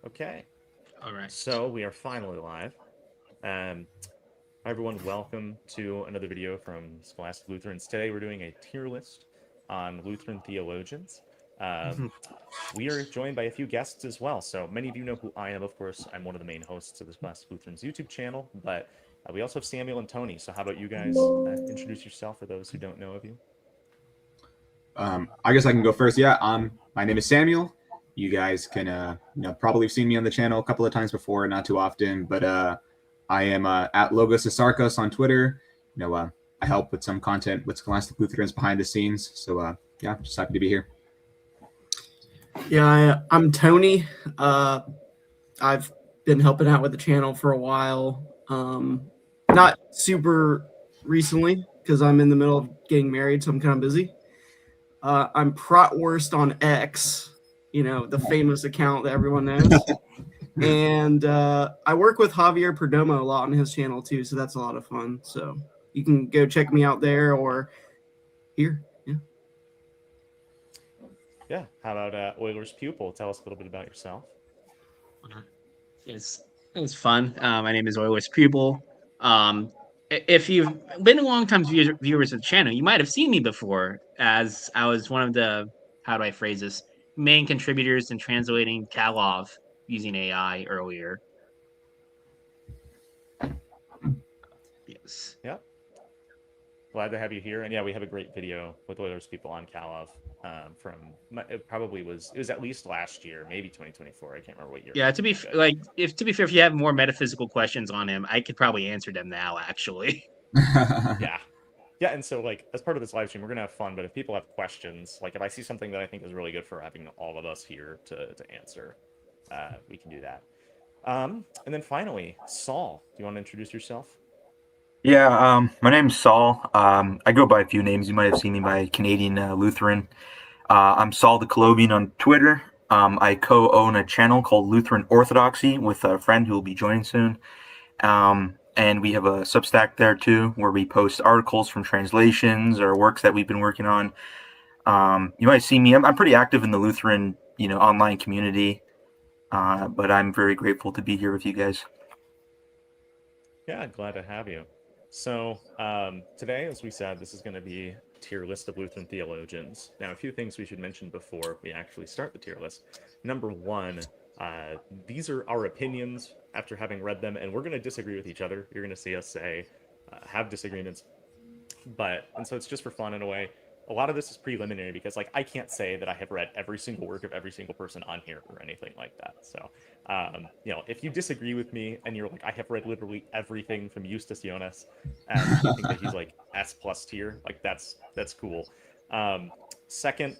Okay, All right. so we are finally live. Hi everyone, welcome to another video from Scholastic Lutherans. Today we're doing a tier list on Lutheran theologians. Um, we are joined by a few guests as well. So many of you know who I am, of course. I'm one of the main hosts of the Scholastic Lutherans YouTube channel, but we also have Samuel and Tony. So how about you guys introduce yourself for those who don't know of you? I guess I can go first. Yeah, my name is Samuel. You guys can probably have seen me on the channel a couple of times before, not too often, but I am at Logos Asarkos on Twitter. I help with some content with Scholastic Lutherans behind the scenes. So yeah, just happy to be here. Yeah, I'm Tony. I've been helping out with the channel for a while. Not super recently because I'm in the middle of getting married, so I'm kind of busy. I'm Protworst on X, the famous account that everyone knows. And I work with Javier Perdomo a lot on his channel too, so that's a lot of fun. So you can go check me out there or here. Yeah. How about Euler's pupil? Tell us a little bit about yourself. It was fun. My name is Euler's Pupil. If you've been a long time viewers of the channel, you might have seen me before, as I was one of the, how do I phrase this, main contributors in translating Kalov using AI earlier. Yes. Yep. Glad to have you here. And yeah, we have a great video with Euler's people on Kalov from it was at least last year, maybe 2024. I can't remember what year. Yeah, to be fair, if you have more metaphysical questions on him, I could probably answer them now, actually. Yeah. Yeah, and so as part of this live stream, we're gonna have fun. But if people have questions, if I see something that I think is really good for having all of us here to answer, we can do that. And then finally, Saul, do you want to introduce yourself? Yeah, my name's Saul. I go by a few names. You might have seen me by Canadian Lutheran. I'm Saul the Colobian on Twitter. I co-own a channel called Lutheran Orthodoxy with a friend who will be joining soon. And we have a Substack there too, where we post articles from translations or works that we've been working on. You might see me. I'm pretty active in the Lutheran, online community. But I'm very grateful to be here with you guys. Yeah, glad to have you. So today, as we said, this is going to be a tier list of Lutheran theologians. Now, a few things we should mention before we actually start the tier list. Number one, these are our opinions after having read them, and we're going to disagree with each other. You're going to see us have disagreements, and so it's just for fun in a way. A lot of this is preliminary because I can't say that I have read every single work of every single person on here or anything like that. So, if you disagree with me and you're I have read literally everything from Eustace Jonas and I think that he's S+ tier, that's cool. Second,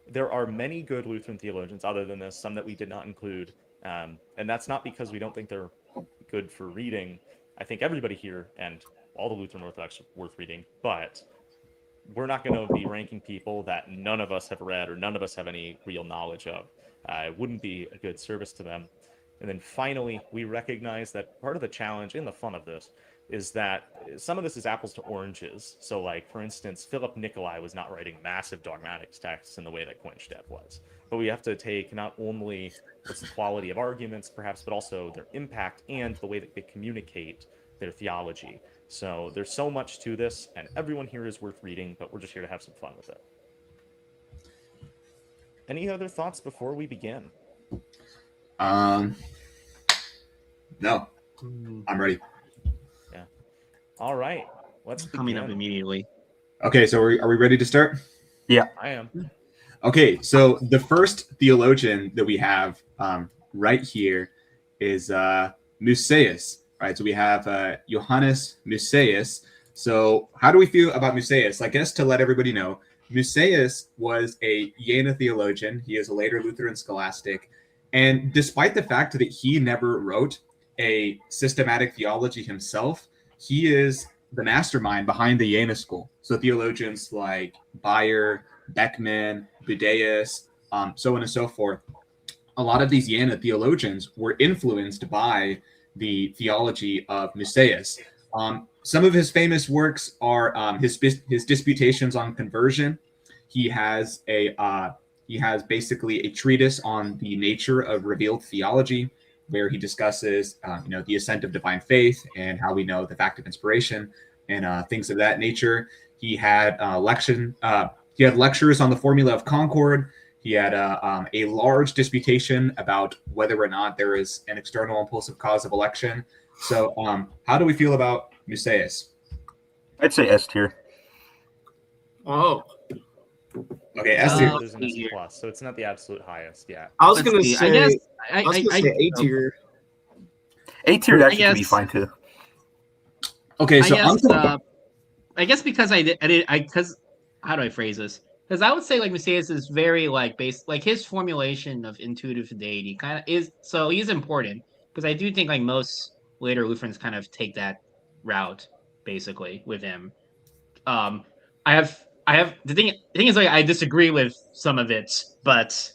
there are many good Lutheran theologians other than this, some that we did not include. And that's not because we don't think they're good for reading. I think everybody here and all the Lutheran Orthodox are worth reading, but we're not going to be ranking people that none of us have read or none of us have any real knowledge of. It wouldn't be a good service to them. And then finally, we recognize that part of the challenge and the fun of this is that some of this is apples to oranges. So for instance, Philip Nicolai was not writing massive dogmatics texts in the way that Coinstead was. But we have to take not only what's the quality of arguments perhaps, but also their impact and the way that they communicate their theology. So there's so much to this, and everyone here is worth reading, but we're just here to have some fun with it. Any other thoughts before we begin? No, I'm ready. Yeah. All right. Let's begin. Coming up immediately. Okay, so are we ready to start? Yeah, I am. Okay, so the first theologian that we have right here is Musaeus. Right, so we have Johannes Musaeus. So how do we feel about Musaeus? I guess to let everybody know, Musaeus was a Jena theologian. He is a later Lutheran scholastic. And despite the fact that he never wrote a systematic theology himself, he is the mastermind behind the Jena school. So theologians like Bayer, Beckman, Budaeus, so on and so forth. A lot of these Jena theologians were influenced by the theology of Musaeus. Some of his famous works are his disputations on conversion. He has a He has basically a treatise on the nature of revealed theology, where he discusses, the ascent of divine faith and how we know the fact of inspiration and things of that nature. He had He had lectures on the formula of concord. He had a large disputation about whether or not there is an external impulsive cause of election. So, how do we feel about Musaeus? I'd say S tier. Oh, Okay, S tier. There's an S plus, so it's not the absolute highest. Yeah. I was Let's gonna see. say. I guess I was gonna say A tier. A tier actually could be guess- fine too. Okay, so I guess because because how do I phrase this? Because I would say like Musaeus is very like based, like his formulation of intuitive deity kind of is, so he's important because I do think like most later Lutherans kind of take that route basically with him. I have the thing is like I disagree with some of it, but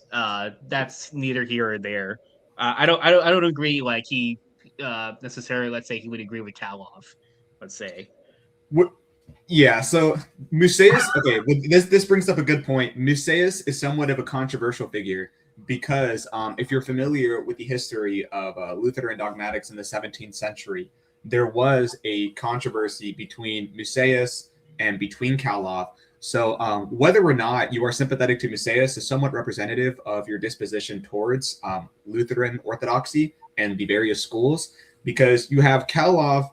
that's neither here or there. I don't agree like he necessarily, let's say he would agree with Kalov, let's say. Yeah, so Musaeus, okay, this brings up a good point. Musaeus is somewhat of a controversial figure because if you're familiar with the history of Lutheran dogmatics in the 17th century, there was a controversy between Musaeus and between Kalov. So whether or not you are sympathetic to Musaeus is somewhat representative of your disposition towards Lutheran orthodoxy and the various schools, because you have Kalov,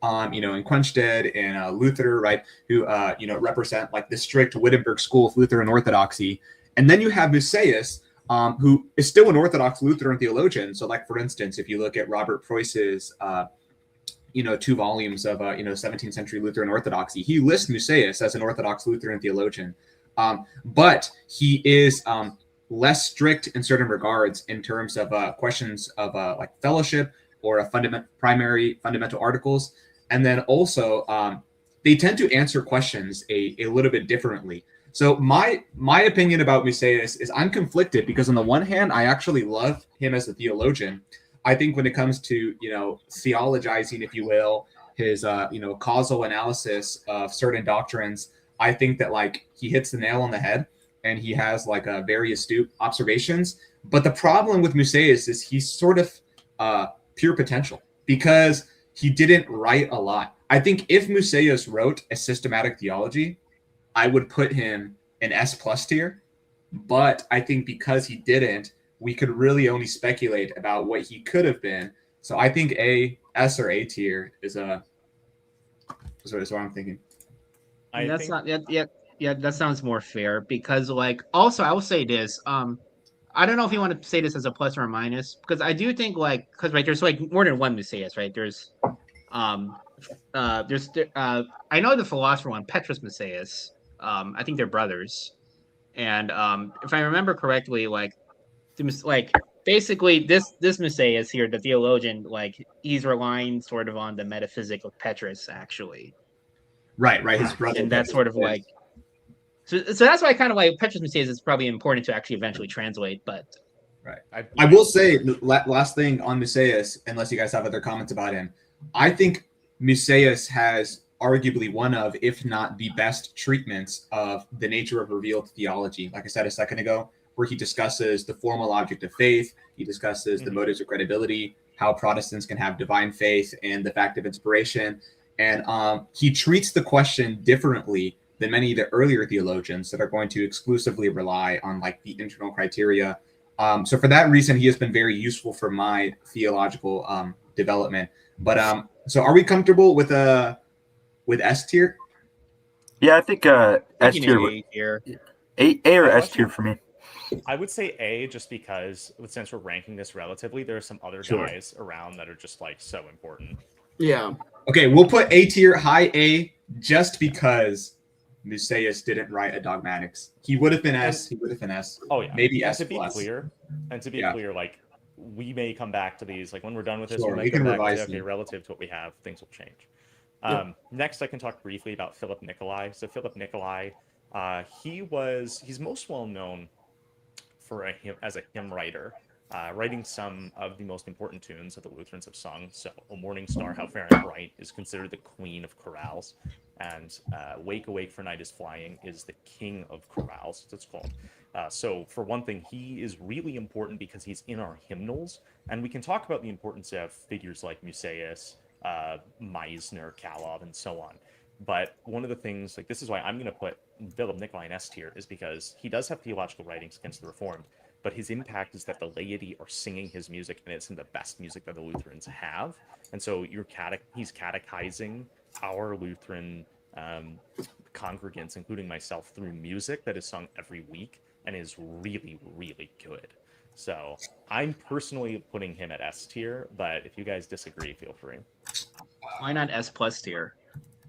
in Quenstead and Luther, right, who, represent like the strict Wittenberg school of Lutheran orthodoxy. And then you have Musaeus, who is still an Orthodox Lutheran theologian. So, like, for instance, if you look at Robert Preuss's, 2 volumes of, 17th century Lutheran orthodoxy, he lists Musaeus as an Orthodox Lutheran theologian. But he is less strict in certain regards in terms of questions of like fellowship or primary fundamental articles. And then also, they tend to answer questions a little bit differently. So my opinion about Musaeus is I'm conflicted because on the one hand, I actually love him as a theologian. I think when it comes to, theologizing, if you will, his, causal analysis of certain doctrines, I think that like he hits the nail on the head and he has like very astute observations. But the problem with Musaeus is he's sort of pure potential because he didn't write a lot. I think if Musaeus wrote a systematic theology, I would put him an S plus tier. But I think because he didn't, we could really only speculate about what he could have been. So I think S or A tier is what I'm thinking. That sounds more fair because like also I will say this. I don't know if you want to say this as a plus or a minus because I do think like because right there's like more than one Musaeus, right? I know the philosopher one, Petrus Musaeus. I think they're brothers, and if I remember correctly, basically this Musaeus here, the theologian, like he's relying sort of on the metaphysic of Petrus actually. Right. His brother, and that's sort of like. So that's why I kind of like Petrus Musaeus is probably important to actually eventually translate, but right. I will say the last thing on Musaeus, unless you guys have other comments about him, I think Musaeus has arguably one of, if not the best treatments of the nature of revealed theology. Like I said a second ago, where he discusses the formal object of faith, he discusses the motives of credibility, how Protestants can have divine faith, and the fact of inspiration. And he treats the question differently than many of the earlier theologians that are going to exclusively rely on like the internal criteria. So for that reason, he has been very useful for my theological development. But so are we comfortable with S tier? Yeah, I think S tier. A or S tier for me. I would say A just because since we're ranking this relatively, there are some other guys around that are just like so important. Yeah. Okay, we'll put A tier, high A, just because Musaeus didn't write a dogmatics. He would have been S. Oh yeah, maybe S to be plus. clear, like we may come back to these. Like when we're done with this, Sure, we we may can come back revise and say, okay, them. relative to what we have, things will change. Next, I can talk briefly about Philip Nicolai. So Philip Nicolai, he's most well known as a hymn writer, writing some of the most important tunes that the Lutherans have sung. So "O Morning Star, How Fair and Bright" is considered the queen of chorales, and "Wake Awake for Night is Flying" is the king of chorales, as it's called. So for one thing, he is really important because he's in our hymnals, and we can talk about the importance of figures like Musaeus, Meisner, Kalov, and so on. But one of the things, like this is why I'm going to put Philip Nicolai in S tier, is because he does have theological writings against the Reformed, but his impact is that the laity are singing his music, and it's in the best music that the Lutherans have. And so he's catechizing our Lutheran congregants, including myself, through music that is sung every week and is really, really good. So I'm personally putting him at S tier, but if you guys disagree, feel free. Why not S plus tier?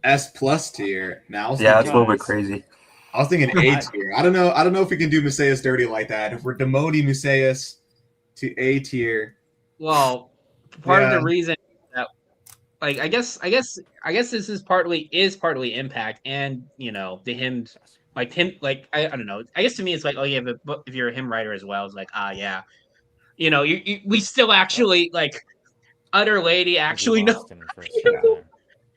S plus tier. Now, Yeah, it's a little bit crazy. I was thinking A tier. I don't know if we can do Musaeus dirty like that. If we're demoting Musaeus to A tier. Well, part of the reason that, like, I guess this is partly impact, and the hymns, like him, like I don't know. I guess to me it's like, oh yeah, but if you're a hymn writer as well, it's like, yeah, we still actually like Utter Lady actually know.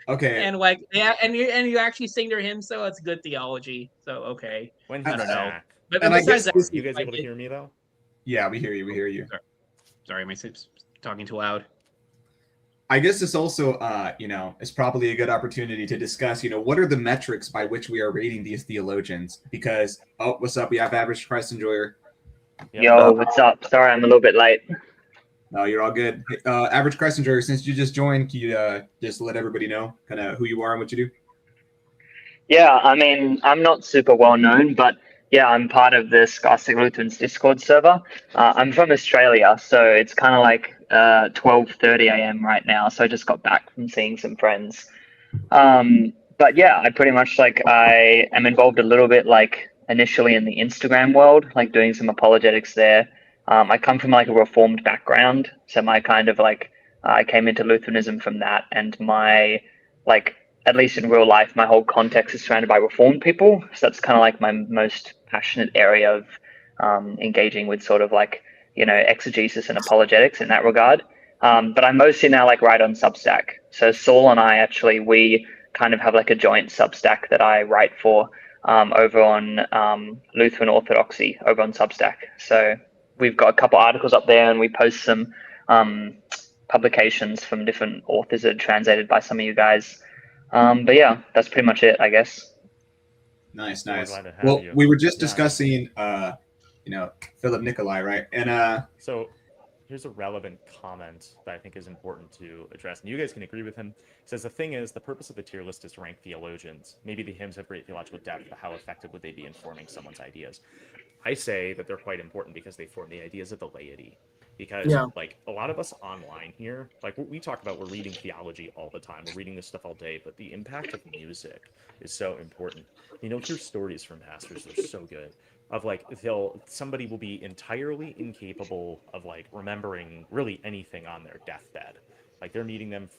Okay. And like and you actually sing their hymns, so it's good theology. So okay. When I don't know. But and besides that, you guys able to hear me though? Yeah, we hear you. We hear you. Sorry, am I talking too loud? I guess this also, is probably a good opportunity to discuss, what are the metrics by which we are rating these theologians? Because, what's up? We have Average Christ Enjoyer. Yep. Yo, what's up? Sorry, I'm a little bit late. No, you're all good. Hey, Average Christ Enjoyer, since you just joined, can you just let everybody know kind of who you are and what you do? Yeah, I mean, I'm not super well known, but yeah, I'm part of the Scholastic Lutherans Discord server. I'm from Australia, so it's kind of like 12:30 a.m. right now. So I just got back from seeing some friends. But yeah, I pretty much I am involved a little bit initially in the Instagram world, like doing some apologetics there. I come from a Reformed background, so my kind of I came into Lutheranism from that, and my at least in real life, my whole context is surrounded by Reformed people. So that's kind of my most passionate area of engaging with sort of exegesis and apologetics in that regard. But I'm mostly now write on Substack. So Saul and I actually, we kind of have a joint Substack that I write for over on Lutheran Orthodoxy over on Substack. So we've got a couple articles up there, and we post some publications from different authors that are translated by some of you guys. But yeah, that's pretty much it, I guess. Nice. Well, we were just discussing, Philip Nicolai, right? And so here's a relevant comment that I think is important to address, and you guys can agree with him. He says the thing is, the purpose of the tier list is to rank theologians. Maybe the hymns have great theological depth, but how effective would they be in forming someone's ideas? I say that they're quite important because they form the ideas of the laity. Because a lot of us online here, we talk about, we're reading theology all the time, we're reading this stuff all day, but the impact of music is so important. Hear stories from pastors, they're so good, of somebody will be entirely incapable of remembering really anything on their deathbed. They're meeting them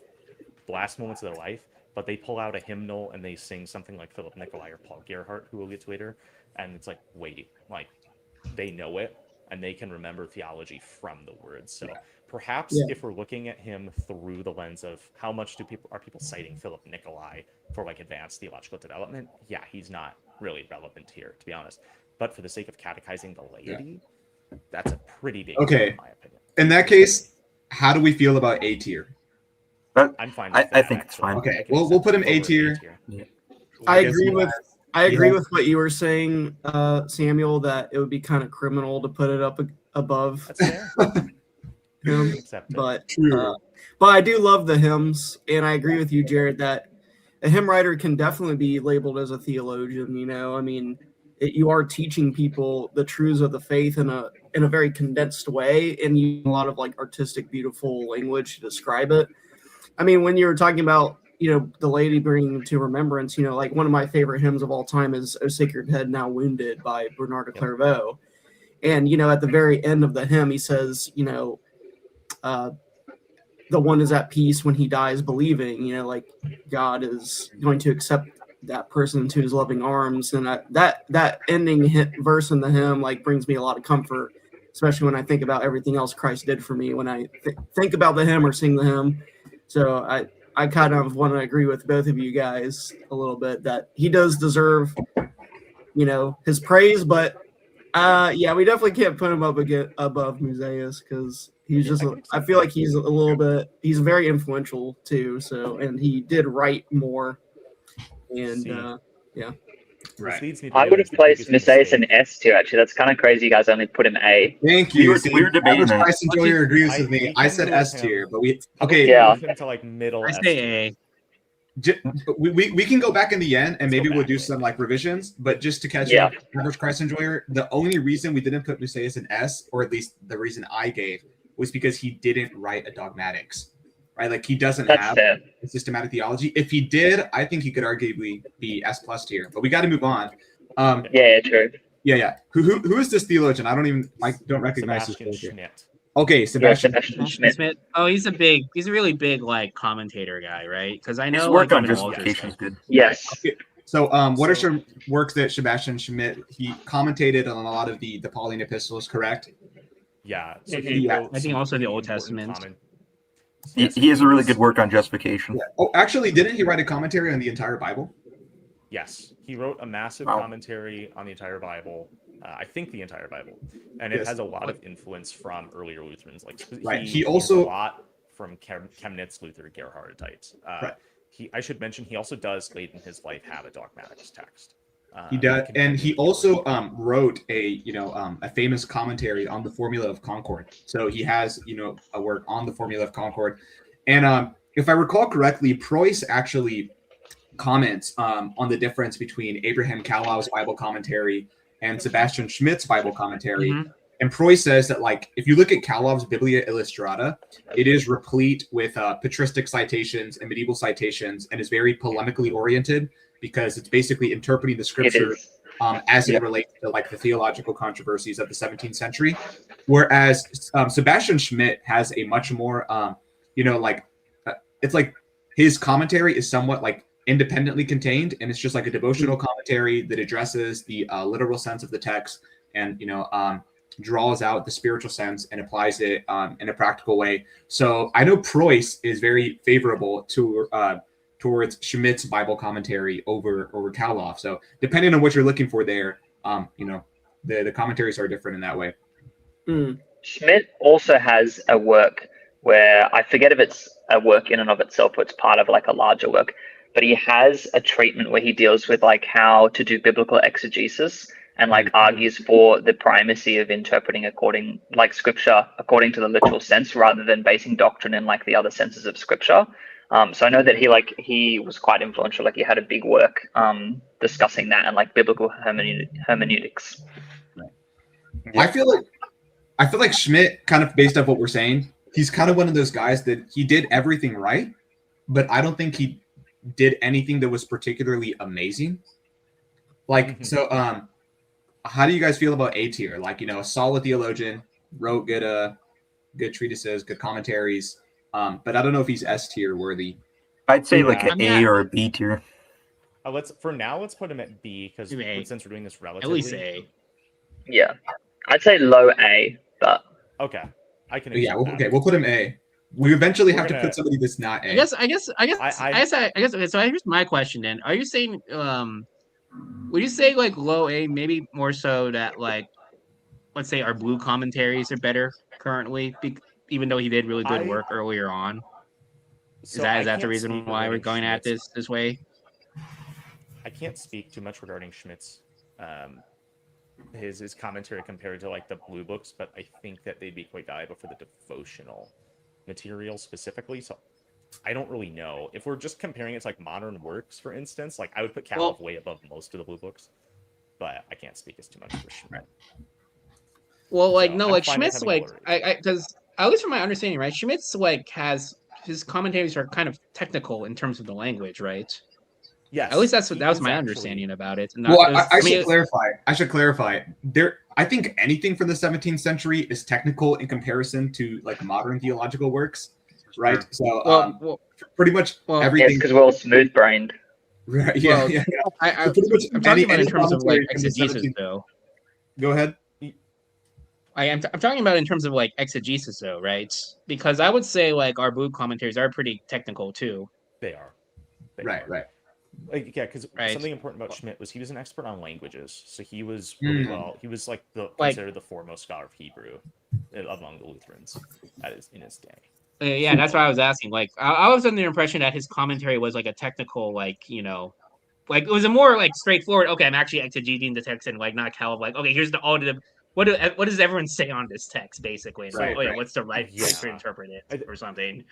the last moments of their life, but they pull out a hymnal and they sing something like Philip Nicolai or Paul Gerhardt, who we'll get to later, and it's wait, they know it, and they can remember theology from the words. So perhaps if we're looking at him through the lens of how much are people citing Philip Nicolai for advanced theological development, he's not really relevant here, to be honest. But for the sake of catechizing the laity, that's a pretty big deal, in my opinion. In that case, how do we feel about A tier? I'm fine with that. I think it's fine. Okay, we'll put him A tier. Yeah. I agree with what you were saying, Samuel, that it would be kind of criminal to put it up above him. But I do love the hymns, and I agree with you, Jared, that a hymn writer can definitely be labeled as a theologian. I mean, you are teaching people the truths of the faith in a very condensed way, and you a lot of artistic, beautiful language to describe it. I mean, when you're talking about the laity bringing to remembrance, one of my favorite hymns of all time is O Sacred Head Now Wounded by Bernard de Clairvaux. And, at the very end of the hymn, he says, the one is at peace when he dies believing, God is going to accept that person into his loving arms. And that ending verse in the hymn, brings me a lot of comfort, especially when I think about everything else Christ did for me when I think about the hymn or sing the hymn. So I kind of want to agree with both of you guys a little bit that he does deserve, his praise, but Yeah, we definitely can't put him above Musaeus because he's just. I feel like he's a little bit. He's very influential too. So, and he did write more. And See. yeah, This Right. leads me to I would realize have the placed biggest Musaeus mistake- in S tier. Actually, that's kind of crazy. You guys only put him A. Thank We you. were- See, we were debating average that. price enjoyer agrees with we me. I can said move S him. tier, but we Probably okay. Yeah. move him to like middle I S say tier. A. We can go back in the end and Let's maybe go we'll back, do maybe. some like revisions. But just to catch Yeah. up, average price enjoyer. The only reason we didn't put Musaeus in S, or at least the reason I gave, was because he didn't write a dogmatics, right? Like he doesn't That's have fair. a systematic theology. If he did, I think he could arguably be S plus tier. But we got to move on. Yeah, true. Yeah. Who is this theologian? I don't recognize Sebastian his name. Schmidt. Okay, Yeah, Sebastian. Sebastian Schmidt. Smith. Oh, he's a really big like commentator guy, right? Because I know His work like, on even Walter's justification is good. Yes. So, what are So- some works that Sebastian Schmidt he commentated on a lot of the Pauline epistles? Correct. Yeah. So Mhm. he Yeah. wrote I think some also the pretty Old important Testament. comment- He, Yes, he has a really was- good work on justification. Yeah. Oh, actually, didn't he write a commentary on the entire Bible? Yes, he wrote a massive Wow. commentary on the entire Bible. I think the entire Bible, and it Yes. has a lot of influence from earlier Lutherans. Like Right. he He also- has a lot from Chemnitz, Luther, Gerhardite. Right. I should mention he also does late in his life have a dogmatics text. He does, can and he be also original. wrote a a famous commentary on the Formula of Concord. So he has a work on the Formula of Concord, and if I recall correctly, Preuss actually comments on the difference between Abraham Kalov's Bible commentary and Sebastian Schmidt's Bible commentary. Mhm. And Preuss says that, like, if you look at Kalov's Biblia Illustrata, it is replete with patristic citations and medieval citations, and is very polemically oriented because it's basically interpreting the It scripture is. as it relates to like the theological controversies of the 17th century. Whereas Sebastian Schmidt has a much more, it's like his commentary is somewhat like independently contained, and it's just like a devotional commentary that addresses the literal sense of the text and draws out the spiritual sense and applies it in a practical way. So I know Preuss is very favorable to towards Schmidt's Bible commentary over Kalov. So depending on what you're looking for there, the commentaries are different in that way. Schmidt also has a work where I forget if it's a work in and of itself or it's part of like a larger work, but he has a treatment where he deals with like how to do biblical exegesis and like argues for the primacy of interpreting scripture according to the literal sense rather than basing doctrine in like the other senses of scripture. So I know that he was quite influential. Like he had a big work discussing that and like biblical hermeneutics. I feel like Schmidt, kind of based off what we're saying, he's kind of one of those guys that he did everything right, but I don't think he did anything that was particularly amazing. Like, so how do you guys feel about A tier? Like, a solid theologian, wrote good treatises, good commentaries, but I don't know if he's S tier worthy. I'd say like Yeah. an A or a B tier. Let's put him at B because A. since we're doing this At relatively. least A. Yeah, I'd say low A, but Okay, I can. Yeah, accept that. we'll put him A. We eventually We're have to gonna- put somebody that's not A. I guess. Okay, so here's my question then. Are you saying, would you say like low A, maybe more so that like, let's say our blue commentaries are better currently, even though he did really good work earlier on? Is So I that the can't reason speak why we're regarding going at Schmidt's- this way? I can't speak too much regarding Schmidt's his commentary compared to like the blue books, but I think that they'd be quite valuable for the devotional material specifically. So I don't really know. If we're just comparing it to like modern works, for instance, like I would put Caleb way above most of the blue books, but I can't speak as too much for Schmidt. Well, like So no, I'm like fine with Schmidt's having like lower because at least from my understanding, right? Schmidt's like has his commentaries are kind of technical in terms of the language, right? Yes, At least that he was is my actually- understanding about it. Well, I mean, should clarify. I should clarify. I think anything from the 17th century is technical in comparison to like modern theological works, right? Sure. So, pretty much well, yes, everything. because we're all smooth brained. Right, yeah, well, yeah. I'm So pretty much talking about any in terms of like commentary from the exegesis, 17th though. Go ahead. I'm talking about in terms of like exegesis, though, right? Because I would say like our blue commentaries are pretty technical too. They are. They Right, are. right. Like, yeah, because Right. something important about Schmidt was he was an expert on languages, so he was really well. He was like considered the foremost scholar of Hebrew among the Lutherans in his day. Yeah, that's why I was asking. Like, I was under the impression that his commentary was like a technical, like, like it was a more like straightforward. Okay, I'm actually exegeting the text and like not kind of like, okay, here's the what does everyone say on this text basically? And Right, like, right. what's the right way to Yeah. interpret it or something?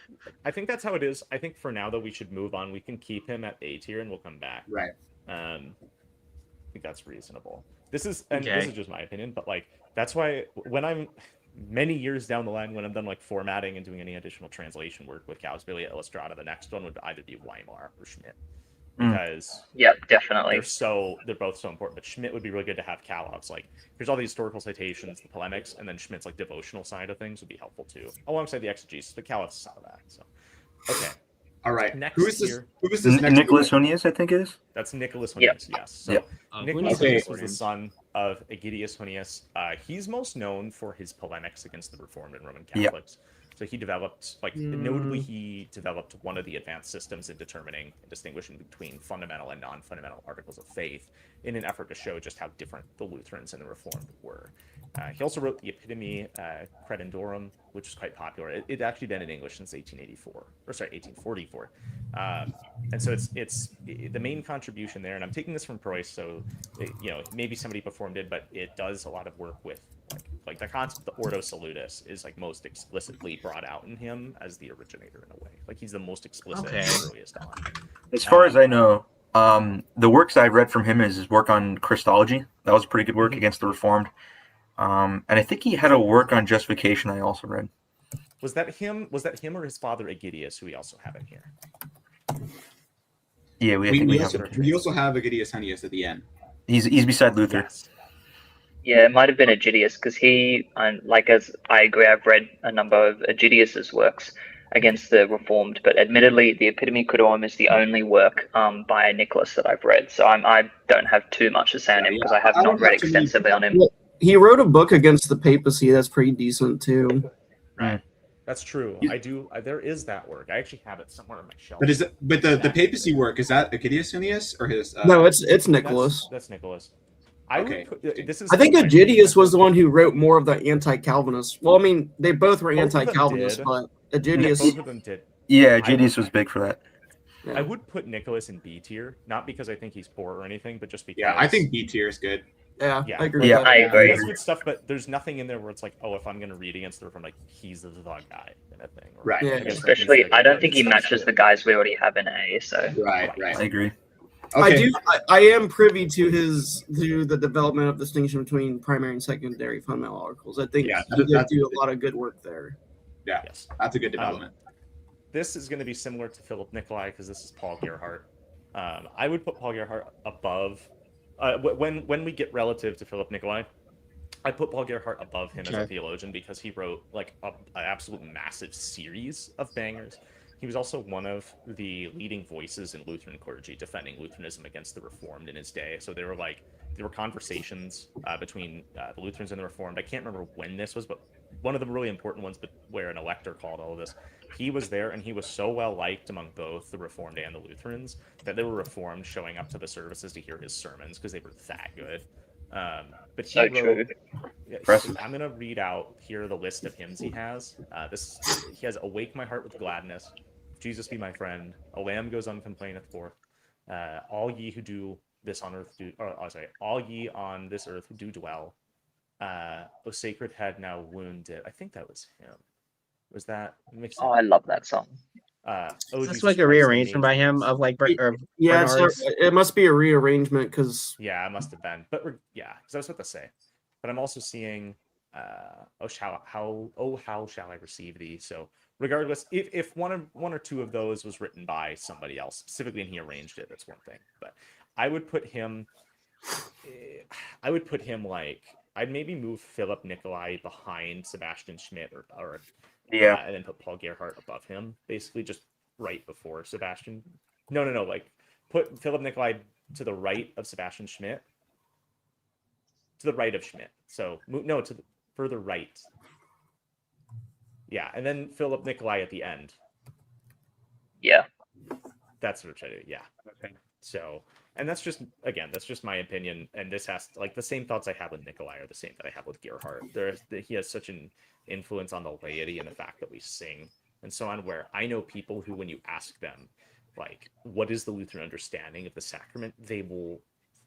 I think that's how it is. I think for now though we should move on. We can keep him at A tier and we'll come back. Right. I think that's reasonable. This is just my opinion, but like that's why when I'm many years down the line, when I'm done like formatting and doing any additional translation work with Cowsbilly Illustrata, the next one would either be Weimar or Schmidt. Because yeah, definitely they're both so important. But Schmidt would be really good to have Kalof's like here's all the historical citations, the polemics, and then Schmidt's like devotional side of things would be helpful too, alongside the exegesis. But Kalof's some of that. So okay. All right. Next Who is this? here, Who is this next? Nicholas Hunius, I think it is. that's Nicholas Hunius. Yep. Yes. So Yep. Nicholas Okay. Hunius was the son of Aegidius Hunius. He's most known for his polemics against the Reformed and Roman Catholics. So he developed, notably, he developed one of the advanced systems in determining and distinguishing between fundamental and non-fundamental articles of faith in an effort to show just how different the Lutherans and the Reformed were. He also wrote the Epitome Credendorum, which is quite popular. It actually been in English since 1844. And so it's the main contribution there. And I'm taking this from Preuss, so maybe somebody performed it, but it does a lot of work with like the concept of the Ordo Salutis is like most explicitly brought out in him as the originator in a way. Like he's the most explicit and earliest on. As far as I know, the works I've read from him is his work on Christology. That was a pretty good work against the Reformed. And I think he had a work on justification I also read. Was that him or his father Aegidius, who we also have in here? Yeah, We also have Aegidius Hunius at the end. He's beside Luther. Yes. Yeah, it might have been Aegidius because as I agree, I've read a number of Aegidius's works against the Reformed, but admittedly, the Epitome Credendorum is the only work by Nicholas that I've read. So I don't have too much to say on him because I have not read extensively on him. Well, he wrote a book against the papacy that's pretty decent too. Right. That's true. I do. There is that work. I actually have it somewhere on my shelf. But the papacy work, is that Aegidius Hunius or his? No, it's Nicholas. That's Nicholas. I think Aegidius was the one who wrote more of the anti-Calvinist. Well, I mean, they both were anti-Calvinist, but Aegidius. Both of them did. Yeah, Aegidius was big for that. Yeah. I would put Nicholas in B tier, not because I think he's poor or anything, but just because. Yeah, I think B tier is good. Yeah, yeah. I agree. Yeah, with that. I agree. That's good stuff, but there's nothing in there where it's like, oh, if I'm going to read against the Reformed, like he's the guy kind of thing. Right. Yeah. Especially, I don't think he matches the guys we already have in A. So Right. I agree. Okay. I am privy to the development of distinction between primary and secondary fundamental articles. I think he did do a lot of good work there. Yeah, Yes. that's a good development. This is going to be similar to Philip Nicolai because this is Paul Gerhardt. I would put Paul Gerhardt above. When we get relative to Philip Nicolai, I put Paul Gerhardt above him as a theologian because he wrote like an absolute massive series of bangers. He was also one of the leading voices in Lutheran clergy defending Lutheranism against the Reformed in his day. So there were conversations between the Lutherans and the Reformed. I can't remember when this was, but one of the really important ones, but where an elector called all of this. He was there, and he was so well liked among both the Reformed and the Lutherans that there were Reformed showing up to the services to hear his sermons because they were that good. But he wrote, I'm going to read out here the list of hymns he has. He has "Awake My Heart with Gladness," "Jesus Be My Friend," "A Lamb Goes Uncomplaineth Forth," "All Ye Who Do This on Earth Do," "All Ye on This Earth Who Do Dwell," "O Sacred Head Now Wounded." I think that was him. Was that? Oh, I love that song. Is this like a rearrangement by him of like? Yeah, it must be a rearrangement because. Yeah, it must have been. But yeah, because I was about to say. But I'm also seeing, how shall I receive thee? So regardless, if one or two of those was written by somebody else specifically and he arranged it, that's one thing. But I would put him like I'd maybe move Philip Nicolai behind Sebastian Schmidt or and then put Paul Gerhardt above him, basically just right before Sebastian. No, like put Philip Nicolai to the right of Sebastian Schmidt. To the right of Schmidt. So no, to the further right. Yeah, and then Philip Nicolai at the end. Yeah. That's what I'm trying to do. Yeah. Okay. So, and that's just, again, that's just my opinion. And this has, like, the same thoughts I have with Nikolai are the same that I have with Gerhardt. He has such an influence on the laity and the fact that we sing and so on, where I know people who, when you ask them, like, what is the Lutheran understanding of the sacrament, they will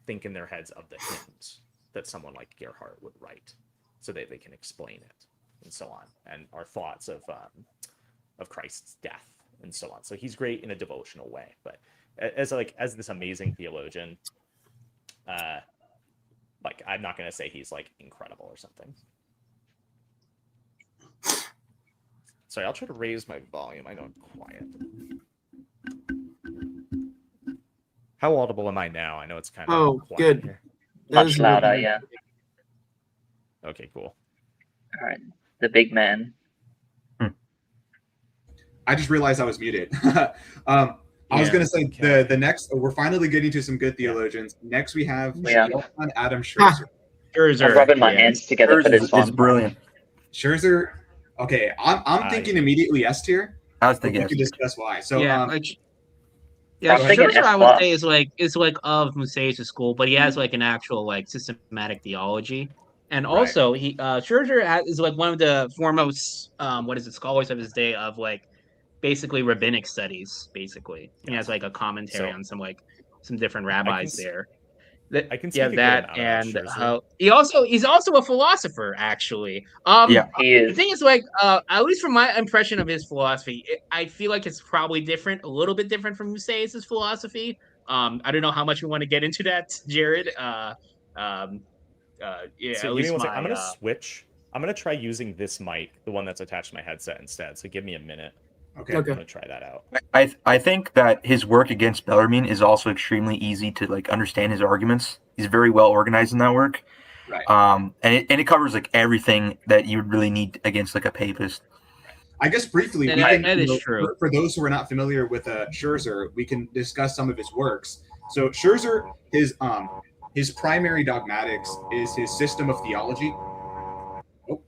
think in their heads of the hymns that someone like Gerhardt would write, so that they can explain it and so on, and our thoughts of Christ's death and so on. So he's great in a devotional way, but as this amazing theologian, like, I'm not going to say he's like incredible or something. Sorry, I'll try to raise my volume. I know I'm quiet. How audible am I now? I know it's kind of quiet good. here. Much louder, yeah. Okay, cool. All right, the big man. I just realized I was muted. I was going to say the next, we're finally getting to some good theologians. Next, we have Johann Adam Scherzer. I'm rubbing my hands together for this one. It's brilliant. Scherzer, okay, I'm thinking immediately S tier. I was thinking we can discuss why. So Scherzer, I would say, is like of Musaeus' school, but he has like an actual like systematic theology. And also, Scherzer is like one of the foremost scholars of his day of like basically rabbinic studies. Basically, he has like a commentary on some different rabbis there. I can that, and he's also a philosopher, actually. He is. The thing is, like, at least from my impression of his philosophy, I feel like it's probably different, a little bit different from Musaeus' philosophy. I don't know how much we want to get into that, Jared. So at least I'm gonna switch. I'm gonna try using this mic, the one that's attached to my headset, instead. So give me a minute. Okay. I'm gonna try that out. I think that his work against Bellarmine is also extremely easy to like understand his arguments. He's very well organized in that work. Right. And it covers like everything that you would really need against like a papist. I guess briefly, that is true. For those who are not familiar with Scherzer, we can discuss some of his works. So Scherzer, his primary dogmatics is his system of theology. Oh,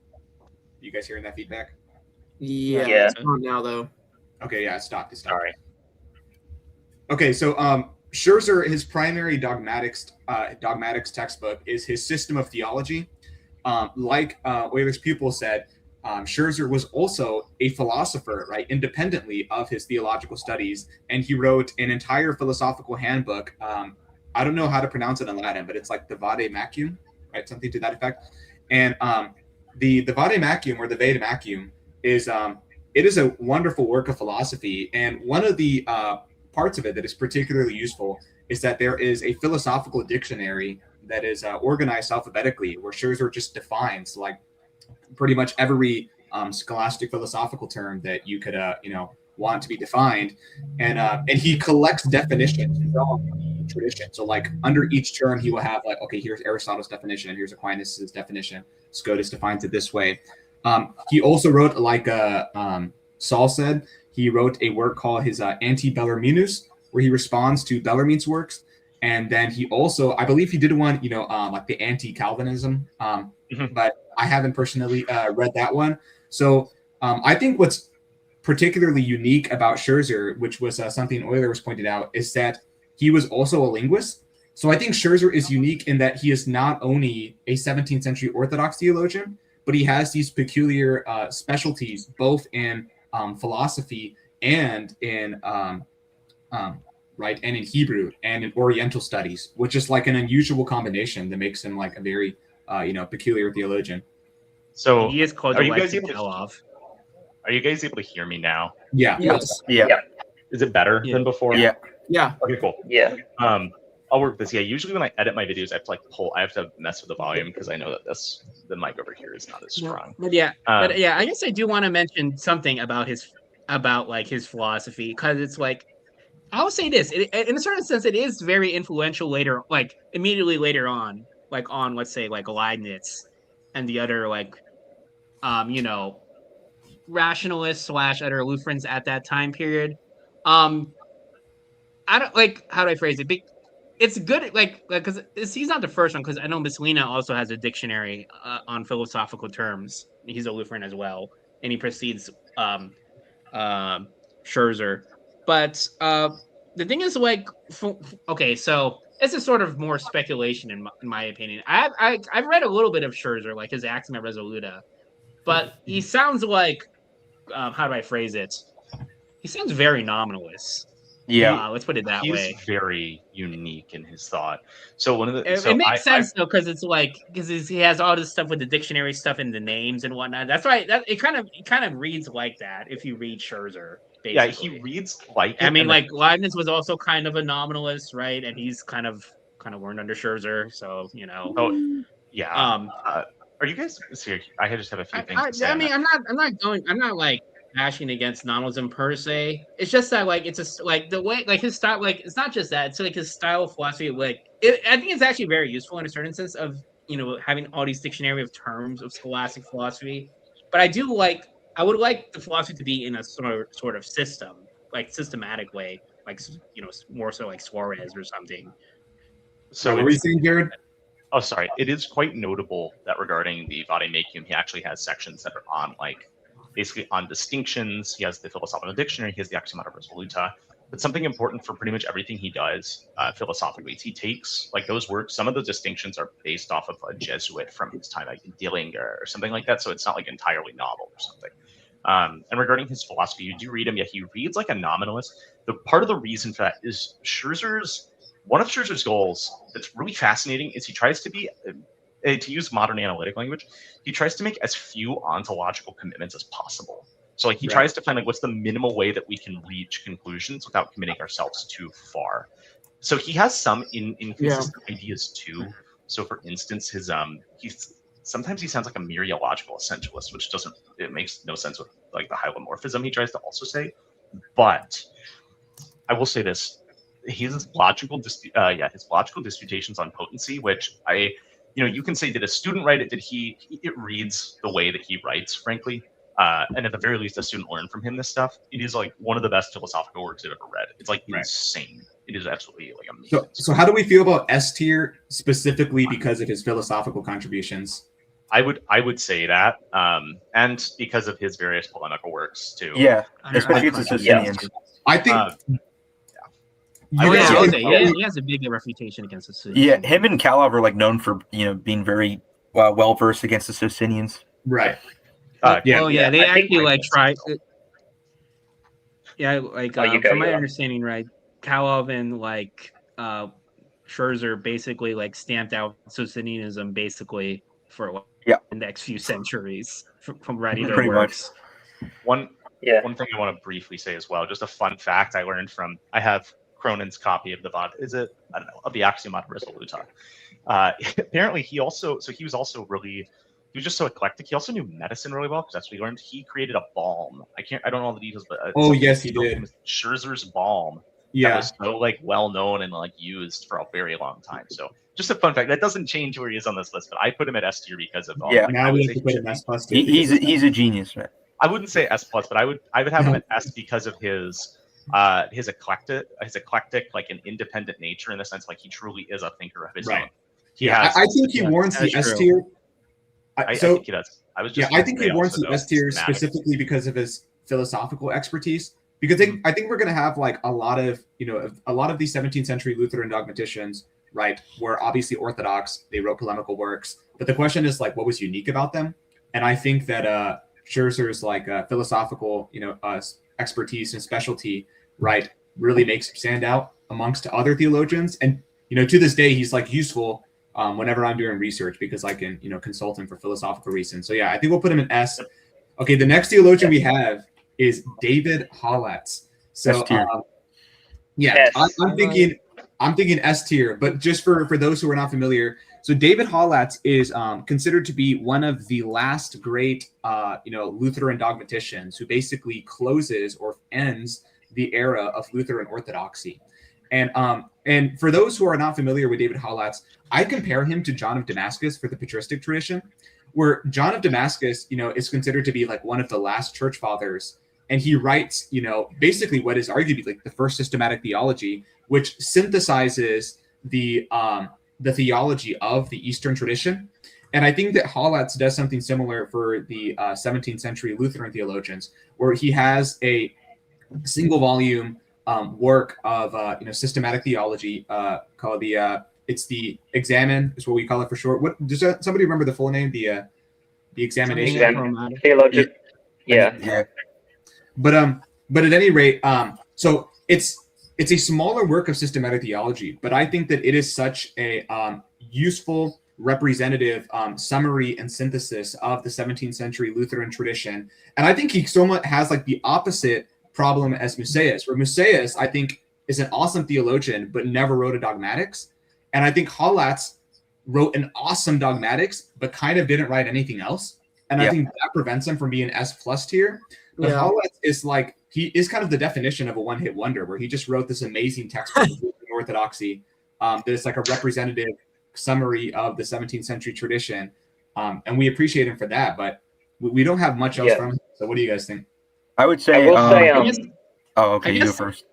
you guys hearing that feedback? Yeah. It's not now though. Okay, yeah, it stopped. Sorry. Okay, so Scherzer, his primary dogmatics textbook is his system of theology. Like Euler's pupil said, Scherzer was also a philosopher, right, independently of his theological studies, and he wrote an entire philosophical handbook. I don't know how to pronounce it in Latin, but it's like the Vade Macium, right, something to that effect. And the Vade Macium, or the Vade Macium, is it is a wonderful work of philosophy, and one of the parts of it that is particularly useful is that there is a philosophical dictionary that is organized alphabetically, where Scherzer just defines like pretty much every scholastic philosophical term that you could want to be defined, and he collects definitions from tradition. So like under each term, he will have like, okay, here's Aristotle's definition, here's Aquinas' definition, Scotus defines it this way. He also wrote, like Saul said, he wrote a work called his Anti-Bellarminus, where he responds to Bellarmine's works. And then he also, I believe he did one, like the Anti-Calvinism, but I haven't personally read that one. So I think what's particularly unique about Scherzer, which was something Euler was pointed out, is that he was also a linguist. So I think Scherzer is unique in that he is not only a 17th century Orthodox theologian, but he has these peculiar specialties both in philosophy and in and in Hebrew and in Oriental studies, which is like an unusual combination that makes him like a very peculiar theologian. So he is called are you guys able to hear me now? Yeah. Yes. Yeah. Is it better than before? Yeah. Yeah. Okay, cool. Yeah. I'll work this. Yeah, usually when I edit my videos, I have to mess with the volume because I know that the mic over here is not as strong. But I guess I do want to mention something about his philosophy, because it's like, I would say this, in a certain sense, it is very influential later, like immediately later on, like on, let's say, like Leibniz and the other rationalists / other Lutherans at that time period. I don't like, how do I phrase it? It's good, because he's not the first one, because I know Mislina also has a dictionary on philosophical terms. He's a Lutheran as well, and he precedes Scherzer. But the thing is, like, okay, so this is sort of more speculation in my opinion. I've read a little bit of Scherzer, like his Axima Resoluta, but he sounds like, how do I phrase it? He sounds very nominalist. Yeah. Let's put it that He's way. very unique in his thought. So one of the It makes sense though, because it's like he has all this stuff with the dictionary stuff and the names and whatnot. That's why it kind of reads like that if you read Scherzer. Basically. Yeah, he reads like it. I mean, like Leibniz was also kind of a nominalist, right? And he's kind of learned under Scherzer, so you know. Oh, yeah. Are you guys serious? I just have a few things to say. I mean, I'm not like bashing against nominalism per se. It's just that like it's a like the way like his style, like it's not just that. It's like his style of philosophy. Like I think it's actually very useful in a certain sense of having all these dictionary of terms of scholastic philosophy. But I would like the philosophy to be in a sort of system, like systematic way, like more so like Suarez or something. So what were you saying, Jared? Oh, sorry. It is quite notable that regarding the Vade Mecum, he actually has sections that are on basically on distinctions. He has the philosophical dictionary. He has the Axiomata Resoluta. But something important for pretty much everything he does philosophically is he takes those works. Some of the distinctions are based off of a Jesuit from his time, like in Dillinger or something like that. So it's not like entirely novel or something. And regarding his philosophy, you do read him. Yeah, he reads like a nominalist. The part of the reason for that is one of Scherzer's goals that's really fascinating is he tries to be, to use modern analytic language, he tries to make as few ontological commitments as possible. So he tries to find what's the minimal way that we can reach conclusions without committing ourselves too far. So he has some inconsistent ideas too. So for instance, sometimes he sounds like a mereological essentialist, which it makes no sense with the hylomorphism he tries to also say. But I will say this. His logical disputations on potency, which you can say, did a student write it? It reads the way that he writes, frankly. And at the very least, a student learned from him this stuff. It is one of the best philosophical works I've ever read. It's insane. It is absolutely amazing. So how do we feel about S tier specifically because of his philosophical contributions? I would say that, and because of his various polemical works too. Yeah, especially the Socinians. I think. He has a big reputation against the Socinians. Yeah, him and Kalov are known for being very well versed against the Socinians. Right. They actually try. Yeah, from my understanding, right, Kalov and Scherzer basically stamped out Socinianism basically for the next few centuries from writing their works. One thing I want to briefly say as well, just a fun fact I learned I have Cronin's copy of the of the Axiomata Resoluta. Apparently he was just so eclectic. He also knew medicine really well because that's what he learned. He created a balm. I don't know all the details, but yes, he did. Scherzer's balm. Yeah, that was so well known and used for a very long time. So just a fun fact that doesn't change where he is on this list, but I put him at S tier because of all. Yeah, now we have to put him S plus. He's a genius, man. I wouldn't say S plus, but I would have him at S because of his eclectic an independent nature in the sense he truly is a thinker of his own. I think he warrants the S tier. I think he does. I think he warrants the S tier specifically because of his philosophical expertise. Because I think we're going to have a lot of these 17th century Lutheran dogmaticians, right, were obviously Orthodox. They wrote polemical works, but the question is what was unique about them? And I think that Scherzer's philosophical expertise and specialty, right, really makes him stand out amongst other theologians. And to this day, he's useful whenever I'm doing research because I can consult him for philosophical reasons. So yeah, I think we'll put him in S. Okay, the next theologian we have is David Hollatz. So I'm thinking S tier, but just for those who are not familiar, so David Hollatz is considered to be one of the last great Lutheran dogmaticians who basically closes or ends the era of Lutheran orthodoxy. And for those who are not familiar with David Hollatz, I compare him to John of Damascus for the patristic tradition, where John of Damascus, is considered to be one of the last church fathers. And he writes, basically what is arguably the first systematic theology, which synthesizes the theology of the Eastern tradition. And I think that Hollatz does something similar for the 17th century Lutheran theologians, where he has a single volume work of systematic theology called it's the Examine is what we call it for short. What does somebody remember the full name? The examination. Theologian. Yeah. Yeah. But at any rate, so it's a smaller work of systematic theology, but I think that it is such a useful representative summary and synthesis of the 17th century Lutheran tradition. And I think he somewhat has like the opposite problem as Musaeus, where Musaeus, I think, is an awesome theologian, but never wrote a dogmatics. And I think Hollatz wrote an awesome dogmatics, but kind of didn't write anything else. And I think that prevents him from being S+ tier. But Hollatz is like, he is kind of the definition of a one-hit wonder, where he just wrote this amazing textbook of Lutheran orthodoxy that is like a representative summary of the 17th century tradition. And we appreciate him for that, but we don't have much else from him. So what do you guys think? I would say. Okay, you go first.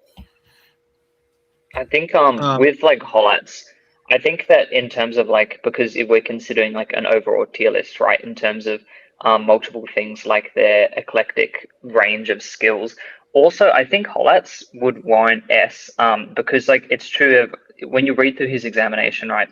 I think with like Hollatz, I think that in terms of like, because if we're considering like an overall tier list, right, in terms of multiple things like their eclectic range of skills. Also, I think Hollatz would warrant S because like it's true of when you read through his examination, right?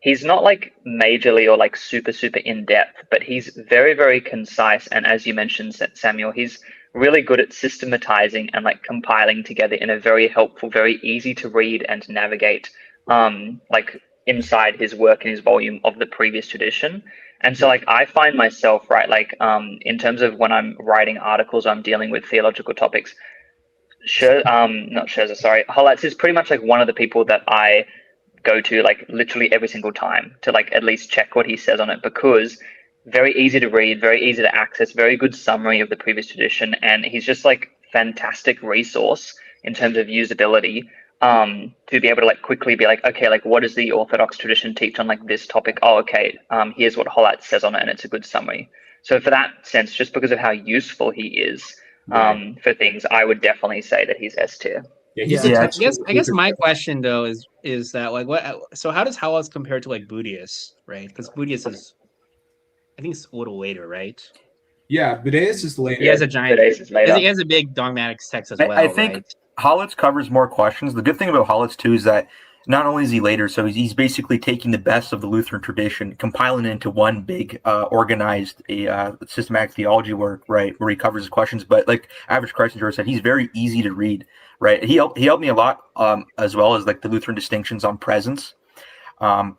He's not like majorly or like super in depth, but he's very, very concise. And as you mentioned, Samuel, he's really good at systematizing and like compiling together in a very helpful, very easy to read and navigate like inside his work and his volume of the previous tradition. And so like I find myself, right, like in terms of when I'm writing articles, I'm dealing with theological topics, Hollatz is pretty much like one of the people that I go to like literally every single time to like at least check what he says on it, because very easy to read, very easy to access, very good summary of the previous tradition, and he's just like fantastic resource in terms of usability to be able to like quickly be like, okay, like what does the Orthodox tradition teach on like this topic? Oh, okay, here's what Hollatz says on it, and it's a good summary. So for that sense, just because of how useful he is for things, I would definitely say that he's S tier. I guess my question though is that like what? So how does Hollatz compare to like Budaeus, right? Because Budaeus is, I think it's a little later, right? Yeah, Budaeus is later. He has a giant. He has a big dogmatics text as well. I think right? Hollatz covers more questions. The good thing about Hollatz too is that not only is he later, so he's basically taking the best of the Lutheran tradition, compiling it into one big organized systematic theology work, right, where he covers his questions. But like Average Christ and George said, he's very easy to read, right? He helped me a lot, as well as like the Lutheran distinctions on presence.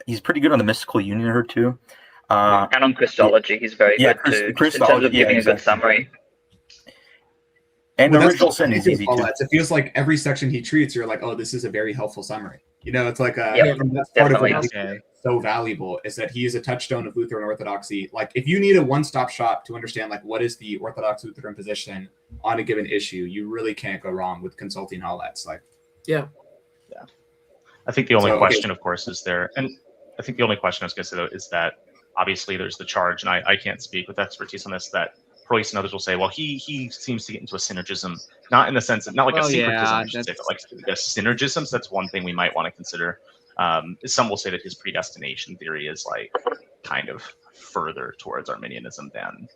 He's pretty good on the mystical union here too. And on Christology, he's very good too, in terms of giving a good summary. And the original sin is easy too. It feels like every section he treats, you're like, oh, this is a very helpful summary. You know, it's like that's part of what makes it so valuable, is that he is a touchstone of Lutheran orthodoxy. Like, if you need a one-stop shop to understand like what is the Orthodox Lutheran position on a given issue, you really can't go wrong with consulting Hollatz. Like, I think the only question, of course, is there, and I think the only question I was going to say though is that obviously there's the charge, and I can't speak with expertise on this, that Preuss and others will say, well, he seems to get into a synergism, not in the sense of, not like a syncretism, I should say, but like a synergism. So that's one thing we might want to consider. Some will say that his predestination theory is like kind of further towards Arminianism than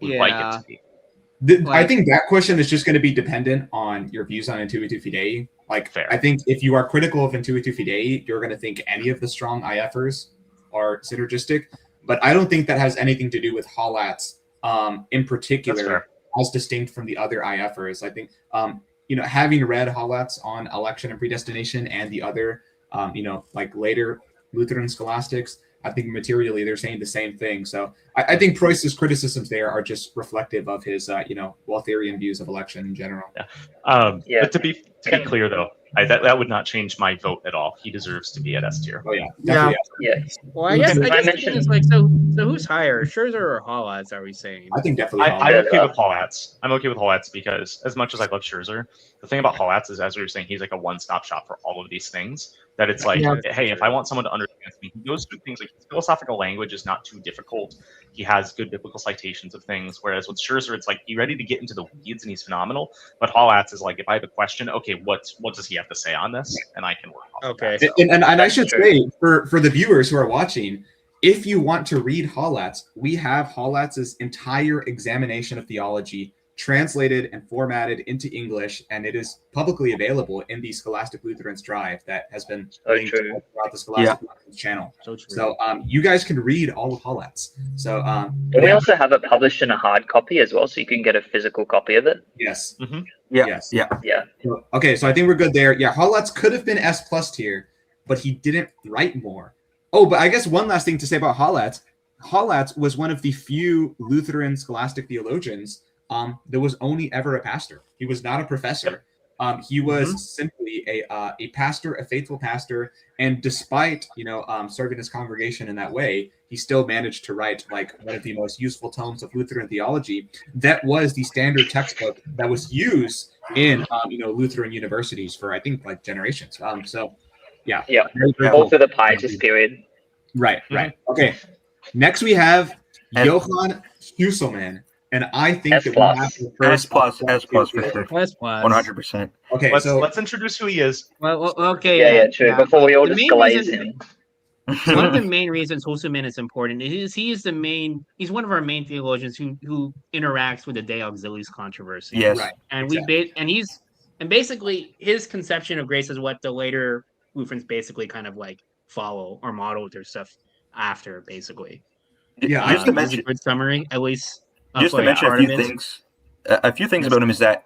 we'd like it to be. I think that question is just going to be dependent on your views on Intuitu Fidei. Like, fair. I think if you are critical of Intuitu Fidei, you're going to think any of the strong IFers are synergistic. But I don't think that has anything to do with Hollatz in particular, as distinct from the other IFers. I think, having read Hollatz on election and predestination and the other, like later Lutheran scholastics, I think materially they're saying the same thing. So I think Preuss's criticisms there are just reflective of his, Waltherian views of election in general. But to be clear, though, that would not change my vote at all. He deserves to be at S tier. Oh yeah. Well, I guess it's like so who's higher, Scherzer or Hollatz? Are we saying? I think definitely. I'm okay with Hollatz. I'm okay with Hollatz because as much as I love Scherzer, the thing about Hollatz is, as we were saying, he's like a one-stop shop for all of these things. That it's like, hey, if I want someone to understand me, he goes through things like his philosophical language is not too difficult. He has good biblical citations of things. Whereas with Scherzer, it's like he's ready to get into the weeds and he's phenomenal. But Hollatz is like, if I have a question, okay, what does he have to say on this? And I can work on that. So, and I should say for the viewers who are watching, if you want to read Hollatz, we have Hollatz's entire examination of theology translated and formatted into English, and it is publicly available in the Scholastic Lutherans Drive that has been linked true. throughout the Scholastic Lutherans channel. So true. So you guys can read all of Hollett's. So And we also have it published in a hard copy as well, so you can get a physical copy of it. yes. Yeah. Yes. Yeah. Yeah. Okay, so I think we're good there. Yeah, Hollett's could have been S plus tier, but he didn't write more. Oh, but I guess one last thing to say about Hollett's. Hollett's was one of the few Lutheran scholastic theologians that was only ever a pastor. He was not a professor. He was simply a pastor, a faithful pastor, and despite serving his congregation in that way, he still managed to write like one of the most useful tomes of Lutheran theology. That was the standard textbook that was used in Lutheran universities for I think like generations. So yeah, very, very All cool. through the Pietist period. Right. Okay. Next we have Johann Husselmann. And I think S that plus. we have the first S plus for sure. Plus, plus. 100%. Okay, Let's introduce who he is. Well, okay. Yeah, true. Before we all The just main glaze reason- in. One of the main reasons Husserman is important is he's one of our main theologians who interacts with the De Auxiliis controversy. Yes. Right. And Exactly. basically his conception of grace is what the later Lutherans basically kind of like follow or model their stuff after, basically. Yeah, Just to That's a mention, good summary, at least. just to mention a few things. A few things about him is that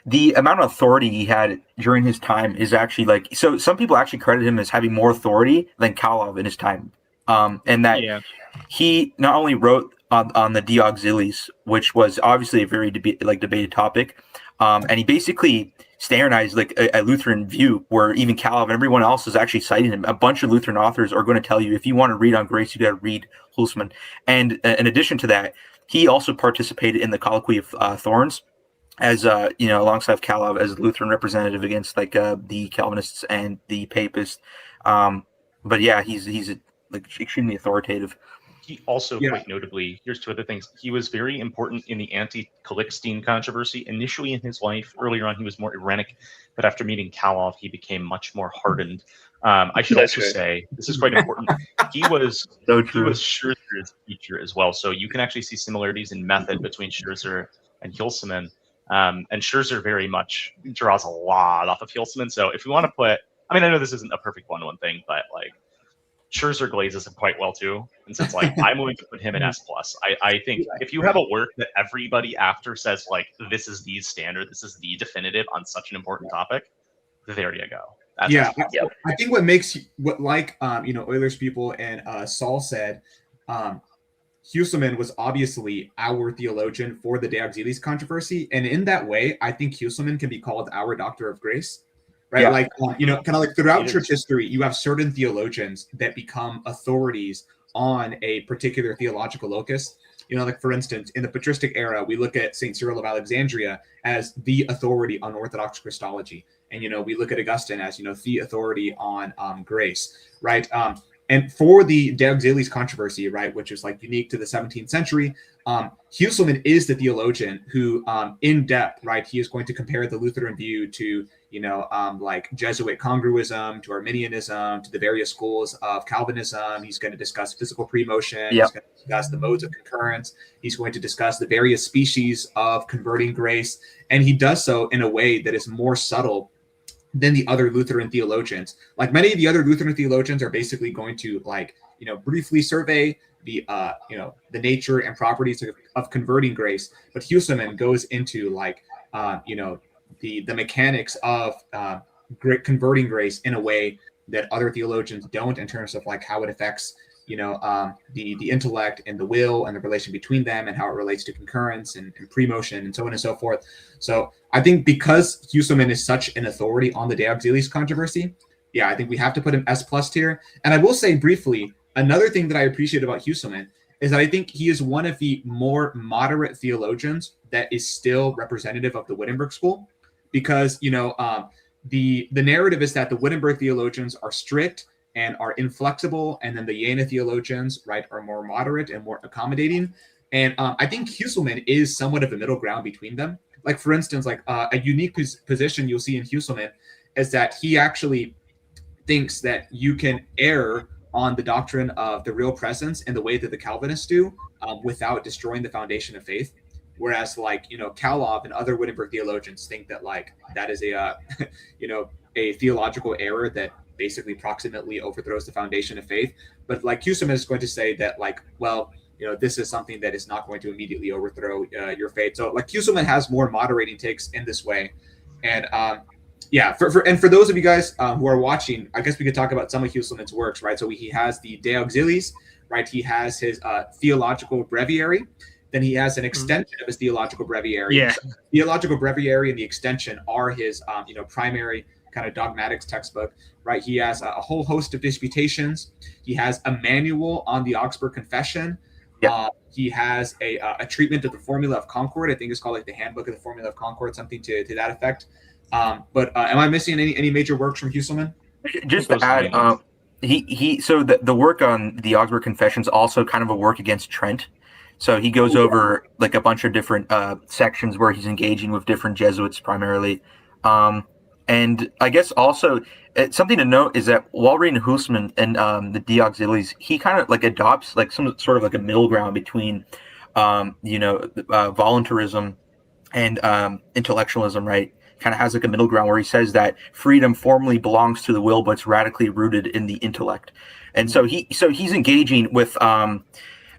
the amount of authority he had during his time is actually like, so some people actually credit him as having more authority than Kalov in his time. And that he not only wrote on the De Auxiliis, which was obviously a very debated topic, and he basically standardized like a Lutheran view where even Kalov and everyone else is actually citing him. A bunch of Lutheran authors are going to tell you if you want to read on grace, you got to read Husserl. And in addition to that, he also participated in the Colloquy of Thorns as alongside Kalov as a Lutheran representative against like the Calvinists and the Papists. But yeah, he's like extremely authoritative. He also, quite notably, here's two other things. He was very important in the anti-Calixtine controversy. Initially in his life, earlier on, he was more erratic, but after meeting Kalov, he became much more hardened. I should also say, this is quite important, he was Scherzer's teacher as well. So you can actually see similarities in method between Scherzer and Husserl. And Scherzer very much draws a lot off of Husserl. So if we want to put, I know this isn't a perfect one-to-one thing, but like, Scherzer glazes him quite well too, and so it's like I'm willing to put him in S plus. I think if you have a work that everybody after says like this is the standard, this is the definitive on such an important topic, there you go. That's I think what makes Euler's people and Saul said, Husserl was obviously our theologian for the De Auxiliis controversy, and in that way, I think Husserl can be called our Doctor of Grace. Right, kind of like throughout church history, you have certain theologians that become authorities on a particular theological locus. Like for instance, in the patristic era, we look at Saint Cyril of Alexandria as the authority on Orthodox Christology, and we look at Augustine as the authority on grace, right? And for the De Auxiliis controversy, right, which is like unique to the 17th century, Husserl is the theologian who, in depth, right, he is going to compare the Lutheran view to, like Jesuit congruism, to Arminianism, to the various schools of Calvinism. He's going to discuss physical pre-motion. He's going to discuss the modes of concurrence. He's going to discuss the various species of converting grace. And he does so in a way that is more subtle than the other Lutheran theologians. Like many of the other Lutheran theologians are basically going to briefly survey the nature and properties of converting grace, but Husserl goes into the mechanics of converting grace in a way that other theologians don't, in terms of like how it affects the intellect and the will and the relation between them, and how it relates to concurrence and pre-motion and so on and so forth. So I think because Husserl is such an authority on the De Auxiliis controversy, I think we have to put him S plus tier. And I will say briefly, another thing that I appreciate about Husserl is that I think he is one of the more moderate theologians that is still representative of the Wittenberg school, because the narrative is that the Wittenberg theologians are strict and are inflexible, and then the Jena theologians, right, are more moderate and more accommodating. And I think Husserl is somewhat of a middle ground between them. Like for instance, like a unique position you'll see in Husserl is that he actually thinks that you can err on the doctrine of the real presence in the way that the Calvinists do, without destroying the foundation of faith. Whereas like, Kalov and other Wittenberg theologians think that like that is a, a theological error that basically proximately overthrows the foundation of faith. But like Husum is going to say that like, well, this is something that is not going to immediately overthrow your faith. So like Husum has more moderating takes in this way. And for those of you guys who are watching, I guess we could talk about some of Huselman's works, right? So he has the De Auxiliis, right? He has his theological breviary. Then he has an extension of his theological breviary. Yeah. So theological breviary and the extension are his, primary kind of dogmatics textbook, right? He has a whole host of disputations. He has a manual on the Augsburg Confession. Yeah. He has a treatment of the Formula of Concord. I think it's called like the Handbook of the Formula of Concord, something to that effect. But am I missing any major works from Huselman? Just to add, so the work on the Augsburg Confessions also kind of a work against Trent. So he goes over like a bunch of different sections where he's engaging with different Jesuits primarily. And I guess also something to note is that while reading Husman and the De Auxiliis, he kind of like adopts like some sort of like a middle ground between, voluntarism and intellectualism, right? Kind of has like a middle ground where he says that freedom formally belongs to the will, but it's radically rooted in the intellect. And so he's engaging with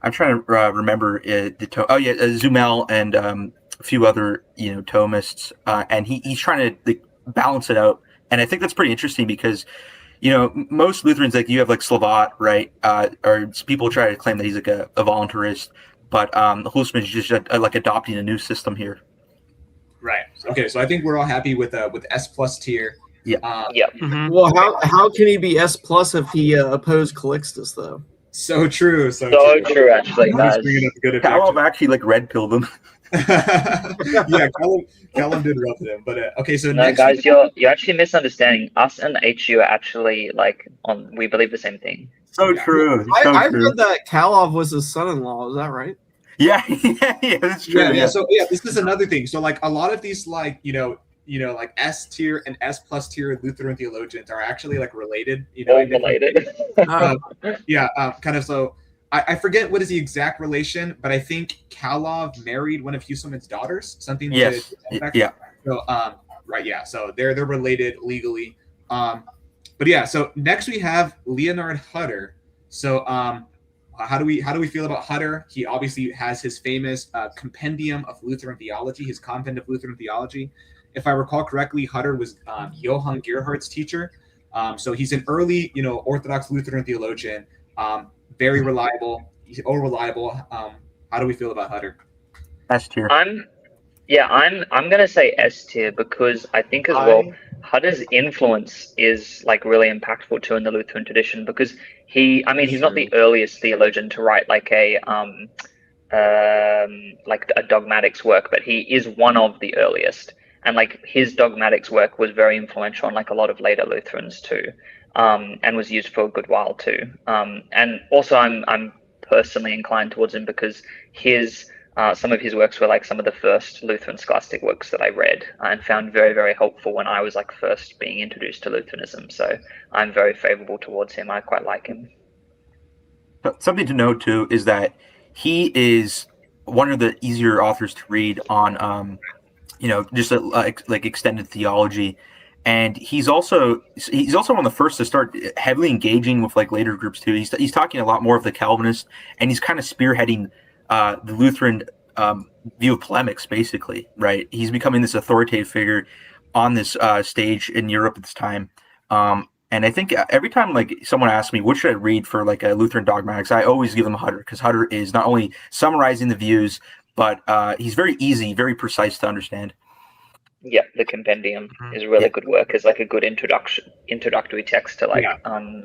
I'm trying to remember Zumel and a few other Thomists, and he's trying to like balance it out. And I think that's pretty interesting because most Lutherans, like you have like Slavat, right, or people try to claim that he's like a voluntarist, but Husman is just like adopting a new system here. Right. Okay. So I think we're all happy with S plus tier. Yeah. Well, how can he be S plus if he opposed Calixtus though? So true. So true, actually, guys. Kalov actually like red pilled him. Yeah, Callum did rub him. But okay, so no, next guys, you're actually misunderstanding. Us and HU are actually like we believe the same thing. So true. I heard that Kalov was his son-in-law. Is that right? Yeah, that's true. Yeah. So this is another thing. So like a lot of these like like S tier and S plus tier Lutheran theologians are actually like related. All related. Kind of. So I forget what is the exact relation, but I think Kalov married one of Huselman's daughters. Something. Yes. Yeah. So right. Yeah. So they're related legally. But yeah. So next we have Leonhard Hutter. So how do we feel about Hutter? He obviously has his famous compendium of Lutheran theology, his convent of Lutheran theology. If I recall correctly, Hutter was Johann Gerhardt's teacher. So he's an early, Orthodox Lutheran theologian. Very reliable. He's reliable. How do we feel about Hutter? S tier. I'm gonna say S tier because I think as well Hutter's influence is like really impactful too in the Lutheran tradition because he's not the earliest theologian to write like a dogmatics work, but he is one of the earliest. And like his dogmatics work was very influential on like a lot of later Lutherans too, and was used for a good while too. And also I'm personally inclined towards him because his some of his works were like some of the first Lutheran scholastic works that I read and found very, very helpful when I was like first being introduced to Lutheranism. So I'm very favorable towards him. I quite like him. Something to note too is that he is one of the easier authors to read on just like extended theology, and he's also one of the first to start heavily engaging with like later groups too. He's talking a lot more of the Calvinist, and he's kind of spearheading the Lutheran view of polemics, basically, right? He's becoming this authoritative figure on this stage in Europe at this time. And I think every time like someone asks me what should I read for like a Lutheran dogmatics, I always give them Hutter because Hutter is not only summarizing the views, but he's very easy, very precise to understand. Yeah, the compendium is really good work as like a good introductory text to like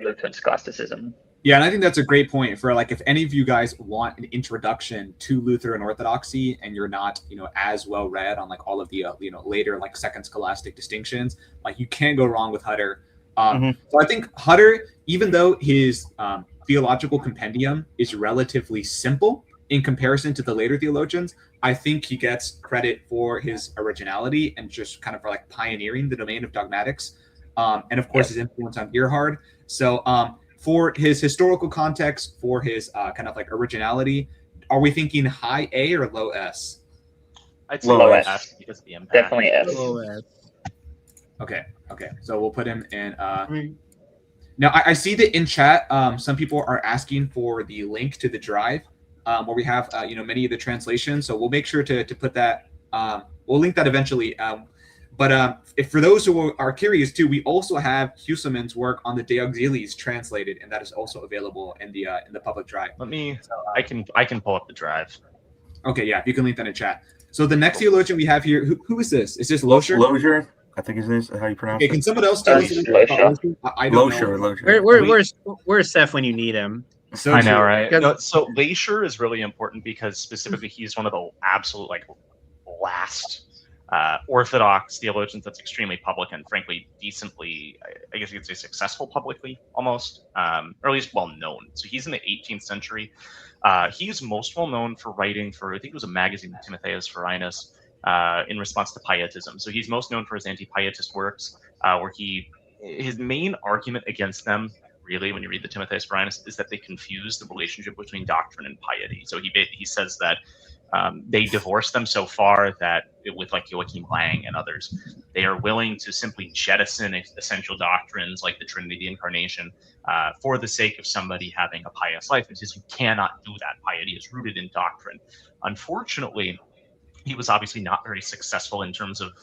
Lutheran scholasticism. Yeah, and I think that's a great point for like if any of you guys want an introduction to Lutheran Orthodoxy and you're not, as well read on like all of the later like second scholastic distinctions, like you can't go wrong with Hutter. So I think Hutter, even though his theological compendium is relatively simple in comparison to the later theologians, I think he gets credit for his originality and just kind of for like pioneering the domain of dogmatics, and of course his influence on Gerhard. So for his historical context, for his kind of like originality, are we thinking high A or low S? I'd say Low low S. S because of the impact. Definitely S. Okay. So we'll put him in. mean, Now I see that in chat, some people are asking for the link to the drive, where we have many of the translations. So we'll make sure to put that. We'll link that eventually. But if for those who are curious too, we also have Huselman's work on the De Auxiliis translated, and that is also available in the public drive. Let me. I can pull up the drive. Okay, yeah, if you can link that in chat. So the next theologian we have here, who is this? Is this Losher? Lozier, I think is how you pronounce Okay, can it. someone else tell us That's anything about Losher. Losher? I don't know. Lozier. Where's Seth when you need him? So I know, true. right? Because- No, so Leisure is really important because specifically he's one of the absolute last Orthodox theologians that's extremely public and frankly decently, I guess you could say successful publicly almost, or at least well known. So he's in the 18th century. He's most well known for writing for, I think it was a magazine, Timotheus Forinus, in response to pietism. So he's most known for his anti-pietist works, where his main argument against them, really, when you read the Timotheus Forinus, is that they confuse the relationship between doctrine and piety. So he says that they divorce them so far that, with like Joachim Lang and others, they are willing to simply jettison essential doctrines like the Trinity, the Incarnation, for the sake of somebody having a pious life. It says you cannot do that. Piety is rooted in doctrine. Unfortunately, he was obviously not very successful in terms of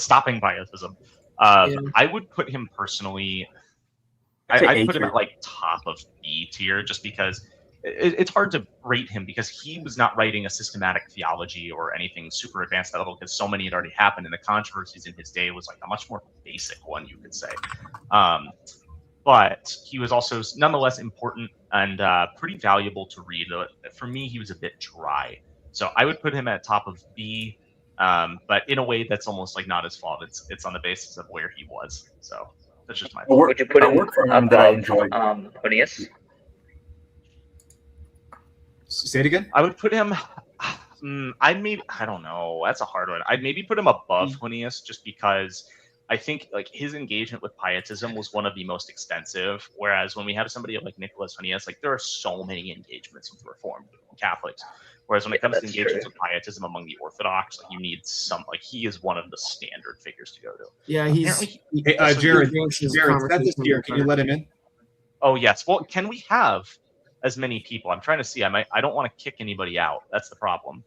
stopping pietism. I would put him personally. I'd put him at like top of B tier just because it's hard to rate him because he was not writing a systematic theology or anything super advanced at that level because so many had already happened, and the controversies in his day was like a much more basic one, you could say. But he was also nonetheless important and pretty valuable to read. For me, he was a bit dry. So I would put him at top of B, but in a way that's almost like not his fault. It's on the basis of where he was. So that's just my Would you put him work from him that I enjoyed. Honius? Say it again. I would put him. I don't know. That's a hard one. I'd maybe put him above Honius just because I think like his engagement with pietism was one of the most extensive. Whereas when we have somebody like Nicholas Honius, like there are so many engagements with Reformed Catholics. Whereas when it comes to engagements with pietism among the Orthodox, like you need he is one of the standard figures to go to. Yeah, he's Hey, Jared, Seth is here. Can you let him in? Oh yes. Well, can we have as many people? I'm trying to see. I don't want to kick anybody out. That's the problem.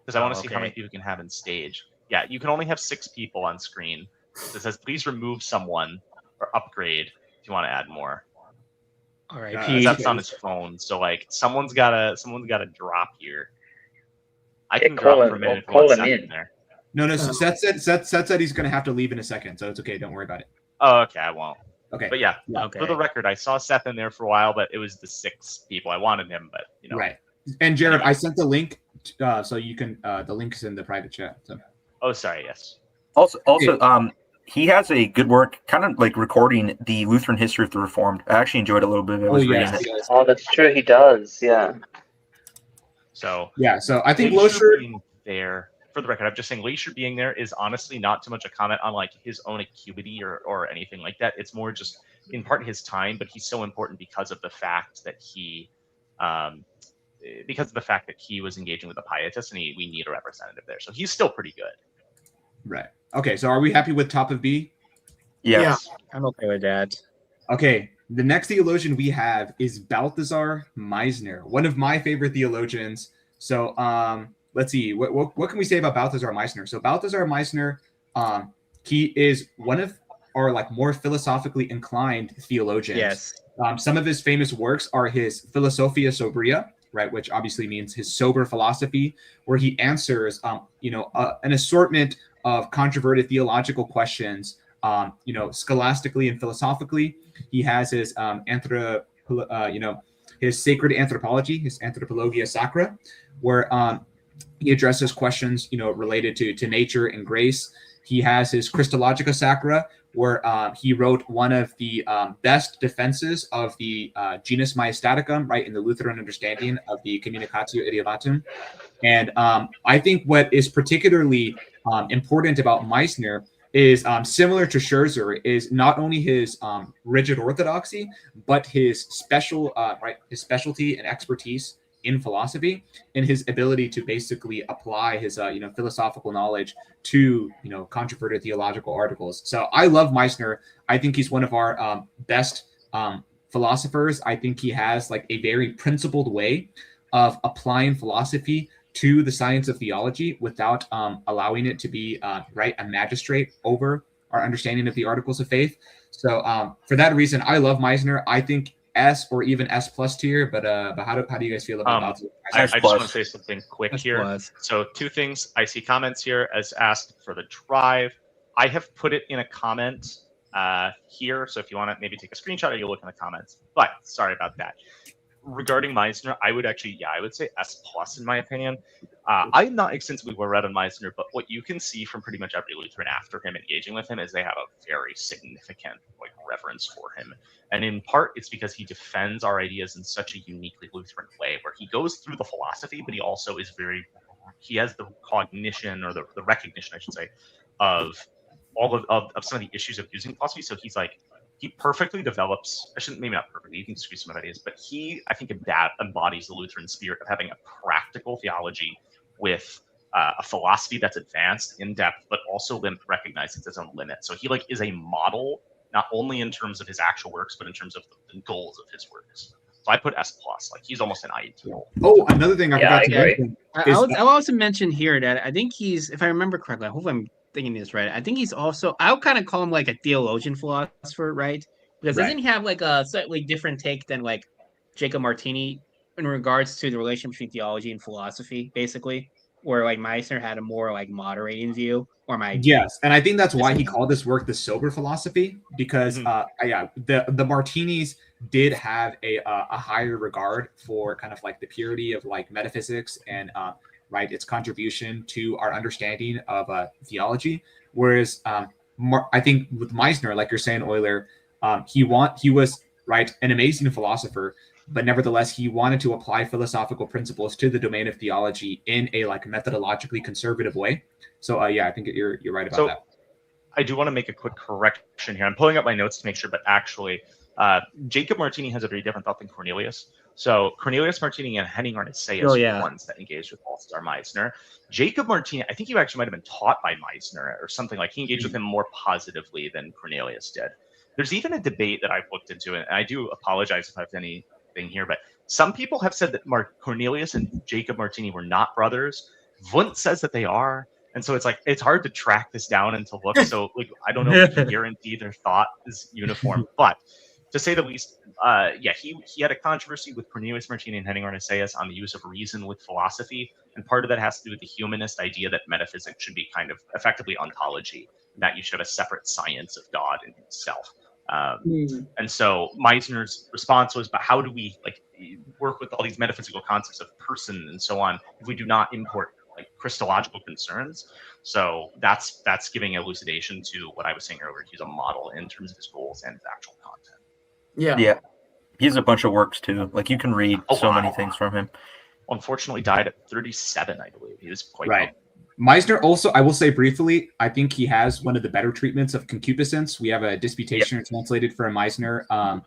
Because I want to see how many people we can have in stage. Yeah, you can only have 6 people on screen. It says please remove someone or upgrade if you want to add more. All right. That's on his phone, so like someone's gotta drop here. I Yeah, can call drop him- for a minute. if you call want him Seth in. there. No. Seth said he's going to have to leave in a second, so it's okay. Don't worry about it. Oh, okay, I won't. Okay. But yeah, Okay. for the record, I saw Seth in there for a while, but it was the 6 people. I wanted him, but Right. And Jared, I sent the link, so you can. The link is in the private chat. So. Oh, sorry. Yes. Also, he has a good work, kind of like recording the Lutheran history of the Reformed. I actually enjoyed a little bit of it. I was reading it. Oh, that's true. He does. Yeah. So Yeah. So I think Leisure Losher. being there, for the record, I'm just saying Leisure being there is honestly not too much a comment on like his own acuity or anything like that. It's more just in part his time, but he's so important because of the fact that he was engaging with the pietists, and we need a representative there. So he's still pretty good. Right. Okay. So are we happy with top of B? Yes. I'm okay with that. Okay. The next theologian we have is Balthasar Meissner, one of my favorite theologians. So let's see. What can we say about Balthasar Meissner? So Balthasar Meissner, he is one of our like more philosophically inclined theologians. Yes. Some of his famous works are his Philosophia Sobria, right, which obviously means his sober philosophy, where he answers, an assortment of controverted theological questions, scholastically and philosophically. He has his his sacred anthropology, his Anthropologia Sacra, where he addresses questions, related to nature and grace. He has his Christologica Sacra, where he wrote one of the best defenses of the genus Majestaticum, right, in the Lutheran understanding of the Communicatio Idealatum. And I think what is particularly important about Meissner is similar to Scherzer, is not only his rigid orthodoxy, but his his specialty and expertise in philosophy and his ability to basically apply his philosophical knowledge to controverted theological articles. So I love Meissner. I think he's one of our best philosophers. I think he has like a very principled way of applying philosophy to the science of theology without allowing it to be a magistrate over our understanding of the articles of faith. So for that reason, I love Meissner. I think S or even S plus tier, but how do you guys feel about that? I just want to say something quick here. plus. So two things. I see comments here as asked for the drive. I have put it in a comment here. So if you want to maybe take a screenshot or you'll look in the comments. But sorry about that. Regarding Meissner, I would say S plus in my opinion. I'm not extensively well read on Meissner, but what you can see from pretty much every Lutheran after him engaging with him is they have a very significant reverence for him. And in part, it's because he defends our ideas in such a uniquely Lutheran way, where he goes through the philosophy, but he also is he has the cognition or the recognition, I should say, of all of some of the issues of using philosophy. So he perfectly develops, maybe not perfectly, you can squeeze some ideas, but I think that embodies the Lutheran spirit of having a practical theology with a philosophy that's advanced, in depth, but also recognizes its own limits. So he is a model, not only in terms of his actual works, but in terms of the goals of his works. So I put S plus, he's almost an ideal. Oh, another thing I forgot to mention. I'll also mention here that I think he's, if I remember correctly, I hope I'm thinking this right. I think he's also, I'll kind of call him like a theologian philosopher, right? Because doesn't he have a slightly different take than Jacob Martini in regards to the relation between theology and philosophy, basically, where Meissner had a more moderating view, or yes, and I think that's why he called this work the sober philosophy, because the Martinis did have a higher regard for kind of the purity of metaphysics and its contribution to our understanding of theology, whereas I think with Meissner, like you're saying, Euler, he was an amazing philosopher, but nevertheless he wanted to apply philosophical principles to the domain of theology in a methodologically conservative way. So I think you're right about that. I do want to make a quick correction here. I'm pulling up my notes to make sure, but actually Jacob Martini has a very different thought than Cornelius. So Cornelius Martini and Henning Arniseus are the ones that engaged with Balthasar Meissner. Jacob Martini, I think he actually might have been taught by Meissner or something. He engaged with him more positively than Cornelius did. There's even a debate that I've looked into, and I do apologize if I have anything here, but some people have said that Cornelius and Jacob Martini were not brothers. Wundt says that they are. And so it's hard to track this down and to look. So I don't know if we can guarantee their thought is uniform, but to say the least, he had a controversy with Cornelius Martini and Henning Arniseus on the use of reason with philosophy. And part of that has to do with the humanist idea that metaphysics should be kind of effectively ontology, that you should have a separate science of God in itself. And so Meissner's response was, but how do we work with all these metaphysical concepts of person and so on if we do not import Christological concerns? So that's giving elucidation to what I was saying earlier. He's a model in terms of his goals and his actual content. Yeah. He has a bunch of works too. You can read many things from him. Unfortunately died at 37, I believe. He was quite young. Meissner also, I will say briefly, I think he has one of the better treatments of concupiscence. We have a disputation translated for Meissner, on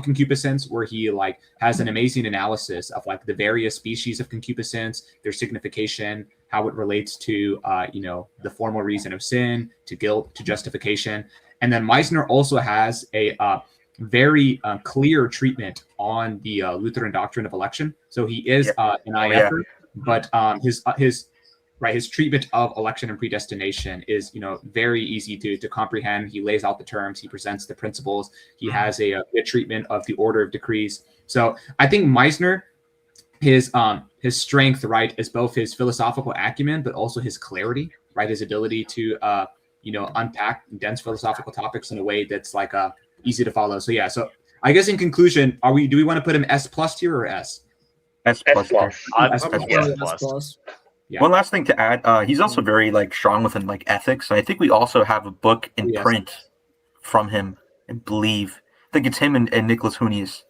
concupiscence, where he has an amazing analysis of the various species of concupiscence, their signification, how it relates to the formal reason of sin, to guilt, to justification. And then Meissner also has a very clear treatment on the Lutheran doctrine of election. So he is an IFer. But his treatment of election and predestination is very easy to comprehend. He lays out the terms, he presents the principles, he has a good treatment of the order of decrees. So I think Meissner, his strength is both his philosophical acumen, but also his clarity, his ability to unpack dense philosophical topics in a way that's easy to follow. So I guess in conclusion, do we want to put him S plus tier or S? S plus. Yeah. One last thing to add, he's also very strong within ethics. And I think we also have a book in print from him, I believe. I think it's him and Nicholas Hunius.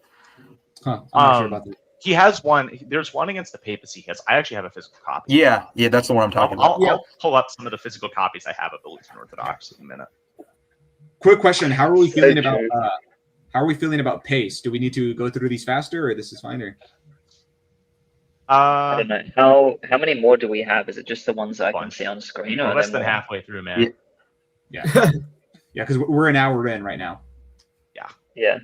I'm not sure about that. He has one. There's one against the papacy. I actually have a physical copy. Yeah, that's the one I'm talking about. I'll pull up some of the physical copies I have of the Lutheran Orthodox in a minute. Quick question: How are we feeling about pace? Do we need to go through these faster, or this is fine? Or? I don't know. How many more do we have? Is it just the ones that I can Bunch. see on screen? We're Or are less there than more? halfway through, man. Yeah, because we're an hour in right now. Yeah.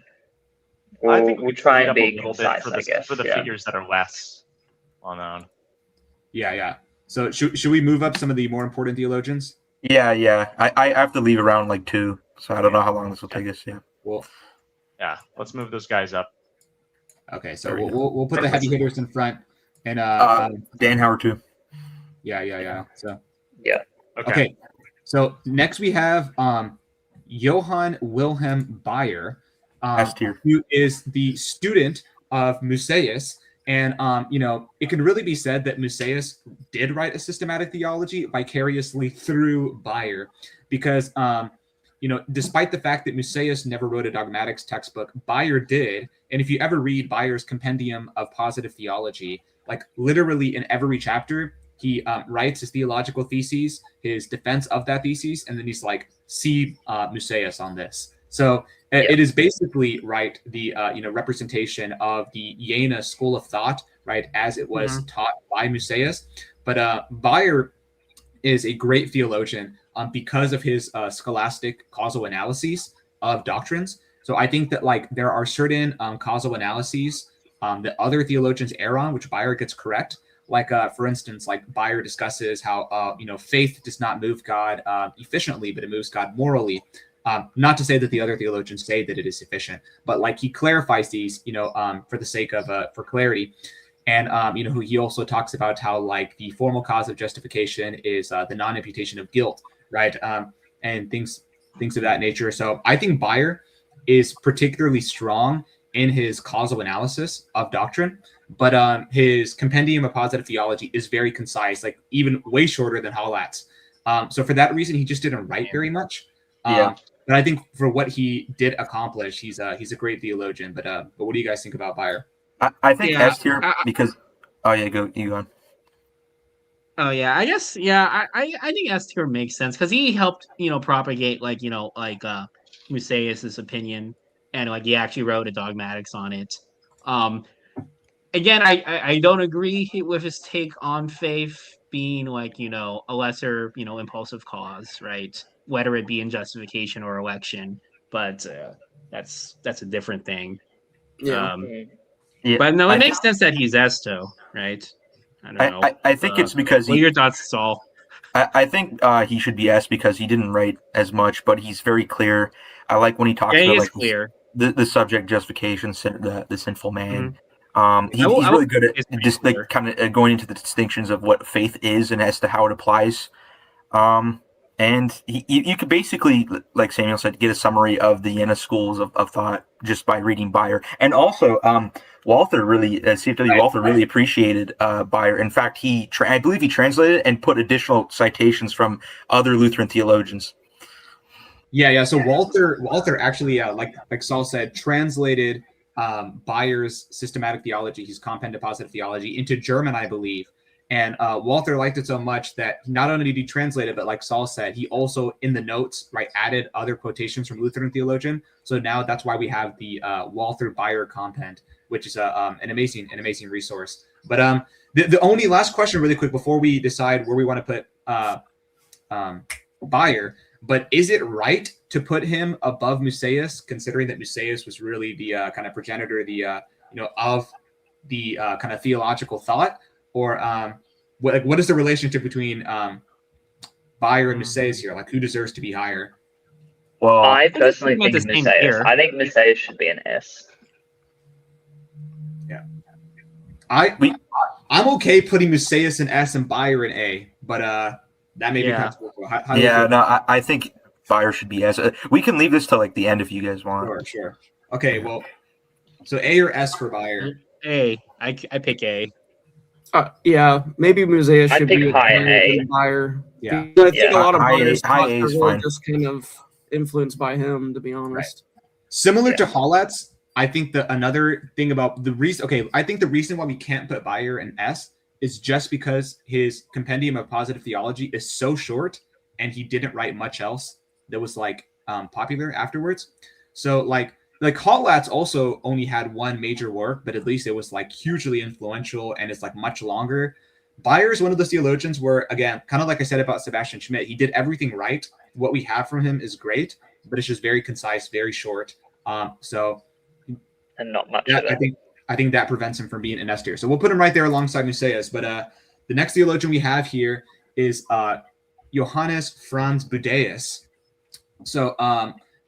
I think We'll we try speed and up a be little concise, bit I guess. for the Yeah. figures that are less well known. Yeah. So should we move up some of the more important theologians? Yeah. I have to leave around like 2, so I don't know how long this will take us. Yeah. Well, Yeah, let's move those guys up. okay. So There we we'll put the heavy hitters in front, and Dan Howard too. yeah. So Yeah. okay. So next we have Johann Wilhelm Bayer, S tier. who is the student of Musaeus. And, it can really be said that Musaeus did write a systematic theology vicariously through Bayer because, despite the fact that Musaeus never wrote a dogmatics textbook, Bayer did. And if you ever read Bayer's Compendium of Positive Theology, like literally in every chapter, he writes his theological theses, his defense of that thesis, and then he's like, see Musaeus on this. So it is basically, right, the representation of the Jena school of thought, right, as it was taught by Musaeus. But Bayer is a great theologian because of his scholastic causal analyses of doctrines. So I think that like there are certain causal analyses that other theologians err on, which Bayer gets correct. Like, for instance, like Bayer discusses how, faith does not move God efficiently, but it moves God morally. Not to say that the other theologians say that it is sufficient, but like he clarifies these, for the sake of for clarity. And he also talks about how like the formal cause of justification is the non-imputation of guilt, right? And things of that nature. So I think Bayer is particularly strong in his causal analysis of doctrine, but his Compendium of Positive Theology is very concise, like even way shorter than Hollat's. So for that reason, he just didn't write very much. But I think for what he did accomplish, he's a great theologian. But what do you guys think about Bayer? I think S tier because you go on. Oh yeah, I guess I think S tier makes sense because he helped propagate Musaeus's opinion, and like he actually wrote a dogmatics on it. Again, I don't agree with his take on faith being like a lesser impulsive cause, right? Whether it be in justification or election, but that's a different thing. Yeah. But no, it makes sense that he's Esto, right? I don't know. I think it's because what are your thoughts, Saul? I think he should be S because he didn't write as much, but he's very clear. I like when he talks about like clear. The subject justification, the sinful man. He's really good at just like kind of going into the distinctions of what faith is and as to how it applies. And you could basically, like Samuel said, get a summary of the Jena schools of thought just by reading Bayer. And also, Walther really, CFW Walther really appreciated Bayer. In fact, I believe he translated and put additional citations from other Lutheran theologians. Yeah. So Walther actually, like Saul said, translated Bayer's systematic theology, his Compendium of Positive Theology, into German, I believe. And Walther liked it so much that not only did he translate it, but like Saul said, he also in the notes added other quotations from Lutheran theologian. So now that's why we have the Walther Bayer Compend, which is an amazing resource. But the only last question, really quick, before we decide where we want to put Bayer, but is it right to put him above Musaeus, considering that Musaeus was really the kind of progenitor, of the kind of theological thought? Or what is the relationship between Bayer and Musaeus here? Like, who deserves to be higher? Well, I personally think Musaeus. I think Musaeus should be an S. Yeah, I'm okay putting Musaeus in S and Bayer in A, but that may be controversial. I think Bayer should be S. We can leave this to like the end if you guys want. Sure. Okay, well, so A or S for Bayer? A. I pick A. Yeah, maybe Musaeus should be high A. Bayer. Yeah, I think a lot of Bayer's high thoughts A are is really fine. just kind of influenced by him, to be honest. Similar to Hollat's, I think another thing about the reason. Okay, I think the reason why we can't put Bayer in S is just because his Compendium of Positive Theology is so short, and he didn't write much else that was like popular afterwards. So like like Hollatz also only had one major work, but at least it was like hugely influential and it's like much longer. Bayer's one of those theologians where, again, kind of like I said about Sebastian Schmidt, he did everything right. What we have from him is great, but it's just very concise, very short. So And not much yeah, of it. I think that prevents him from being an S tier. So we'll put him right there alongside Musaeus. But the next theologian we have here is Johannes Franz Budaeus. So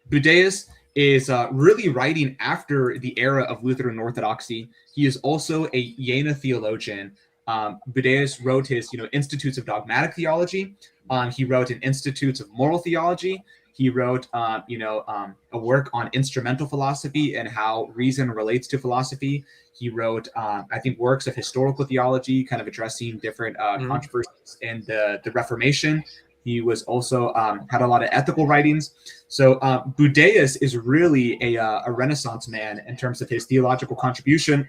Budaeus is really writing after the era of Lutheran Orthodoxy. He is also a Jena theologian. Budaeus wrote his, Institutes of Dogmatic Theology. He wrote an Institutes of Moral Theology. He wrote, a work on instrumental philosophy and how reason relates to philosophy. He wrote, I think, works of historical theology, kind of addressing different controversies in the Reformation. He was also had a lot of ethical writings. So Budaeus is really a Renaissance man in terms of his theological contribution.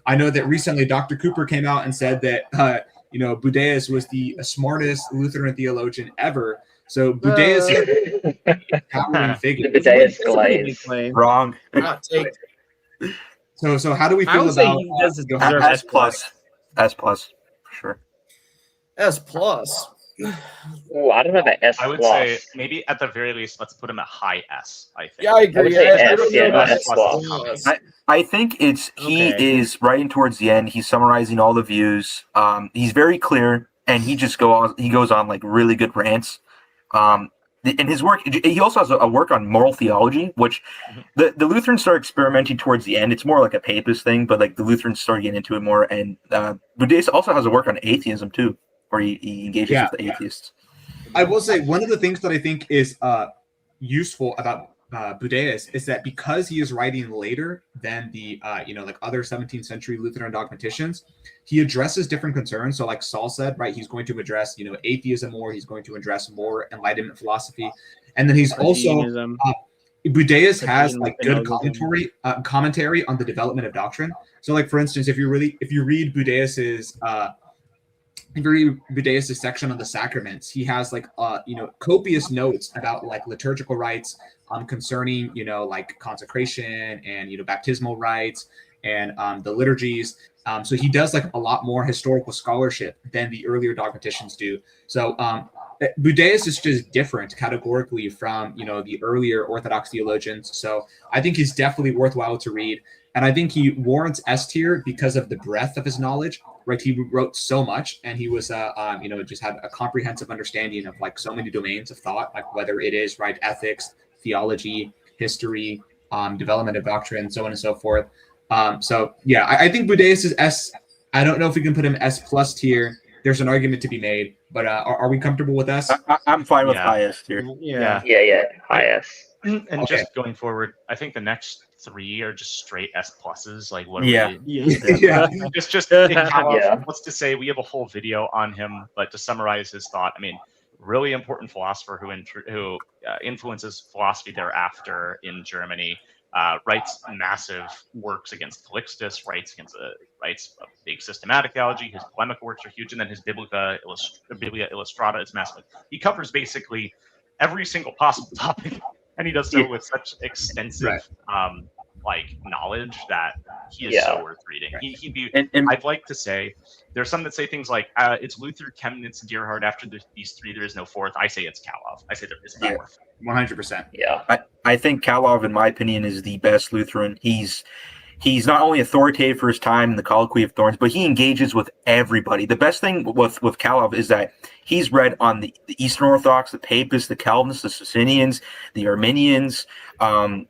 I know that recently Dr. Cooper came out and said that Budaeus was the smartest Lutheran theologian ever. So Budaeus is a towering figure. The Budaeus glaze. Wrong. Hot take. So how do we I feel would say about he does Johannes? deserve S plus. S plus. For sure. S plus. Ooh, I don't know about S I would plus. say maybe at the very least, let's put him at high S. I think. Yeah, I agree. I would say I S, don't yeah, know not about S plus. plus. I think he Okay. is writing towards the end. He's summarizing all the views. He's very clear, and he goes on like really good rants. In his work, he also has a work on moral theology, which the Lutherans start experimenting towards the end. It's more like a papist thing, but like the Lutherans start getting into it more. And Budaeus also has a work on atheism too, where he engages with the atheists. I will say one of the things that I think is useful about Budaeus is that because he is writing later than the like other 17th century Lutheran dogmaticians, he addresses different concerns. So like Saul said, right, he's going to address atheism more. He's going to address more Enlightenment philosophy, and then he's also Budaeus has like good commentary on the development of doctrine. So like for instance, if you read Budaeus's section on the sacraments, he has like copious notes about like liturgical rites concerning like consecration and baptismal rites and the liturgies. So he does like a lot more historical scholarship than the earlier dogmaticians do. So Budaeus is just different categorically from the earlier Orthodox theologians. So I think he's definitely worthwhile to read, and I think he warrants S tier because of the breadth of his knowledge. Right, he wrote so much, and he was just had a comprehensive understanding of like so many domains of thought, like whether it is right ethics, theology, history, development of doctrine, so on and so forth. So yeah, I think Budaeus is S. I don't know if we can put him S plus tier. There's an argument to be made, but are we comfortable with S? I'm fine with Yeah. high S tier. Yeah. High S. And Okay. just going forward, I think the next three are just straight S pluses. Like what? Yeah. Yeah. Just Yeah. what's to say we have a whole video on him, but to summarize his thought, I mean, really important philosopher who influences philosophy thereafter in Germany. Writes massive works against Calixtus, writes a big systematic theology. His polemical works are huge, and then his Biblia Illustrata is massive. He covers basically every single possible topic, and he does so with such extensive knowledge that he is so worth reading. He'd be. And I'd like to say there's some that say things like it's Luther, Chemnitz, and Gerhard. After these three, there is no fourth. I say it's Calov. I say there is no fourth. 100%. Yeah. I think Calov, in my opinion, is the best Lutheran. He's not only authoritative for his time in the Colloquy of Thorns, but he engages with everybody. The best thing with Calov is that he's read on the Eastern Orthodox, the Papists, the Calvinists, the Socinians, the Arminians.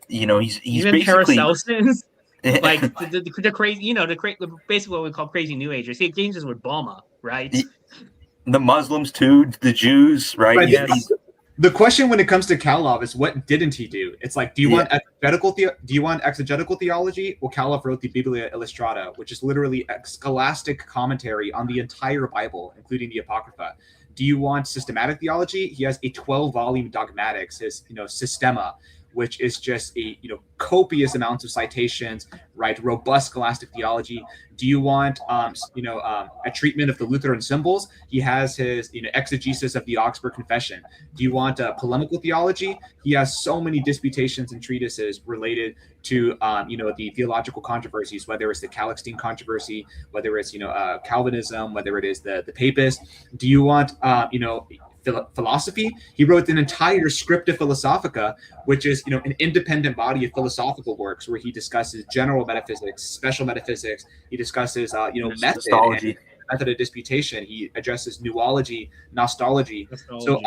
He's even basically Paracelsians, like the crazy, basically what we call crazy New Agers. He engages with Balma, right? The Muslims too, the Jews, right? Right. Yes. The question when it comes to Calov is what didn't he do? It's like, do you want exegetical theology? Well, Calov wrote the Biblia Illustrata, which is literally a scholastic commentary on the entire Bible, including the Apocrypha. Do you want systematic theology? He has a 12-volume dogmatics, his Systema, which is just a copious amounts of citations, right? Robust scholastic theology. Do you want a treatment of the Lutheran symbols? He has his exegesis of the Augsburg Confession. Do you want polemical theology? He has so many disputations and treatises related to the theological controversies, whether it's the Calixtine controversy, whether it's Calvinism, whether it is the Papists. Do you want philosophy? He wrote an entire Scripta Philosophica, which is an independent body of philosophical works where he discusses general metaphysics, special metaphysics. He discusses method of disputation. He addresses nuology, Nostology. So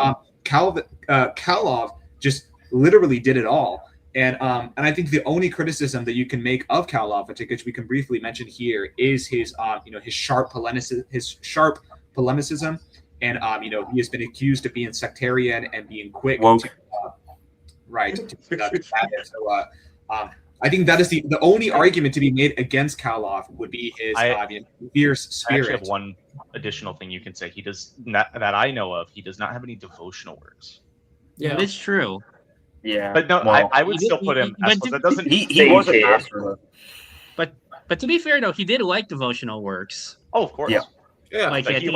Kalov just literally did it all. And I think the only criticism that you can make of Kalov, which we can briefly mention here, is his sharp polemicism. And he has been accused of being sectarian and being quick woke. To so I think that is the only argument to be made against Kalov would be his fierce spirit. I actually have one additional thing you can say. He does not, that I know of, he does not have any devotional works. Yeah, it's true. Yeah, but no, well, I would still put him. That doesn't. He was a pastor. But to be fair though, he did like devotional works. Oh, of course. Yeah. Like Like, I he think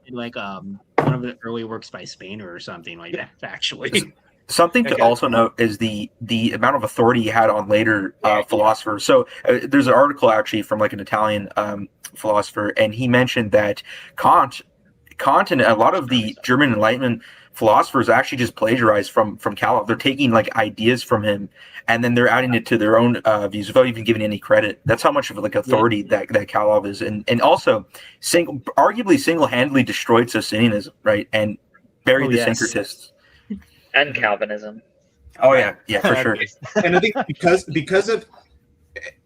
he liked read one of the early works by Spain or something like that. Actually, Something to also note is the amount of authority he had on later philosophers. So there's an article actually from like an Italian philosopher, and he mentioned that Kant and a lot of the German Enlightenment philosophers actually just plagiarized from Kalov. They're taking like ideas from him, and then they're adding it to their own views without even giving any credit. That's how much of like authority that Kalov is, and also arguably single-handedly destroyed Socinianism, right, and buried the syncretists. And Calvinism. Oh yeah, for sure. And I think because of,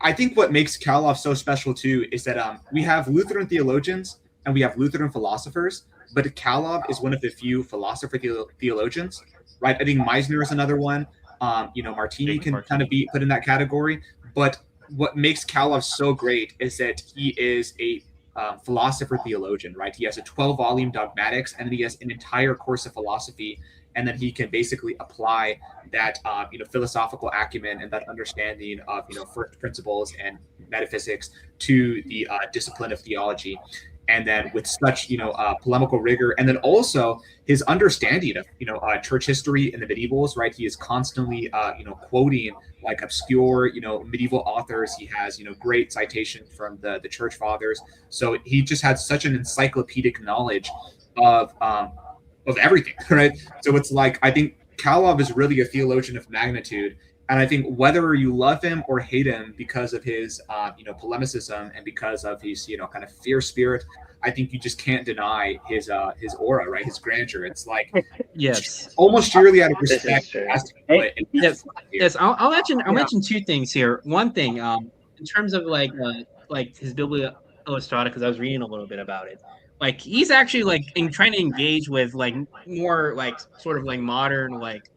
I think what makes Kalov so special too is that we have Lutheran theologians and we have Lutheran philosophers, but Kalov is one of the few philosopher theologians, right? I think Meisner is another one. Martini can kind of be put in that category. But what makes Kalov so great is that he is a philosopher theologian, right? He has a 12-volume dogmatics, and then he has an entire course of philosophy, and then he can basically apply that philosophical acumen and that understanding of first principles and metaphysics to the discipline of theology. And then with such polemical rigor, and then also his understanding of church history in the medievals, right? He is constantly quoting like obscure medieval authors. He has great citations from the church fathers. So he just had such an encyclopedic knowledge of everything, right? So it's like, I think Kalov is really a theologian of magnitude. And I think whether you love him or hate him because of his, polemicism and because of his, kind of fierce spirit, I think you just can't deny his aura, right? His grandeur. It's like, yes, almost sheerly out of respect. Yes. I'll mention two things here. One thing, in terms of like his Biblia Illustrata, because I was reading a little bit about it. Like he's actually like trying to engage with like more like sort of like modern like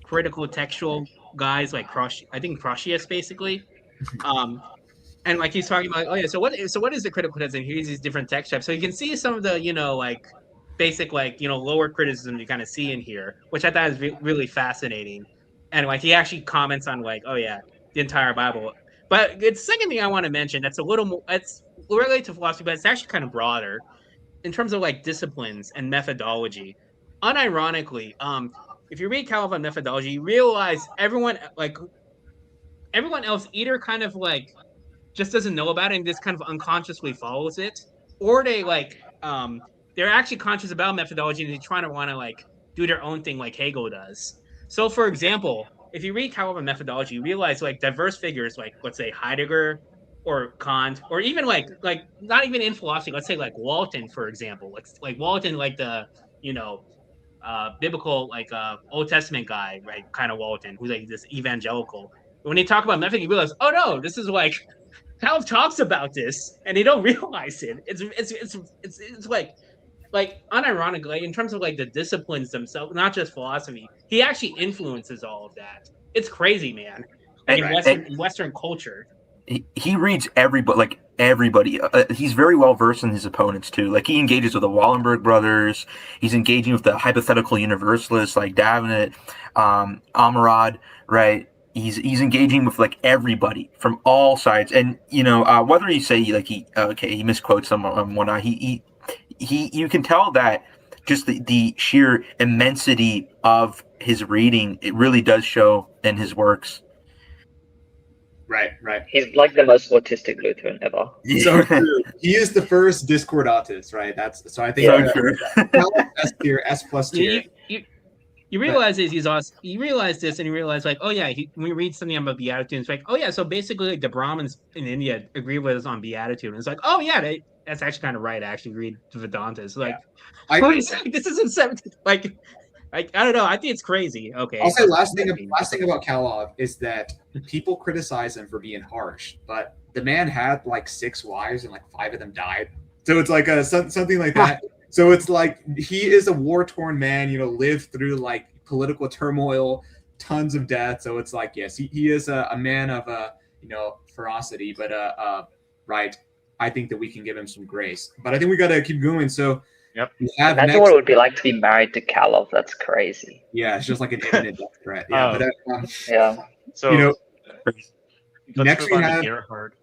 critical textual guys like Crocius basically, and like he's talking about so what is the critical text, and here's these different text types, so you can see some of the like basic like lower criticism you kind of see in here, which I thought is really fascinating, and like he actually comments on like the entire Bible. But the second thing I want to mention that's a little more, it's related to philosophy, but it's actually kind of broader in terms of like disciplines and methodology. Unironically, if you read Calvin methodology, you realize everyone else either kind of like just doesn't know about it and just kind of unconsciously follows it, or they like they're actually conscious about methodology and they want to like do their own thing like Hegel does. So for example, if you read Calvin methodology, you realize like diverse figures like let's say Heidegger or Kant, or even like not even in philosophy, let's say like Walton, for example. Like Walton, like the biblical like Old Testament guy, right? Kind of Walton, who's like this evangelical. When they talk about method, you realize, oh no, this is like Calv talks about this, and they don't realize it. It's like unironically, in terms of like the disciplines themselves, not just philosophy, he actually influences all of that. It's crazy, man. In Western culture. He reads every book. Like everybody. He's very well versed in his opponents too. Like he engages with the Wallenberg brothers. He's engaging with the hypothetical universalists like Davenant, Amarad, right? He's engaging with like everybody from all sides, and whether you say like he misquotes them and whatnot, he you can tell that just the sheer immensity of his reading, it really does show in his works. Right. He's like the most autistic Lutheran ever. So true. He is the first Discord autist, right? That's so I think So true. S tier, S plus tier. You realize this, you realize this, and you realize like, oh yeah, when we read something about beatitude, it's like, oh yeah, so basically like the Brahmins in India agree with us on beatitude, and it's like, oh yeah, that's actually kind of right. I actually read Vedantas, like, this isn't 17, like I don't know. I think it's crazy. Okay. I'll say last thing about Kalov is that people criticize him for being harsh, but the man had like 6 wives and like 5 of them died. So it's like something like that. So it's like he is a war-torn man, lived through like political turmoil, tons of death. So it's like, yes, he is a man of ferocity, but right. I think that we can give him some grace. But I think we got to keep going. So yep. Imagine what it would be like to be married to Kalov. That's crazy. Yeah, it's just like an imminent death threat. Yeah, yeah. So next we have Gerhard.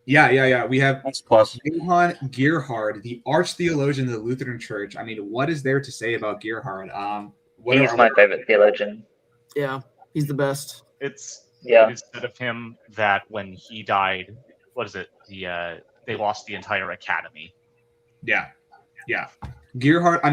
Yeah. We have plus Johann Gerhard, the arch-theologian of the Lutheran Church. I mean, what is there to say about Gerhard? He's my favorite theologian. Yeah, he's the best. It is said of him that when he died, what is it? They lost the entire academy. Yeah. Gerhard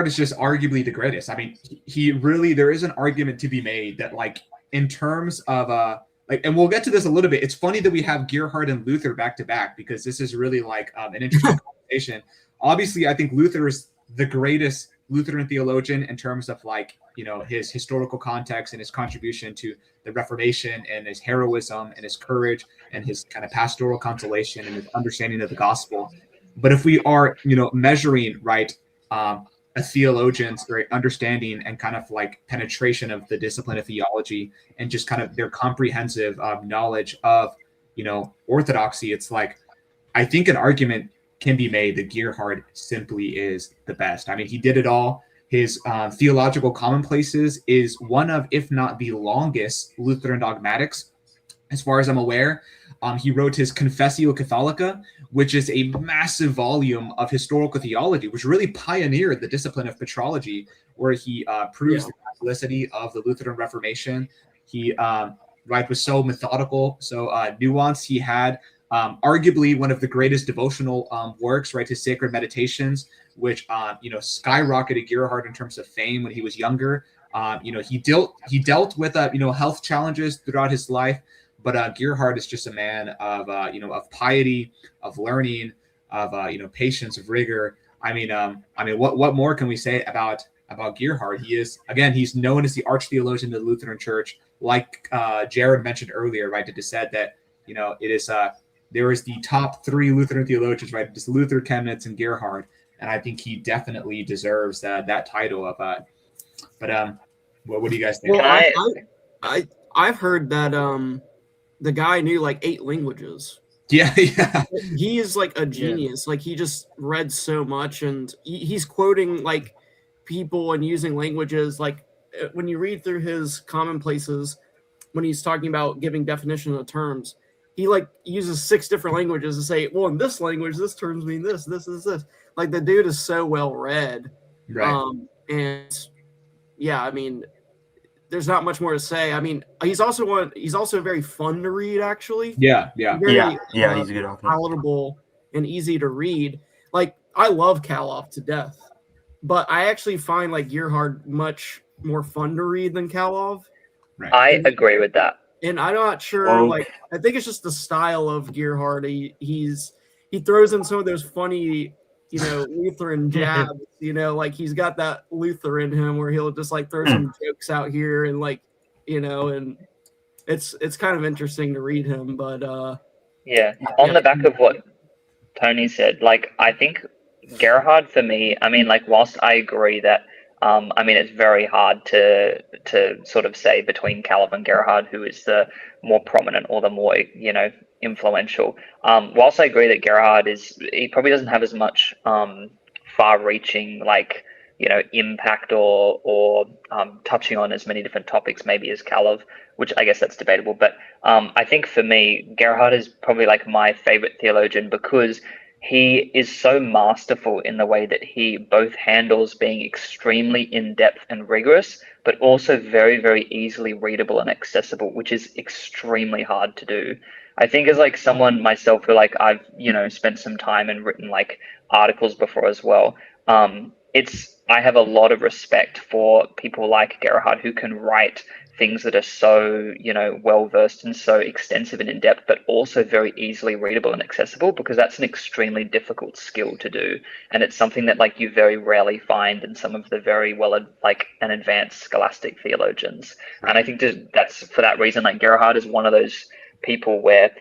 is just arguably the greatest. I mean, he really, there is an argument to be made that like in terms of and we'll get to this a little bit. It's funny that we have Gerhard and Luther back to back because this is really like an interesting conversation. Obviously, I think Luther is the greatest Lutheran theologian in terms of like, his historical context and his contribution to the Reformation and his heroism and his courage and his kind of pastoral consolation and his understanding of the gospel. But if we are, measuring, right, a theologian's right, understanding and kind of like penetration of the discipline of theology and just kind of their comprehensive knowledge of, orthodoxy, it's like, I think an argument can be made that Gerhard simply is the best. I mean, he did it all. His Theological Commonplaces is one of, if not the longest Lutheran dogmatics, as far as I'm aware. He wrote his Confessio Catholica, which is a massive volume of historical theology, which really pioneered the discipline of patrology, where he proves the Catholicity of the Lutheran Reformation. He was so methodical, so nuanced. He had arguably one of the greatest devotional works, right, his Sacred Meditations, which skyrocketed Gerhard in terms of fame when he was younger. He dealt with health challenges throughout his life. But Gerhard is just a man of of piety, of learning, of patience, of rigor. I mean, what more can we say about Gerhard? He's known as the arch-theologian of the Lutheran Church. Like Jared mentioned earlier, right? It is said that it is there is the top 3 Lutheran theologians, right? It's Luther, Chemnitz, and Gerhard, and I think he definitely deserves that title of. But what do you guys think? Well, I've heard that the guy knew like 8 languages. Yeah. He is like a genius. Like he just read so much, and he's quoting like people and using languages. Like when you read through his commonplaces, when he's talking about giving definition of terms, he like uses 6 different languages to say, well, in this language, this terms mean this. Like the dude is so well read. Right. And yeah, I mean, there's not much more to say. I mean, he's also very fun to read, actually. Yeah. He's a good author. Palatable and easy to read. Like, I love Kalov to death, but I actually find like Gerhard much more fun to read than Kalov. Right. I agree with that. And I'm not sure. I think it's just the style of Gerhard. He throws in some of those funny, Lutheran jabs. Like he's got that Luther in him where he'll just like throw some jokes out here and like, and it's kind of interesting to read him. But on the back of what Tony said, like I think Gerhard for me, I mean, like whilst I agree that it's very hard to sort of say between Caleb and Gerhard who is the more prominent or the more influential. Whilst I agree that Gerhard he probably doesn't have as much far-reaching impact or touching on as many different topics maybe as Calov, which I guess that's debatable. But I think for me, Gerhard is probably like my favorite theologian because he is so masterful in the way that he both handles being extremely in-depth and rigorous, but also very, very easily readable and accessible, which is extremely hard to do. I think as like someone myself who like I've spent some time and written like articles before as well. I have a lot of respect for people like Gerhard who can write things that are so well versed and so extensive and in depth, but also very easily readable and accessible, because that's an extremely difficult skill to do, and it's something that like you very rarely find in some of the very well and advanced scholastic theologians. And I think that's for that reason like Gerhard is one of those people where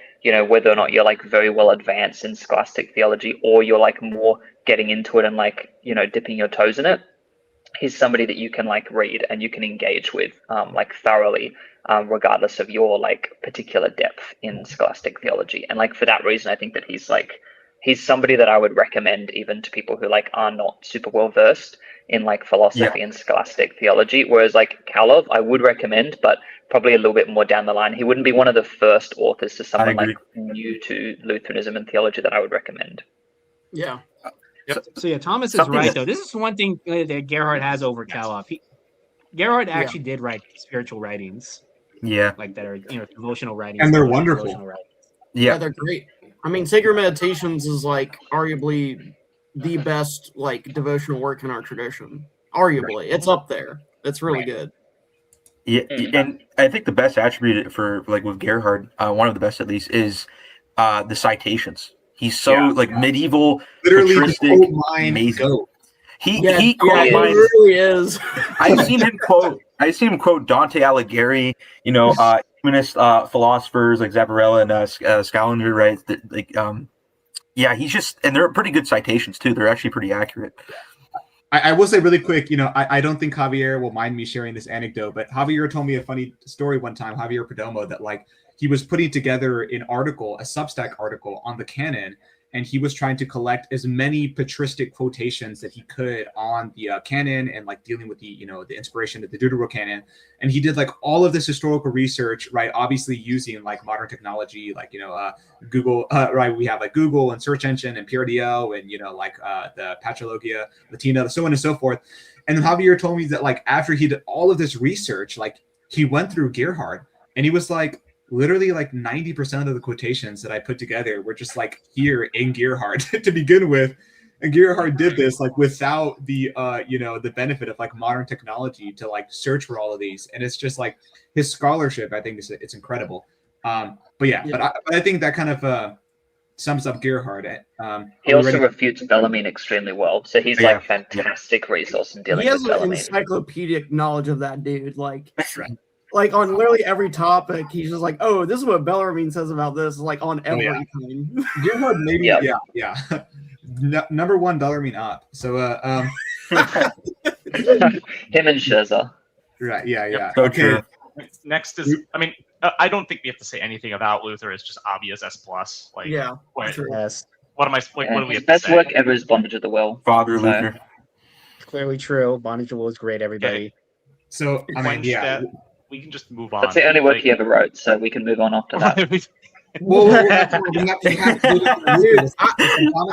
whether or not you're like very well advanced in scholastic theology or you're like more getting into it and like dipping your toes in it, he's somebody that you can like read and you can engage with like thoroughly, regardless of your like particular depth in scholastic theology. And like for that reason I think that he's somebody that I would recommend even to people who like are not super well versed in like philosophy and scholastic theology, whereas like Calov I would recommend, but probably a little bit more down the line. He wouldn't be one of the first authors to someone like new to Lutheranism and theology that I would recommend. Yeah. So yeah, Thomas is right though. This is one thing that Gerhard has over Calov. Gerhard actually did write spiritual writings. Yeah. Like that are devotional writings. And they're wonderful. Yeah, they're great. I mean, Sacred Meditations is like arguably the best like devotional work in our tradition. Arguably, it's up there. It's really good. Yeah, and I think the best attribute for like with Gerhard, one of the best at least, is the citations. He's so medieval, literally patristic, amazing. He quote lines. Really is. I've seen him quote Dante Alighieri. Humanist philosophers like Zabarella and Scaliger, right? He's just, and they're pretty good citations too. They're actually pretty accurate. I will say really quick, I don't think Javier will mind me sharing this anecdote, but Javier told me a funny story one time, Javier Perdomo, that like he was putting together an article, a Substack article on the canon, and he was trying to collect as many patristic quotations that he could on the canon and like dealing with the inspiration of the Deuterocanon. And he did like all of this historical research, right? Obviously using like modern technology, like, Google, right? We have like Google and search engine and PRDL and, the Patrologia Latina, so on and so forth. And then Javier told me that like, after he did all of this research, like he went through Gerhard and he was like, literally like 90% of the quotations that I put together were just like here in Gerhard to begin with. And Gerhard did this like without the, the benefit of like modern technology to like search for all of these. And it's just like his scholarship, I think it's incredible. But I think that kind of sums up Gerhard. He also refutes Bellarmine extremely well. So he's like fantastic resource in dealing with Bellarmine. He has an encyclopedic knowledge of that dude. Like, That's right. Like on literally every topic, he's just like, "Oh, this is what Bellarmine says about this." Like on everything. Gerhard, maybe, number one Bellarmine up. So, him and Scherzer. Right. Yeah. So okay. true. Next is, I mean, I don't think we have to say anything about Luther. It's just obvious S plus. Like, Yes. What am I? Like, what do we have to best say? work ever is Bondage of the Will. Father Luther. Clearly true. Bondage of the Will is great, everybody. Okay. So, I mean, that, we can just move on. That's the only work he ever wrote, so we can move on after that. I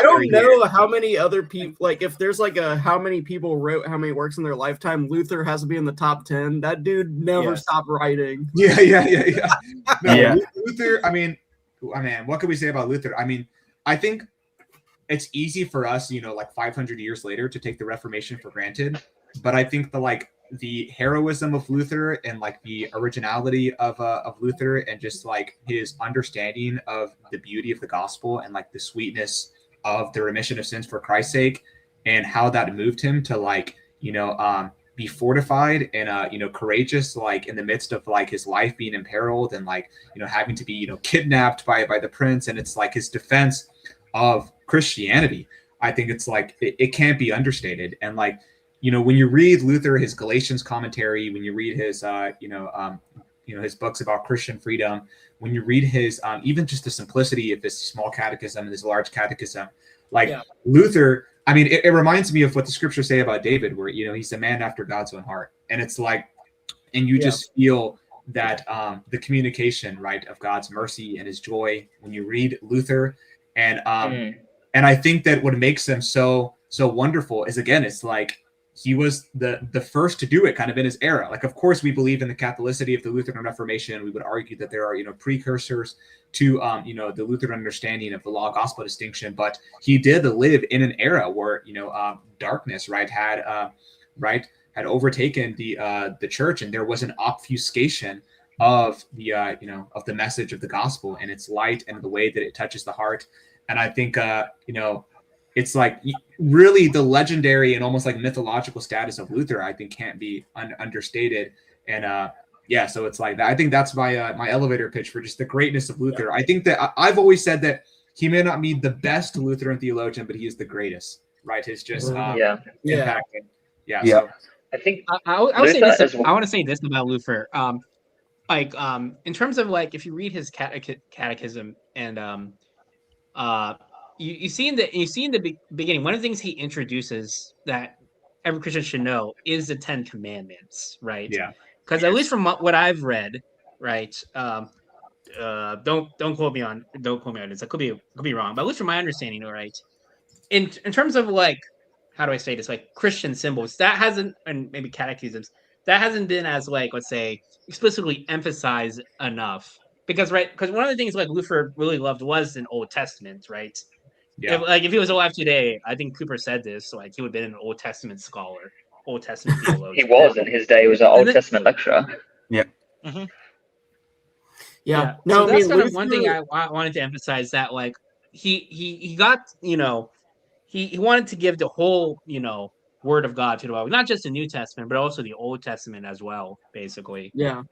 don't know how many other people, like if there's like how many people wrote how many works in their lifetime. Luther has to be in the top 10. That dude never stopped writing. Yeah. No, Luther, I mean, what can we say about Luther? I mean, I think it's easy for us, like 500 years later, to take the Reformation for granted. But I think the heroism of Luther and like the originality of Luther and just like his understanding of the beauty of the gospel and like the sweetness of the remission of sins for Christ's sake, and how that moved him to like, be fortified and, courageous, like in the midst of like his life being imperiled and like, having to be, kidnapped by the prince. And it's like his defense of Christianity. I think it's like, it can't be understated. And like, when you read Luther, his Galatians commentary, when you read his, his books about Christian freedom, when you read his even just the simplicity of his small catechism and his large catechism, like Luther, I mean, it reminds me of what the scriptures say about David, where he's a man after God's own heart, and it's like, and you just feel that the communication, right, of God's mercy and his joy when you read Luther, and I think that what makes him so wonderful is, again, it's like he was the first to do it kind of in his era. Like, of course, we believe in the Catholicity of the Lutheran Reformation. We would argue that there are, precursors to, the Lutheran understanding of the law gospel distinction. But he did live in an era where, darkness, right, had overtaken the church, and there was an obfuscation of the, of the message of the gospel and its light and the way that it touches the heart. And I think, it's like really the legendary and almost like mythological status of Luther, I think, can't be understated. And so it's like that. I think that's my my elevator pitch for just the greatness of Luther. I think that I've always said that he may not be the best Lutheran theologian, but he is the greatest, right? His just impact. So I think I would say this. I want to say this about Luther. In terms of like, if you read his catechism and you see in the beginning, one of the things he introduces that every Christian should know is the 10 Commandments, right? Yeah. Because at least from what I've read, right? Don't quote me on this. I could be wrong, but at least from my understanding, all right. In terms of like, how do I say this? Like Christian symbols, that hasn't, and maybe catechisms, that hasn't been as like, let's say, explicitly emphasized enough. Because one of the things like Luther really loved was an Old Testament, right? Yeah. If he was alive today, I think Cooper said this, like he would have been an Old Testament scholar, Old Testament theologian. He was in his day. He was an Old Testament lecturer. Yeah. Mm-hmm. Yeah. No, so that's kind of one thing I wanted to emphasize, that like he got, he wanted to give the whole, Word of God to the Bible, not just the New Testament, but also the Old Testament as well, basically. Yeah.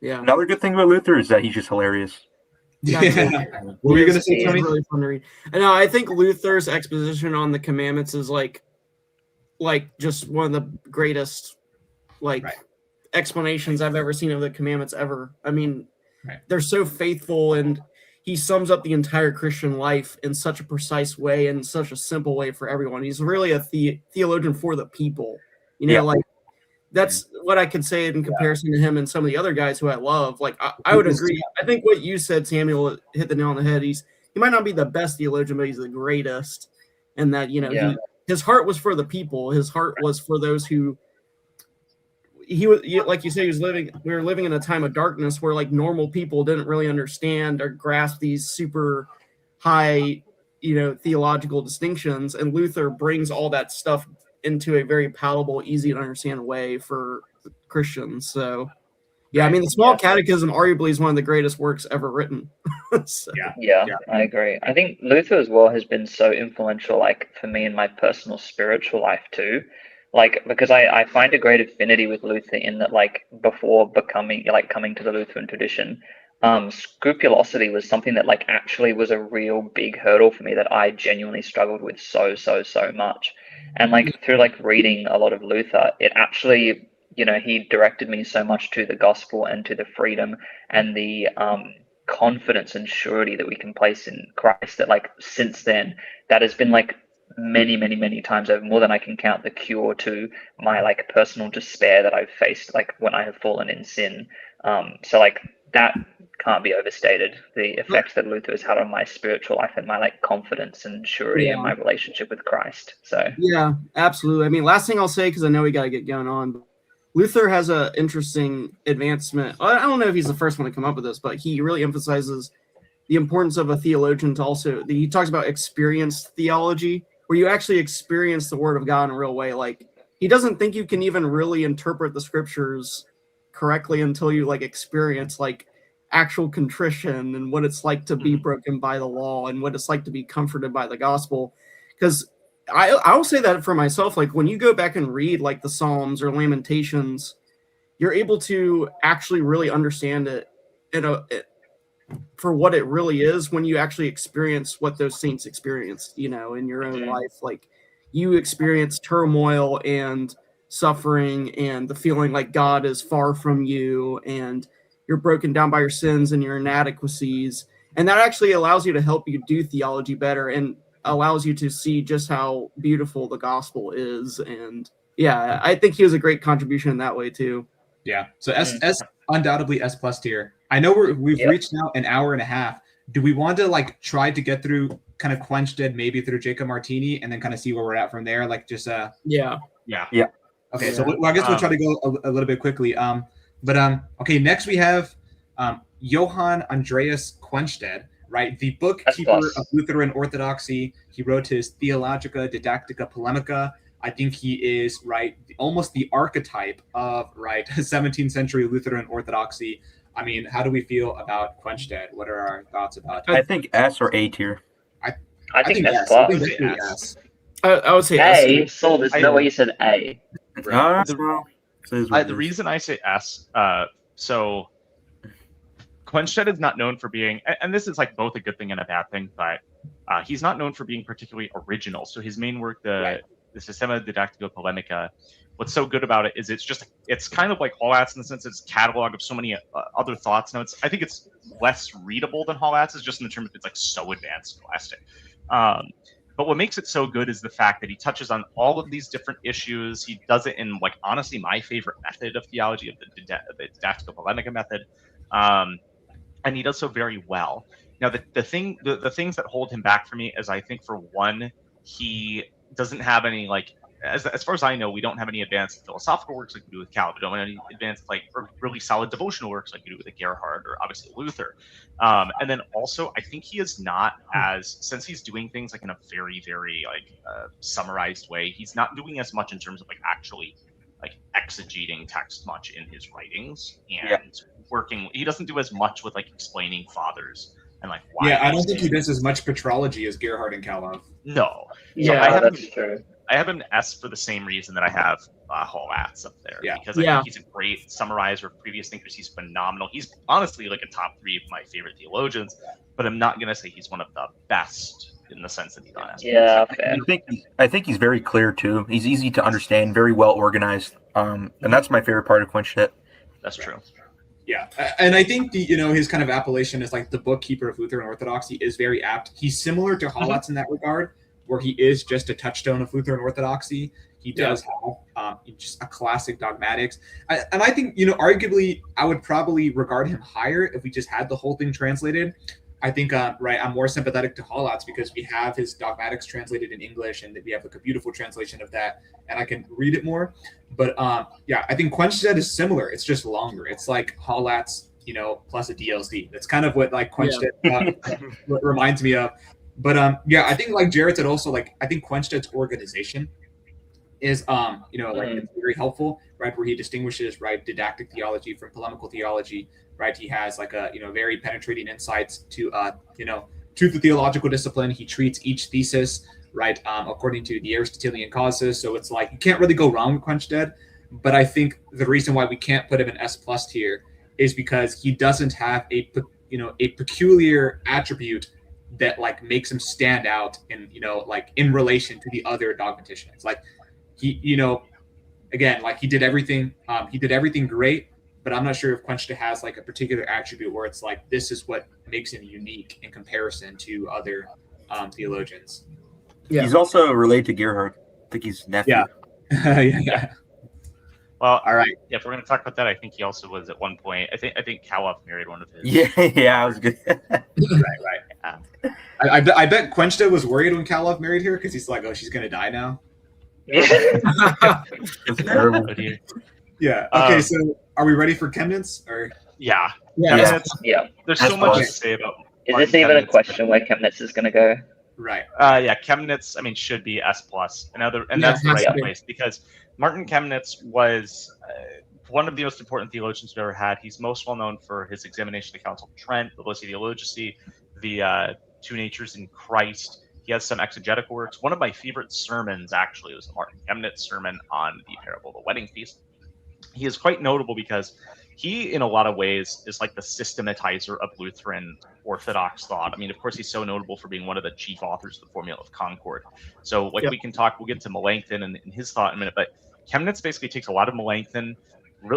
Another good thing about Luther is that he's just hilarious. What were you going to say, Tony? Really fun to read. And I think Luther's exposition on the commandments is like just one of the greatest explanations I've ever seen of the commandments ever. I mean, they're so faithful, and he sums up the entire Christian life in such a precise way and such a simple way for everyone. He's really a theologian for the people. That's what I could say in comparison to him and some of the other guys who I love. Like, I would agree. I think what you said, Samuel, hit the nail on the head. He might not be the best theologian, but he's the greatest. And that, his heart was for the people. His heart was for those who he was, like you say, we were living in a time of darkness where like normal people didn't really understand or grasp these super high, theological distinctions. And Luther brings all that stuff into a very palatable, easy to understand way for Christians. So, I mean, the Small Catechism arguably is one of the greatest works ever written. So. Yeah, I agree. I think Luther as well has been so influential, like for me in my personal spiritual life too. Like, because I find a great affinity with Luther in that, like, before coming to the Lutheran tradition, scrupulosity was something that like actually was a real big hurdle for me that I genuinely struggled with so much. And like through like reading a lot of Luther, it actually, he directed me so much to the gospel and to the freedom and the confidence and surety that we can place in Christ, that like since then, that has been like many times over, more than I can count, the cure to my like personal despair that I've faced like when I have fallen in sin. So like that can't be overstated, the effect that Luther has had on my spiritual life and my like confidence and surety in my relationship with Christ. So yeah, absolutely. I mean, last thing I'll say, because I know we got to get going on, Luther has an interesting advancement. I don't know if he's the first one to come up with this, but he really emphasizes the importance of a theologian to also, he talks about experienced theology, where you actually experience the Word of God in a real way. Like, he doesn't think you can even really interpret the scriptures correctly until you like experience like actual contrition and what it's like to be broken by the law and what it's like to be comforted by the gospel. Because I will say that for myself, like when you go back and read like the Psalms or Lamentations, you're able to actually really understand it for what it really is when you actually experience what those saints experienced, in your own life. Like you experience turmoil and suffering and the feeling like God is far from you, and you're broken down by your sins and your inadequacies, and that actually allows you to help you do theology better and allows you to see just how beautiful the gospel is. And yeah, I think he was a great contribution in that way too. Yeah. So S undoubtedly S plus tier. I know we've reached now an hour and a half. Do we want to like try to get through kind of Quenched maybe through Jacob Martini and then kind of see where we're at from there? Like just Yeah. Okay, so I guess we'll try to go a little bit quickly. Okay, next we have Johann Andreas Quenched, right? The bookkeeper of Lutheran Orthodoxy. He wrote his Theologica Didactica Polemica. I think he is almost the archetype of 17th century Lutheran Orthodoxy. I mean, how do we feel about Quenched? What are our thoughts about it? I think S or A tier. I think S+. I think S. I would say A. S. So there's no way you said A. The reason I say S, so Quenched is not known for being, and this is like both a good thing and a bad thing, but he's not known for being particularly original. So his main work, the Systema Didactica Polemica, what's so good about it is it's kind of like Hollatz in the sense it's a catalog of so many other thoughts. Now I think it's less readable than Hollatz is just in the term of it's like so advanced scholastic. But what makes it so good is the fact that he touches on all of these different issues. He does it in honestly my favorite method of theology, of the Didactica Polemica method. And he does so very well. Now, the things that hold him back for me is I think for one, he doesn't have any as far as I know, we don't have any advanced philosophical works like we do with Calvin. We don't have any advanced or really solid devotional works like we do with a Gerhard or obviously Luther. And then also, I think he is not since he's doing things in a very, very summarized way. He's not doing as much in terms of actually exegeting text much in his writings and working. He doesn't do as much with explaining fathers and why. Yeah, I don't think he does as much patrology as Gerhard and Calvin. No. Yeah, that's true. I have him S for the same reason that I have Hollatz up there. Yeah. Because I think he's a great summarizer of previous thinkers. He's phenomenal. He's honestly a top 3 of my favorite theologians, but I'm not going to say he's one of the best in the sense that he's not. Yeah, fair. I think he's very clear too. He's easy to understand, very well organized, and that's my favorite part of Quenched. That's true. Yeah, and I think his kind of appellation as the bookkeeper of Lutheran Orthodoxy is very apt. He's similar to Hollatz in that regard, where he is just a touchstone of Lutheran Orthodoxy. He does have just a classic dogmatics. And I think, arguably, I would probably regard him higher if we just had the whole thing translated. I think, I'm more sympathetic to Hollatz because we have his dogmatics translated in English and we have a beautiful translation of that, and I can read it more. But, I think Quenched is similar. It's just longer. It's like Hollatz, plus a DLC. That's kind of what, Quenched reminds me of. But I think Jared said also I think Quenched's organization is it's very helpful, right? Where he distinguishes didactic theology from polemical theology, right? He has very penetrating insights to the theological discipline. He treats each thesis according to the Aristotelian causes. So it's you can't really go wrong with Quenched. But I think the reason why we can't put him in S+ tier is because he doesn't have a peculiar attribute that makes him stand out in in relation to the other dogmaticians. He again he did everything great, but I'm not sure if Quenched has a particular attribute where it's this is what makes him unique in comparison to other theologians. He's also related to Gerhard. I think he's nephew. Yeah. Well, all right. If we're going to talk about that, I think he also was at one point. I think Kaloff married one of his. Yeah, I was good. right. I bet Quenched was worried when Kaloff married her because he's oh, she's gonna die now. It's terrible. Yeah. Okay. So, are we ready for Chemnitz? Or yeah. There's so much to say about. Is this even a question where Chemnitz is going to go? Right. Chemnitz, should be S+. That's the right place because Martin Chemnitz was one of the most important theologians we've ever had. He's most well known for his examination of the Council of Trent, the Loci Theologici, the Two Natures in Christ. He has some exegetical works. One of my favorite sermons, actually, was the Martin Chemnitz sermon on the parable of the wedding feast. He is quite notable because he, in a lot of ways, is the systematizer of Lutheran Orthodox thought. Of course, he's so notable for being one of the chief authors of the Formula of Concord. So, we'll get to Melanchthon and his thought in a minute, but Chemnitz basically takes a lot of Melanchthon,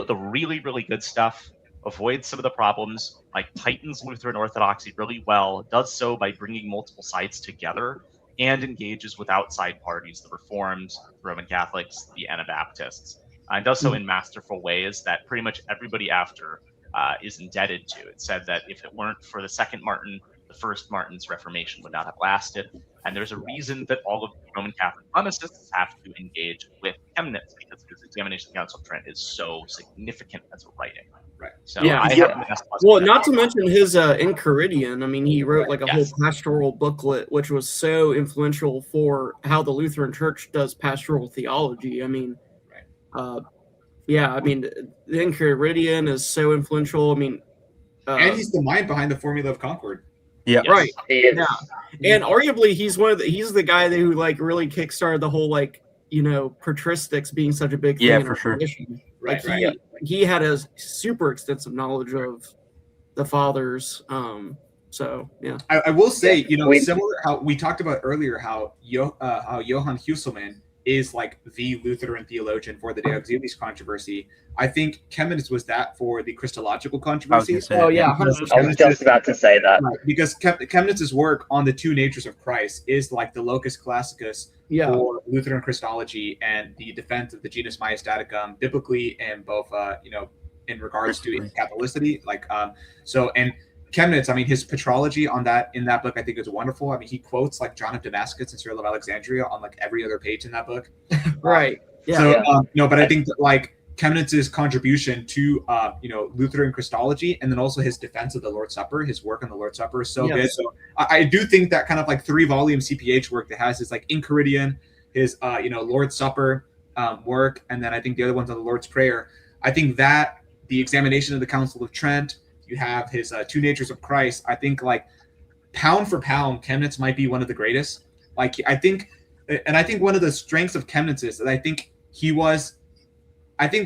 the really, really good stuff, avoids some of the problems, like tightens Lutheran orthodoxy really well, does so by bringing multiple sides together, and engages with outside parties, the Reformed, the Roman Catholics, the Anabaptists, and does so in masterful ways that pretty much everybody after is indebted to. It said that if it weren't for the second Martin, the first Martin's Reformation would not have lasted. And there's a reason that all of the Roman Catholic premises have to engage with Chemnitz, because his examination of the Council of Trent is so significant as a writing. Right. So Yeah. I have the best Well, not to mention his Enchiridion. I mean, he wrote like a Yes. whole pastoral booklet, which was so influential for how the Lutheran Church does pastoral theology. I mean, yeah, I mean, the Enchiridion is so influential. I mean, And he's the mind behind the Formula of Concord. Yeah. Yes. right. He is. Yeah. And arguably, he's the guy who like really kickstarted the whole like patristics being such a big thing. Yeah, in for our sure. tradition. Right, Like he had a super extensive knowledge of the fathers. So yeah. I will say, We- similar how we talked about earlier, how Johann Husselmann is like the Lutheran theologian for the De Auxiliis controversy. I think Chemnitz was that for the Christological controversy. say, Oh yeah. Because I was just about to say that. Right, because Chemnitz's work on the two natures of Christ is like the locus classicus Yeah. for Lutheran Christology and the defense of the genus Majestaticum biblically and both, in regards to Catholicity. And Chemnitz, I mean, his patrology in that book, I think is wonderful. I mean, he quotes like John of Damascus and Cyril of Alexandria on like every other page in that book. Right. Yeah. So, but I think that like Chemnitz's contribution to, Lutheran Christology, and then also his defense of the Lord's Supper, his work on the Lord's Supper is so Yes. good. So I do think that kind of like 3-volume CPH work that has his like Enchiridion, his, Lord's Supper work, and then I think the other one's on the Lord's Prayer. I think that the examination of the Council of Trent, you have his Two Natures of Christ. I think like pound for pound, Chemnitz might be one of the greatest. Like I think one of the strengths of Chemnitz is that I think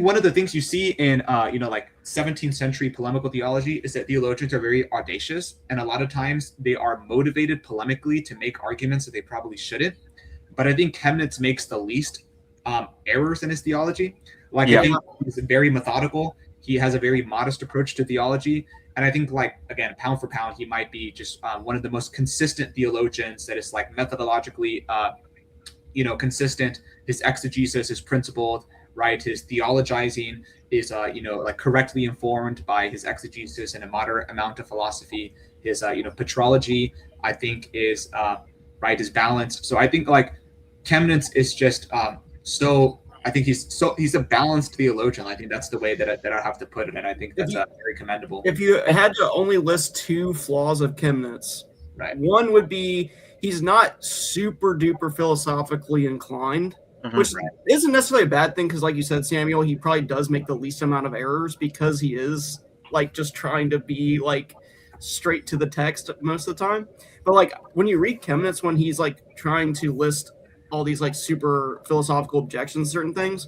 one of the things you see in 17th century polemical theology is that theologians are very audacious, and a lot of times they are motivated polemically to make arguments that they probably shouldn't. But I think Chemnitz makes the least errors in his theology. I think he's very methodical. He has a very modest approach to theology. And I think, like, again, pound for pound, he might be just one of the most consistent theologians that is, like, methodologically, consistent. His exegesis is principled, right? His theologizing is, correctly informed by his exegesis and a moderate amount of philosophy. His, patrology, I think, is balanced. So I think, like, Chemnitz is just I think he's a balanced theologian. I think that's the way that I have to put it, and I think that's very commendable. If you had to only list two flaws of Chemnitz, Right. one would be he's not super duper philosophically inclined, which isn't necessarily a bad thing because, like you said, Samuel, he probably does make the least amount of errors because he is like just trying to be like straight to the text most of the time. But like when you read Chemnitz, when he's like trying to list all these like super philosophical objections to certain things,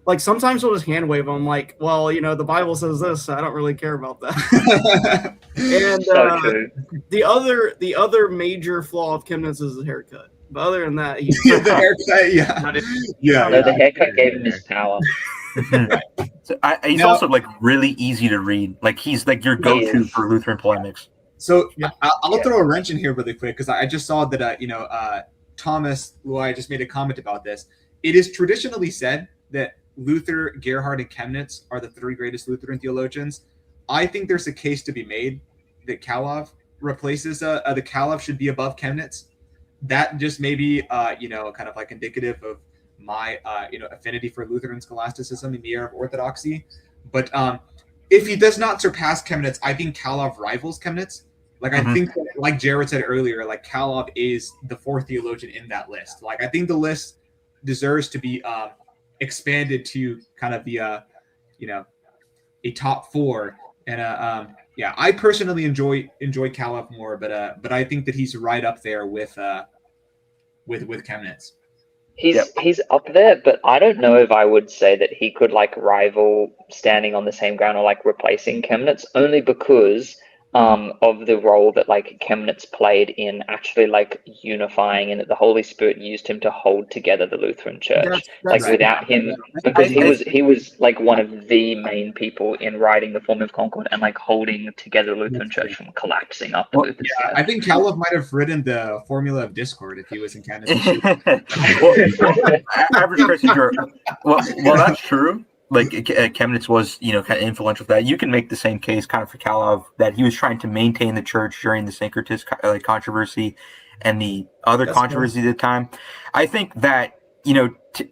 like sometimes he'll just hand wave them like, well, the Bible says this, so I don't really care about that. And So true. the other major flaw of Chemnitz is his haircut. But other than that, he's the haircut, yeah. No, the haircut gave him his power. So he's also like really easy to read. Like he's like your go-to is. for Lutheran polemics. So I'll throw a wrench in here really quick because I just saw that Thomas Loy just made a comment about this. It is traditionally said that Luther, Gerhard, and Chemnitz are the three greatest Lutheran theologians. I think there's a case to be made that Calov replaces the Calov should be above Chemnitz. That just may be kind of like indicative of my affinity for Lutheran scholasticism in the era of Orthodoxy. But if he does not surpass Chemnitz, I think Calov rivals Chemnitz. Like I think, that, like Jared said earlier, like Calov is the fourth theologian in that list. Like I think the list deserves to be expanded to kind of the a top four. And I personally enjoy Calov more, but I think that he's right up there with Chemnitz. He's up there, but I don't know if I would say that he could like rival standing on the same ground or like replacing Chemnitz, only because of the role that like Chemnitz played in actually like unifying, and that the Holy Spirit used him to hold together the Lutheran Church. That's Like right. without him, because he was like one of the main people in writing the Form of Concord and like holding together the Lutheran Church from collapsing after Well, Luther's Yeah, death. I think Caleb might have written the formula of discord if he was in Canada. Average Christian Europe. Well, that's true. Like Chemnitz was, kind of influential for that. You can make the same case kind of for Kalov, that he was trying to maintain the church during the syncretist controversy and the other controversy at the time. I think that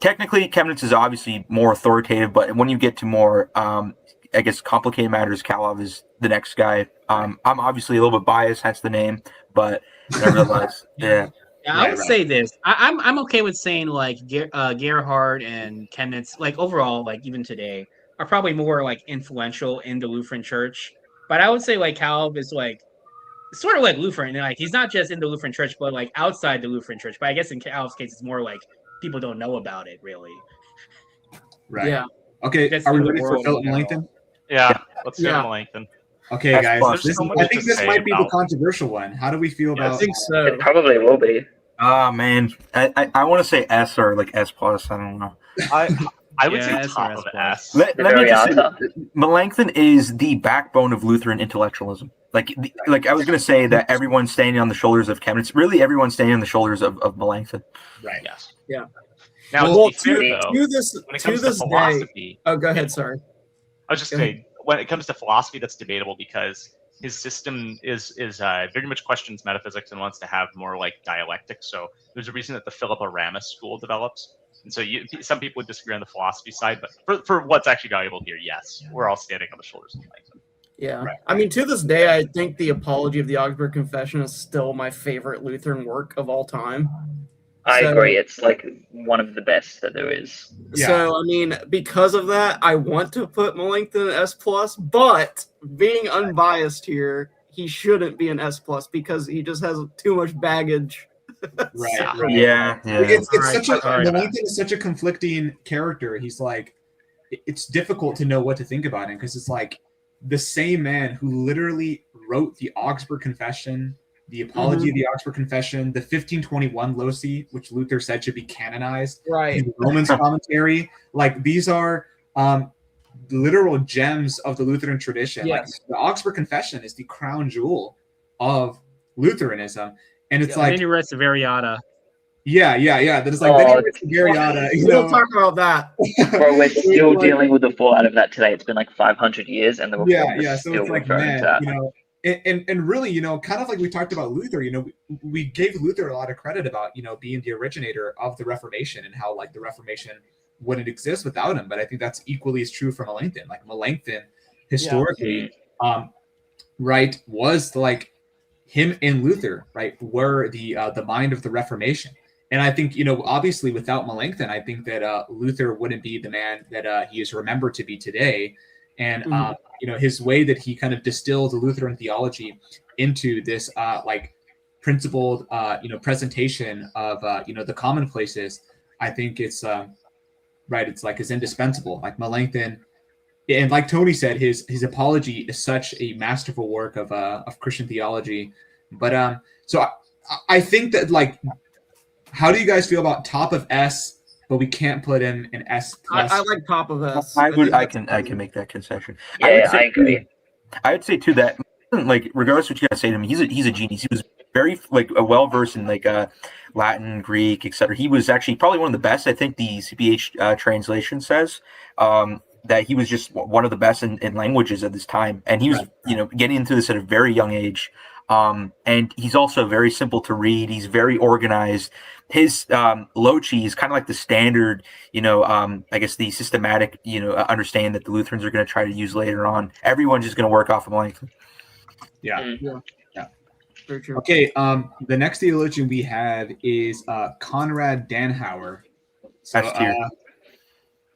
technically Chemnitz is obviously more authoritative, but when you get to more, I guess, complicated matters, Kalov is the next guy. I'm obviously a little bit biased, hence the name, but nevertheless, yeah. Yeah, I would say this. I'm okay with saying like Gerhard and Chemnitz, like overall, like even today, are probably more like influential in the Lutheran Church. But I would say like Calv is like sort of like Lutheran, and like he's not just in the Lutheran Church, but like outside the Lutheran Church. But I guess in Calv's case, it's more like people don't know about it really. Right. Yeah. Okay. That's Are we in the ready for world in Philip general. Melanchthon? Yeah, let's go Yeah. to Melanchthon. Okay, S guys. plus. There's so much I to think this say might be the about- controversial one. How do we feel Yeah, I about? think so. It probably will be. Oh man, I want to say S or like S plus. I don't know. I would Yeah, say S or top S of plus. S. Let me just say, Variata. Melanchthon is the backbone of Lutheran intellectualism. Like I was going to say that everyone's standing on the shoulders of Chemnitz. Really, everyone's standing on the shoulders of Melanchthon. Right. Yes. Yeah. Now, Well, to be fair, though, to this when it to comes to this day. philosophy, Oh, go ahead. Sorry. I was just Go saying, when it comes to philosophy, that's debatable because his system is very much questions metaphysics and wants to have more like dialectic. So there's a reason that the Philip Aramis school develops. And so some people would disagree on the philosophy side, but for what's actually valuable here, yes, we're all standing on the shoulders of Melanchthon. Yeah. Right. I mean, to this day, I think the Apology of the Augsburg Confession is still my favorite Lutheran work of all time. I So- agree. It's like one of the best that there is. Yeah. So, I mean, because of that, I want to put Melanchthon in S plus, but being unbiased here, he shouldn't be an S plus because he just has too much baggage. Right. Yeah. right. Yeah. It's Alright, such a alright. Melanchthon is such a conflicting character. He's like, it's difficult to know what to think about him because it's like the same man who literally wrote the Augsburg Confession, the Apology of the Augsburg Confession, the 1521 Loci, which Luther said should be canonized, Right. the Romans commentary. Like these are literal gems of the Lutheran tradition. Yes. Like the Augsburg Confession is the crown jewel of Lutheranism, and it's And then like, he writes the Variata. yeah. That is like Oh, then he writes the Variata. We'll talk about that. Bro, we're still Like- dealing with the fallout of that today. It's been like 500 years, and the reform is So still it's like, referring man, to that. you know, and really, you know, kind of like we talked about Luther, you know, we gave Luther a lot of credit about, you know, being the originator of the Reformation and how like the Reformation wouldn't exist without him. But I think that's equally as true for Melanchthon. Like Melanchthon, historically, right, was like him and Luther, right, were the mind of the Reformation. And I think, you know, obviously without Melanchthon, I think that Luther wouldn't be the man that he is remembered to be today. And, you know, his way that he kind of distilled the Lutheran theology into this like principled, you know, presentation of, you know, the commonplaces, I think it's right. It's like it's indispensable. Like Melanchthon, and like Tony said, his apology is such a masterful work of Christian theology. But so I think that like, how do you guys feel about top of S? But we can't put him in S plus. I like top of S. I think can make that concession. Yeah, I I agree. would say too that like regardless of what you guys say to him, he's a genius. He was very like well versed in like Latin, Greek, etc. He was actually probably one of the best. I think the CPH translation says that he was just one of the best in languages at this time, and he was you know getting into this at a very young age. And he's also very simple to read. He's very organized. His loci is kind of like the standard, you know, I guess the systematic, you know, understanding that the Lutherans are going to try to use later on. Everyone's just going to work off of Melanchthon. Yeah. Very true. Okay. The next theologian we have is Konrad Dannhauer. So, S tier.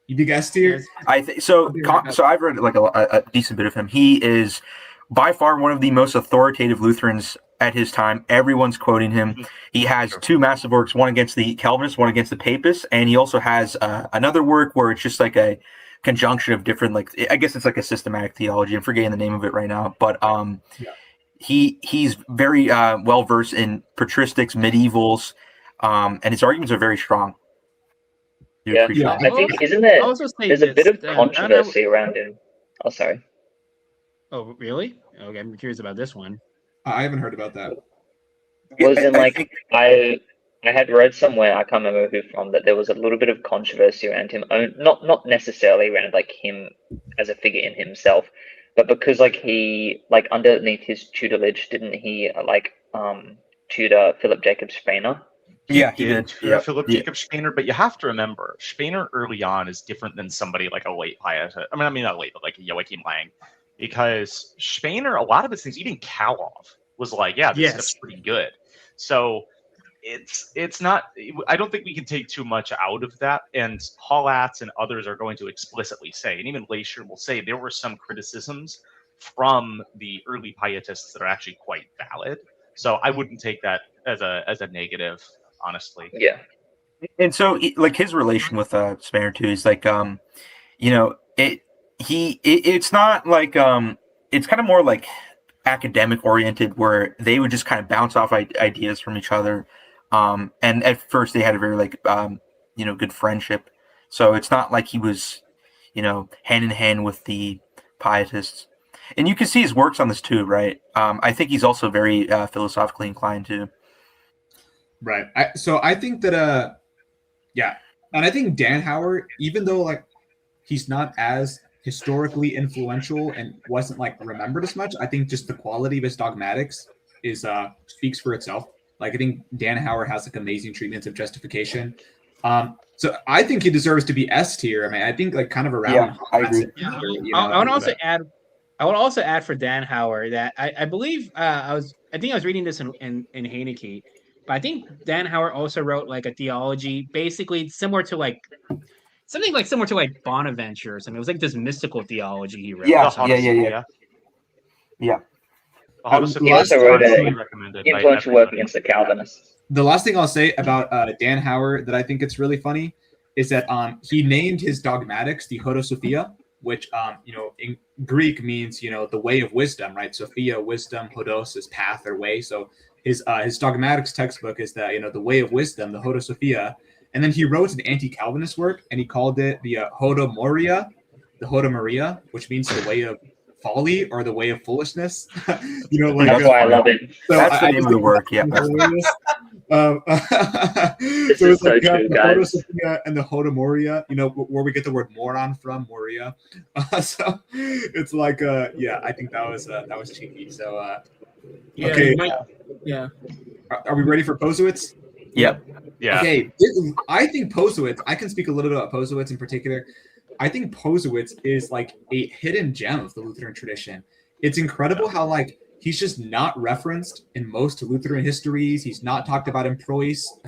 you big S tier? I think so. So I've read like a decent bit of him. He is by far one of the most authoritative Lutherans at his time. Everyone's quoting him. He has two massive works, one against the Calvinists, one against the Papists, and he also has another work where it's just like a conjunction of different, like I guess it's like a systematic theology. I'm forgetting the name of it right now, but he's very well versed in patristics, medievals, and his arguments are very strong. Yeah, I think isn't there? There's a bit of controversy around him. Oh, sorry. Oh, really? Okay, I'm curious about this one. I haven't heard about that. Wasn't like I had read somewhere, I can't remember who from, that there was a little bit of controversy around him. Not necessarily around like him as a figure in himself, but because like he like underneath his tutelage, didn't he like tutor Philip Jacob Spener? Yeah, he did. Yeah, Philip Jacob Spener, but you have to remember, Spener early on is different than somebody like a late pietist. I mean not late, but like Joachim Lang, because Spener, a lot of his things, even Kalov was like, yeah, this stuff's pretty good. So it's not. I don't think we can take too much out of that. And Hollatz and others are going to explicitly say, and even Leisure will say, there were some criticisms from the early pietists that are actually quite valid. So I wouldn't take that as a negative, honestly. Yeah. And so, like his relation with Spener too is like, it's not like it's kind of more like academic oriented, where they would just kind of bounce off ideas from each other. And at first they had a very like good friendship. So it's not like he was, hand in hand with the pietists. And you can see his works on this too, right? I think he's also very philosophically inclined too. Right. So I think that and I think Danhauer, even though like he's not as historically influential and wasn't like remembered as much, I think just the quality of his dogmatics is speaks for itself. Like I think Danhauer has like amazing treatments of justification. So I think he deserves to be S tier. I mean, I think like kind of around. Yeah, I agree. I would also add. I would also add for Danhauer that I believe I was reading this in Haneke, but I think Danhauer also wrote like a theology basically similar to like something like similar to like Bonaventure or something. It was like this mystical theology he wrote. Yeah. He also wrote an influential work against the Calvinists. The last thing I'll say about Danhauer that I think it's really funny is that he named his dogmatics the Hodosophia, which in Greek means the way of wisdom, right? Sophia, wisdom, hodos is path or way. So his dogmatics textbook is the way of wisdom, the Hodosophia. And then he wrote an anti-Calvinist work, and he called it the Hodomoria, which means the way of folly or the way of foolishness. That's why I love it. So that's the name of the work, yeah. This is so true, guys. The and the Hodomoria, where we get the word moron from, Moria. So it's like, I think that was cheeky. So, okay. Are we ready for Posewitz? Yep. Yeah. Okay. I think Posewitz, I can speak a little bit about Posewitz in particular. I think Posewitz is like a hidden gem of the Lutheran tradition. It's incredible how like he's just not referenced in most Lutheran histories. He's not talked about in Preuss.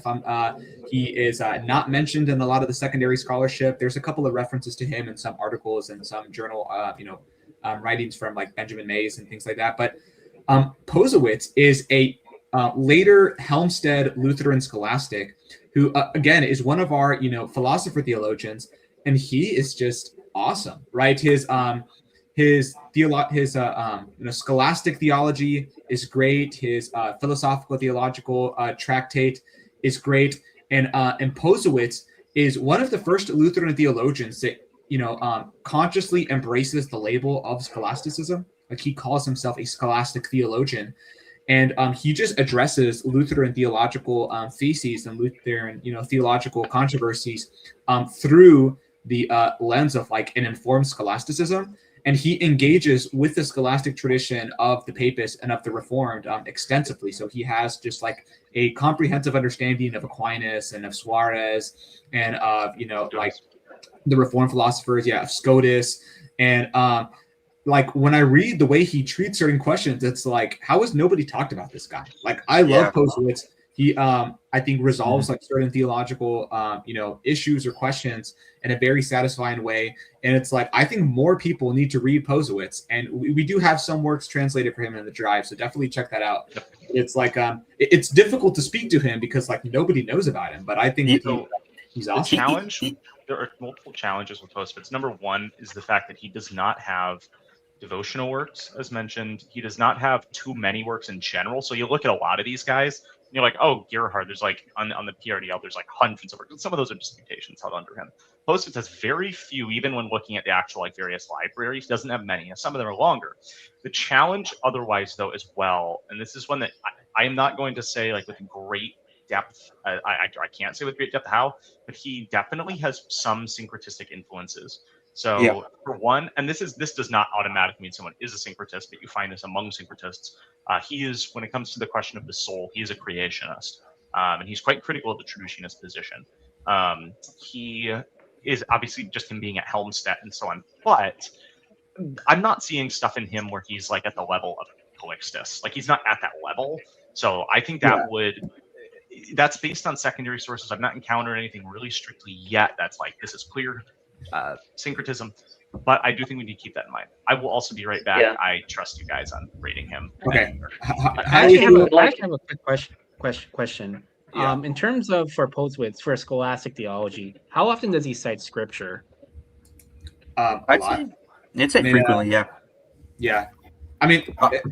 He is not mentioned in a lot of the secondary scholarship. There's a couple of references to him in some articles and some journal, writings from like Benjamin Mays and things like that. But Posewitz is a later Helmstedt Lutheran scholastic who, again, is one of our, philosopher theologians, and he is just awesome, right? His scholastic theology is great. His philosophical theological tractate is great, and Posewitz is one of the first Lutheran theologians that consciously embraces the label of scholasticism. Like he calls himself a scholastic theologian. And he just addresses Lutheran theological theses and Lutheran, theological controversies through the lens of like an informed scholasticism. And he engages with the scholastic tradition of the Papists and of the Reformed extensively. So he has just like a comprehensive understanding of Aquinas and of Suarez and of, like the Reformed philosophers, of Scotus. And like when I read the way he treats certain questions, it's like, how has nobody talked about this guy? Like I love Posewitz. He, I think, resolves like certain theological, issues or questions in a very satisfying way. And it's like, I think more people need to read Posewitz, and we do have some works translated for him in the drive. So definitely check that out. It's like, it's difficult to speak to him because like nobody knows about him, but I think he's awesome. There are multiple challenges with Posewitz. Number one is the fact that he does not have devotional works, as mentioned. He does not have too many works in general. So you look at a lot of these guys, and you're like, oh, Gerhard, there's like on the PRDL, there's like hundreds of works. Some of those are disputations held under him. Postwitz has very few, even when looking at the actual like various libraries. He doesn't have many, and some of them are longer. The challenge otherwise, though, as well, and this is one that I am not going to say like with great depth. I can't say with great depth how, but he definitely has some syncretistic influences. So for one, and this does not automatically mean someone is a syncretist, but you find this among syncretists. He is, when it comes to the question of the soul, he is a creationist, and he's quite critical of the traditionist position. He is obviously just him being at Helmstedt and so on, but I'm not seeing stuff in him where he's like at the level of Calixtus. Like he's not at that level. So I think that that's based on secondary sources. I've not encountered anything really strictly yet that's like, this is clear syncretism, but I do think we need to keep that in mind. I will also be right back. Yeah. I trust you guys on rating him. Okay. I actually have a quick question. Yeah. In terms of for Postwitz, for scholastic theology, how often does he cite scripture? I'd say frequently, yeah. Yeah. I mean,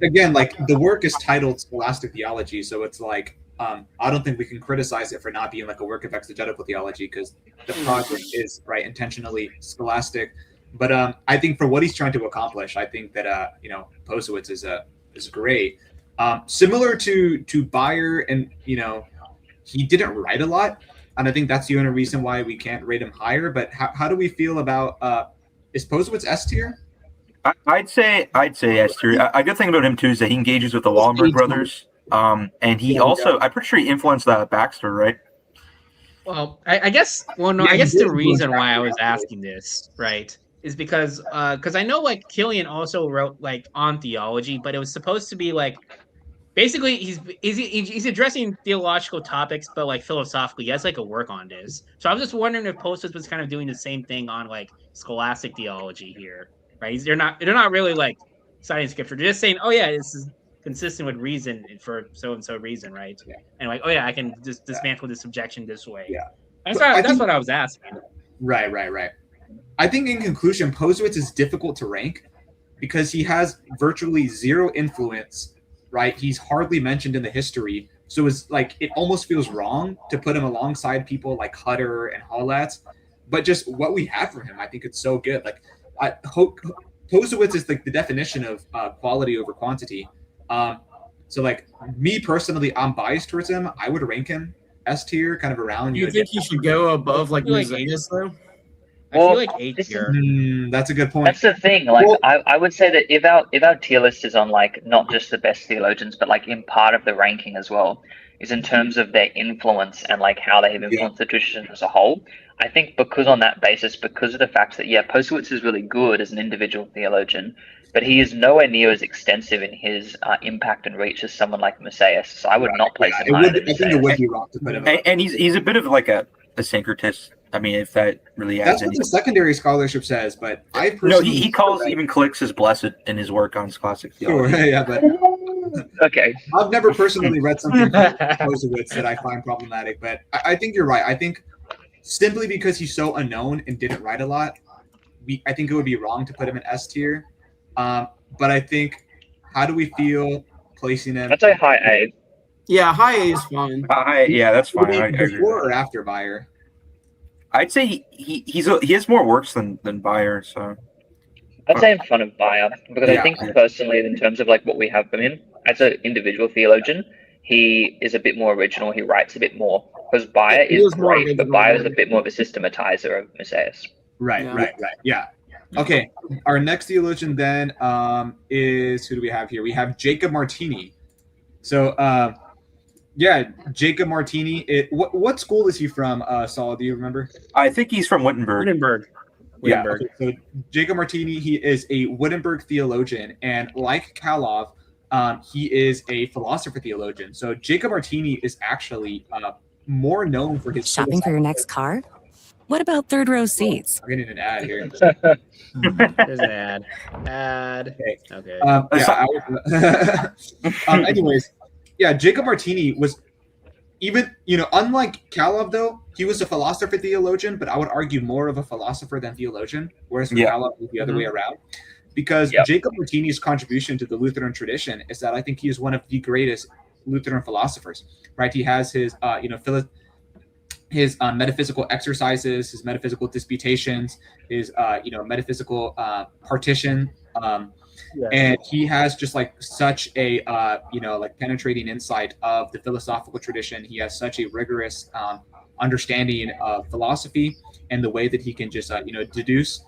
again, like the work is titled Scholastic Theology, so it's like I don't think we can criticize it for not being like a work of exegetical theology because the project is intentionally scholastic. But I think for what he's trying to accomplish, I think that Postwitz is great. Similar to Bayer, and he didn't write a lot, and I think that's the only reason why we can't rate him higher. But how do we feel about is Postwitz S tier? I'd say S tier. A good thing about him too is that he engages with the Wallenberg brothers. And he also, I'm pretty sure he influenced Baxter, right? Well, I guess the reason why I was asking this, right, is because I know like Killian also wrote like on theology, but it was supposed to be like basically he's addressing theological topics, but like philosophically, he has like a work on this. So I was just wondering if Postwitz was kind of doing the same thing on like scholastic theology here, right? They're not really like citing scripture. They're just saying, oh yeah, this is consistent with reason for so and so reason, right? Yeah. And like, oh yeah, I can just dismantle this objection this way. Yeah, that's what I was asking. Right. I think in conclusion, Postwitz is difficult to rank because he has virtually zero influence. Right, he's hardly mentioned in the history, so it's like it almost feels wrong to put him alongside people like Hutter and Hollatz. But just what we have from him, I think it's so good. Like, Postwitz is like the definition of quality over quantity. So like me personally, I'm biased towards him. I would rank him S tier, kind of around. Do you think he should go above like Musaeus though? I feel like 8 tier. That's a good point. That's the thing. Like, I would say that if our tier list is on like not just the best theologians, but like in part of the ranking as well, is in terms of their influence and like how they have influenced the tradition as a whole. I think because on that basis, because of the fact that Postwitz is really good as an individual theologian, but he is nowhere near as extensive in his impact and reach as someone like Musaeus. So I would not place him higher than Musaeus. I think it would be wrong to put him. And he's a bit of like a syncretist. I mean, if that really adds That's what the secondary scholarship says, but I personally he calls even Calixtus blessed in his work on scholastic theology. Sure, yeah, but okay. I've never personally read something from Postwitz that I find problematic, but I think you're right. I think simply because he's so unknown and didn't write a lot, I think it would be wrong to put him in S tier. But I think, how do we feel placing him? I'd say high A. Yeah, high A is fine. Yeah, that's fine. I agree. Before or after Bayer? I'd say he has more works than Bayer. So I'd say in front of Bayer because I think personally, in terms of like what we have from him as an individual theologian, he is a bit more original. He writes a bit more because Bayer is great, but Bayer is a bit more of a systematizer of Musaeus. Right. Yeah. Okay. Our next theologian then is, who do we have here? We have Jacob Martini. So Jacob Martini. What school is he from? Saul, do you remember? I think he's from Wittenberg. Yeah. Okay. So Jacob Martini, he is a Wittenberg theologian, and like Kalov, he is a philosopher theologian. So Jacob Martini is actually more known for his shopping for your next car. What about third row seats? I'm getting an ad here. There's an ad. Okay. Anyways, Jacob Martini was even, unlike Kalov, though, he was a philosopher theologian, but I would argue more of a philosopher than theologian, whereas for Kalov, it was the other way around. because Yep. Jacob Martini's contribution to the Lutheran tradition is that I think he is one of the greatest Lutheran philosophers, right? He has his, his metaphysical exercises, his metaphysical disputations, his, metaphysical partition, and he has just like such a, penetrating insight of the philosophical tradition. He has such a rigorous understanding of philosophy and the way that he can just, deduce,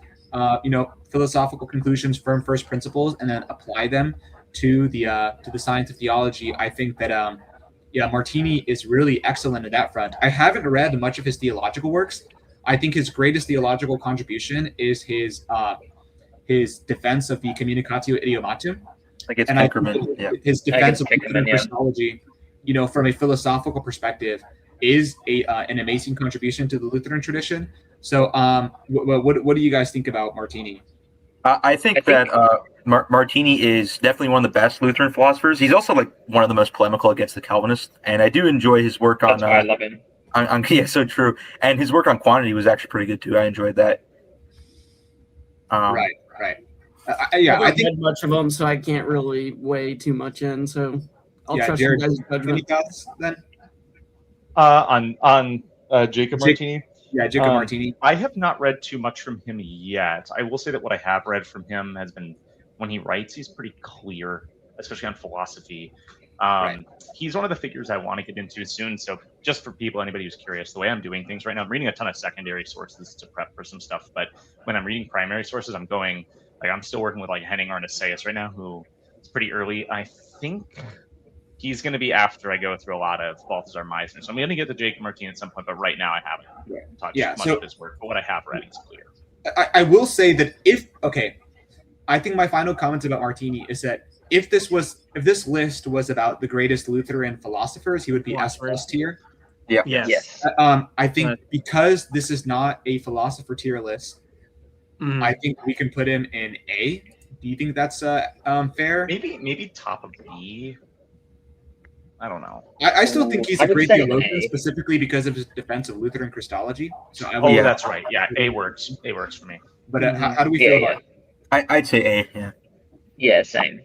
philosophical conclusions from first principles and then apply them to the science of theology. I think that, Martini is really excellent in that front. I haven't read much of his theological works. I think his greatest theological contribution is his defense of the Communicatio Idiomatum. Like it's And I think Peckerman. Yeah. his defense of Peckerman, Lutheran yeah. Christology, from a philosophical perspective, is an amazing contribution to the Lutheran tradition. So, what do you guys think about Martini? I think that Martini is definitely one of the best Lutheran philosophers. He's also like one of the most polemical against the Calvinists, and I do enjoy his work on. That's why I love him. Yeah, so true. And his work on quantity was actually pretty good too. I enjoyed that. Right. I haven't read much of them, so I can't really weigh too much in. So I'll trust Jared, you guys' any judgment. thoughts then? On Jacob Martini. Yeah, Jacob Martini. I have not read too much from him yet. I will say that what I have read from him has been, when he writes, he's pretty clear, especially on philosophy. Right. He's one of the figures I want to get into soon. So just for people, anybody who's curious, the way I'm doing things right now, I'm reading a ton of secondary sources to prep for some stuff. But when I'm reading primary sources, I'm still working with like Henning Arnesius right now, who is pretty early. I think he's going to be after I go through a lot of Balthasar Meisner. So I'm going to get to Jacob Martini at some point, but right now I haven't touched much of his work. But what I have read is clear. I will say that I think my final comment about Martini is that if this list was about the greatest Lutheran philosophers, he would be S+ tier. Yeah. Yes. I think because this is not a philosopher tier list, I think we can put him in A. Do you think that's fair? Maybe top of B. I don't know. I still think he's I a would great say theologian, A. specifically because of his defense of Lutheran Christology. So That's right. Yeah, A works. A works for me. But how do we feel about it? I'd say A. Yeah. Yeah, same.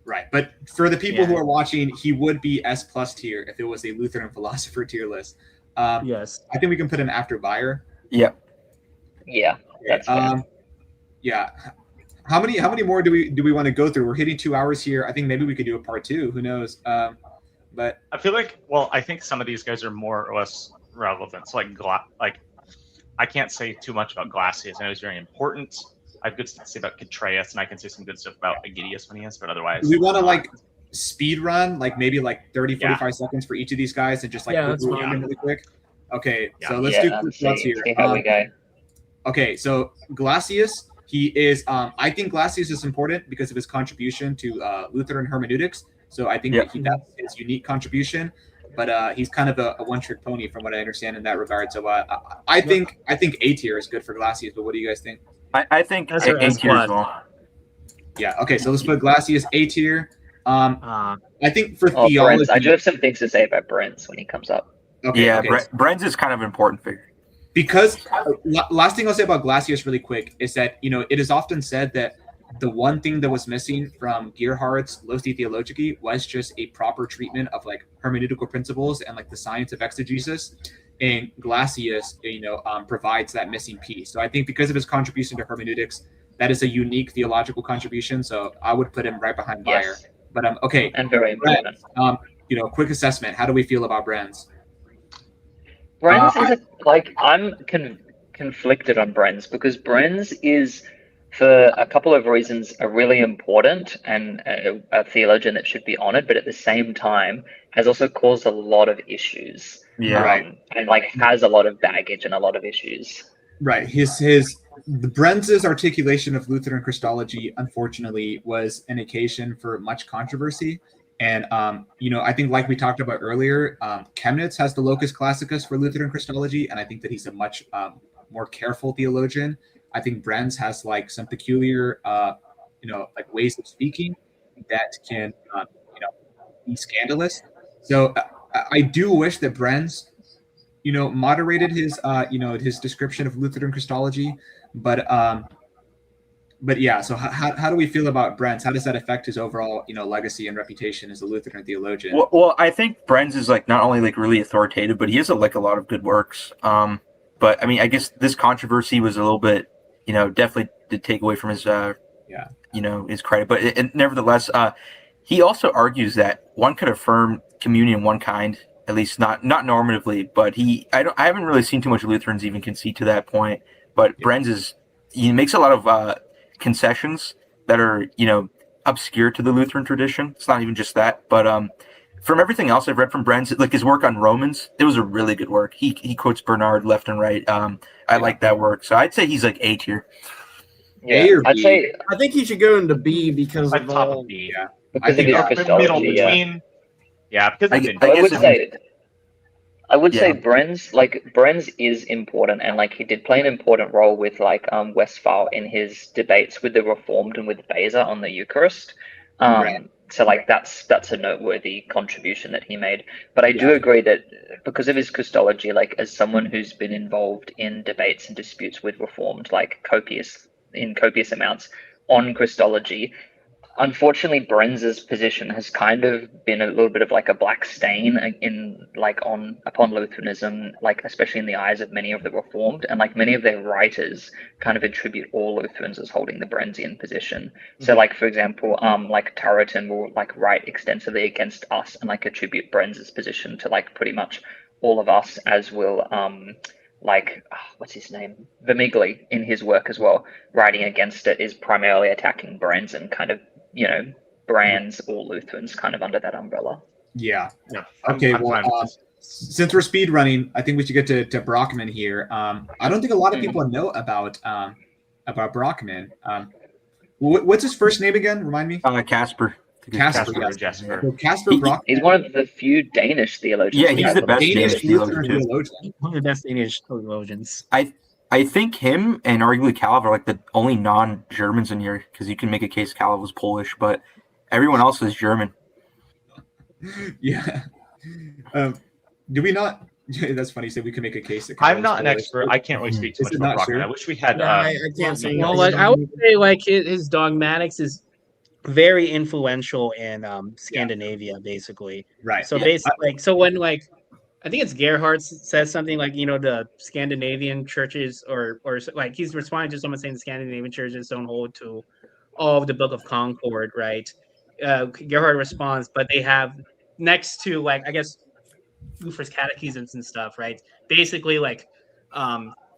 Right, but for the people who are watching, he would be S+ tier if it was a Lutheran philosopher tier list. Yes. I think we can put him after Bayer. Yeah. Yeah, that's fair. Yeah. How many more do we want to go through? We're hitting 2 hours here. I think maybe we could do a part 2. Who knows? But I feel like, I think some of these guys are more or less relevant. So like I can't say too much about Glassius. I know he's very important. I have good stuff to say about Catreus, and I can say some good stuff about Aegidius when he is, but otherwise. We want to speed run, maybe 30, 45 seconds for each of these guys and just go through them really quick. Okay, so let's do quick thoughts here. See how we go. Okay, so Glassius, he is, I think Glassius is important because of his contribution to Lutheran hermeneutics. So I think that's his unique contribution, but he's kind of a one-trick pony from what I understand in that regard. So I think A tier is good for Glassius, but what do you guys think? I think A tier as well. Yeah. Okay. So let's put Glassius A tier. I think for theology, Brentz. I do have some things to say about Brentz when he comes up. Okay. Yeah, okay. Brentz is kind of an important figure. Because last thing I'll say about Glassius really quick is that it is often said that the one thing that was missing from Gerhard's Loci Theologici was just a proper treatment of hermeneutical principles and the science of exegesis. And Glassius, provides that missing piece. So I think because of his contribution to hermeneutics, that is a unique theological contribution. So I would put him right behind Bayer. Yes. But okay. And very important. Quick assessment. How do we feel about Brentz? Brentz is I'm conflicted on Brentz because Brentz is, for a couple of reasons, a really important and a theologian that should be honored, but at the same time has also caused a lot of issues. Yeah, right. And has a lot of baggage and a lot of issues. Right. The Brentz's articulation of Lutheran Christology, unfortunately, was an occasion for much controversy. And I think like we talked about earlier, Chemnitz has the locus classicus for Lutheran Christology, and I think that he's a much more careful theologian. I think Brentz has some peculiar ways of speaking that can be scandalous. So I do wish that Brentz moderated his his description of Lutheran Christology, but but yeah, so how do we feel about Brent's? How does that affect his overall, legacy and reputation as a Lutheran theologian? Well, I think Brenz is like not only like really authoritative, but he has like a lot of good works. But I mean, I guess this controversy was a little bit, definitely did take away from his, his credit. But nevertheless, he also argues that one could affirm communion one kind, at least not normatively. But I haven't really seen too much Lutherans even concede to that point. But Brenz he makes a lot of concessions that are, obscure to the Lutheran tradition. It's not even just that, but from everything else I've read from Brenz, like his work on Romans, it was a really good work. He quotes Bernard left and right. I like that work, so I'd say he's like A tier. Yeah, I'd say I think he should go into B because Like of top all. of B. Yeah, because of his Middle Christology. Yeah. between. Yeah, because I would say Brenz is important, and like he did play an important role with like Westphal in his debates with the Reformed and with Beza on the Eucharist. Right. So like that's a noteworthy contribution that he made. But I do agree that because of his Christology, like as someone who's been involved in debates and disputes with Reformed, like copious amounts on Christology, unfortunately Brenz's position has kind of been a little bit of like a black stain upon Lutheranism, like especially in the eyes of many of the Reformed, and like many of their writers kind of attribute all Lutherans as holding the Brenzian position. So like for example, like Turretin will like write extensively against us and like attribute Brenz's position to like pretty much all of us, as will what's his name? Vermigli in his work as well, writing against it, is primarily attacking Brenz and kind of, brands all Lutherans kind of under that umbrella. Yeah. I'm Okay. fine with this. Since we're speed running, I think we should get to Brockman here. I don't think a lot of people know about Brockman. What's his first name again? Remind me. Casper. Casper. Jasper. So Casper Brockman. He's one of the few Danish theologians. Yeah, he's the best Danish Lutheran theologian. theologian. One of the best Danish theologians. I think him and arguably Calv are like the only non-Germans in here, because you can make a case Calv was Polish, but everyone else is German. Yeah. Do we not? That's funny. So we can make a case. That I'm not an expert. I can't really speak too Is much it about not Brockman. sure? I wish we had. I can't say. Well, like I would say, like his dogmatics is very influential in Scandinavia, basically. Right. So basically, like, so when like I think it's Gerhard says something like, the Scandinavian churches, or like he's responding to someone saying the Scandinavian churches don't hold to all of the Book of Concord, right? Gerhard responds, but they have next to like I guess Luther's catechisms and stuff, right? Basically, like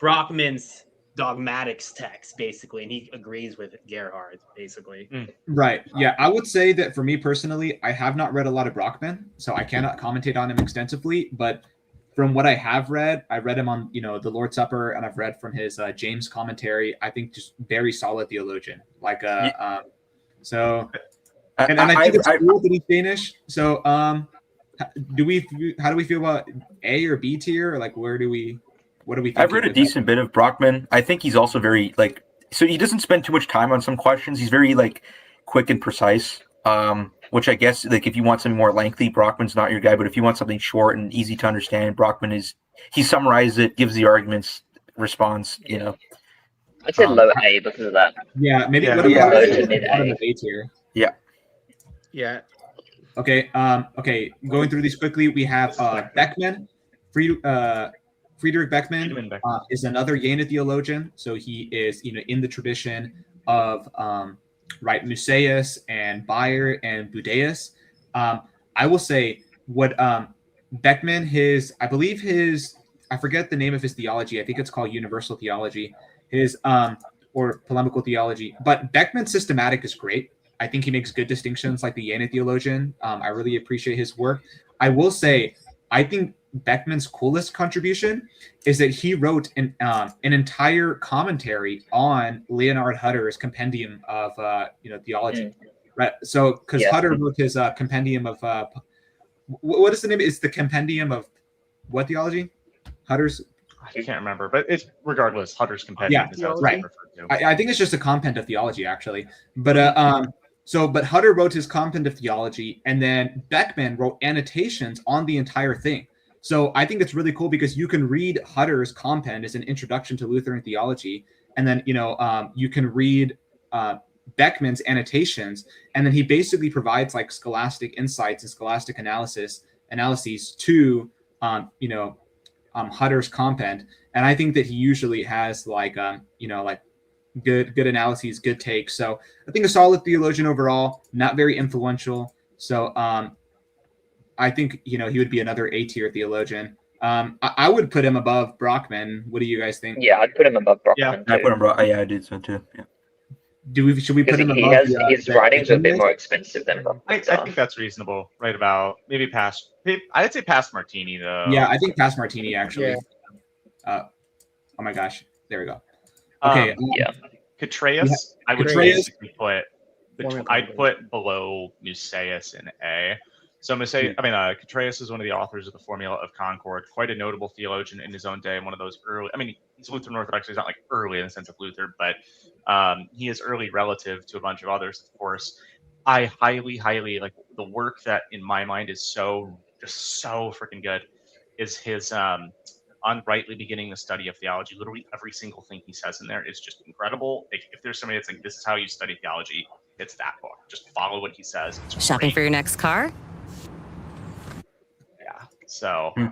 Brockman's dogmatics text, basically, and he agrees with Gerhard, basically. Right. Yeah, I would say that for me personally, I have not read a lot of Brockman, so I cannot commentate on him extensively. But from what I have read, I read him on the Lord's Supper, and I've read from his James commentary. I think just very solid theologian. Like so, and I think it's cool that he's Danish. So how do we feel about A or B tier? Or like what do we think? I've read a decent bit of Brockman. I think he's also very so he doesn't spend too much time on some questions. He's very quick and precise. Which I guess if you want something more lengthy, Brockman's not your guy. But if you want something short and easy to understand, Brockman he summarizes it, gives the arguments, responds. I'd say low A because of that. Yeah, maybe low to mid A tier. Yeah. Okay. Okay. Going through these quickly, we have Beckman. Friedrich Beckman is another Jena theologian. So he is, in the tradition of Musaeus and Bayer and Budaeus. I will say what Beckman, I forget the name of his theology. I think it's called Universal Theology. Or polemical theology. But Beckman's systematic is great. I think he makes good distinctions like the Jena theologian. I really appreciate his work. I will say, I think Beckman's coolest contribution is that he wrote an entire commentary on Leonhard Hutter's compendium of theology. Right. So because Hutter wrote his compendium of what is the name? It's the compendium of what theology? Hutter's. I can't remember, but it's regardless. Hutter's compendium. Yeah, right. I think it's just a compend of theology, actually. But but Hutter wrote his compend of theology, and then Beckman wrote annotations on the entire thing. So I think it's really cool because you can read Hutter's compend as an introduction to Lutheran theology, and then you can read Beckman's annotations, and then he basically provides like scholastic insights and scholastic analyses to Hutter's compend. And I think that he usually has like good analyses, good takes. So I think a solid theologian overall, not very influential. So I think he would be another A-tier theologian. I would put him above Brockman. What do you guys think? Yeah, I'd put him above Brockman I too. put him. Yeah, I did so too. Yeah. Should we put him He above? has his writings are a bit more expensive than I Brockman's. think that's reasonable. Right about maybe past. I'd say past Martini though. Yeah, I think past Martini actually. Yeah. Oh my gosh, there we go. Okay. Yeah. Catreus, I would Catreus. basically put. I'd put below Musaeus in A. So Catreus is one of the authors of the Formula of Concord, quite a notable theologian in his own day, and one of those early. I mean, he's Lutheran Orthodox. He's not like early in the sense of Luther, but he is early relative to a bunch of others. Of course, I highly like the work that, in my mind, is so freaking good. Is his on rightly beginning the study of theology. Literally every single thing he says in there is just incredible. Like, if there's somebody that's like, this is how you study theology, it's that book. Just follow what he says. It's Shopping great. for your next car? Yeah. So Yeah.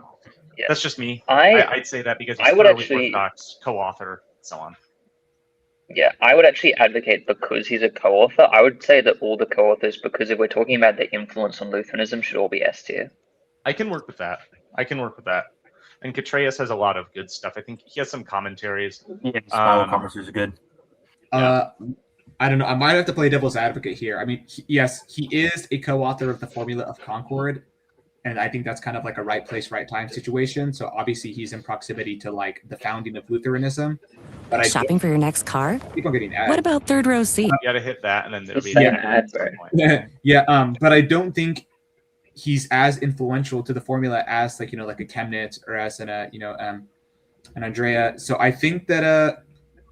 that's just me. I I'd say that because I he's would thoroughly actually- Orthodox, co-author, so on. Yeah, I would actually advocate because he's a co-author. I would say that all the co-authors, because if we're talking about the influence on Lutheranism, should all be S tier. I can work with that. And Catreus has a lot of good stuff. I think he has some commentaries. Yeah, Bible commentaries are good. I don't know. I might have to play devil's advocate here. I mean, yes, he is a co-author of the Formula of Concord, and I think that's kind of like a right place, right time situation. So obviously, he's in proximity to like the founding of Lutheranism. But I Shopping for your next car? keep on getting ads. What about third row seat? You got to hit that, and then there'll be Just say an an ad at some ad, point. Yeah, but I don't think he's as influential to the formula as like a Chemnitz or as an Andrea. So I think that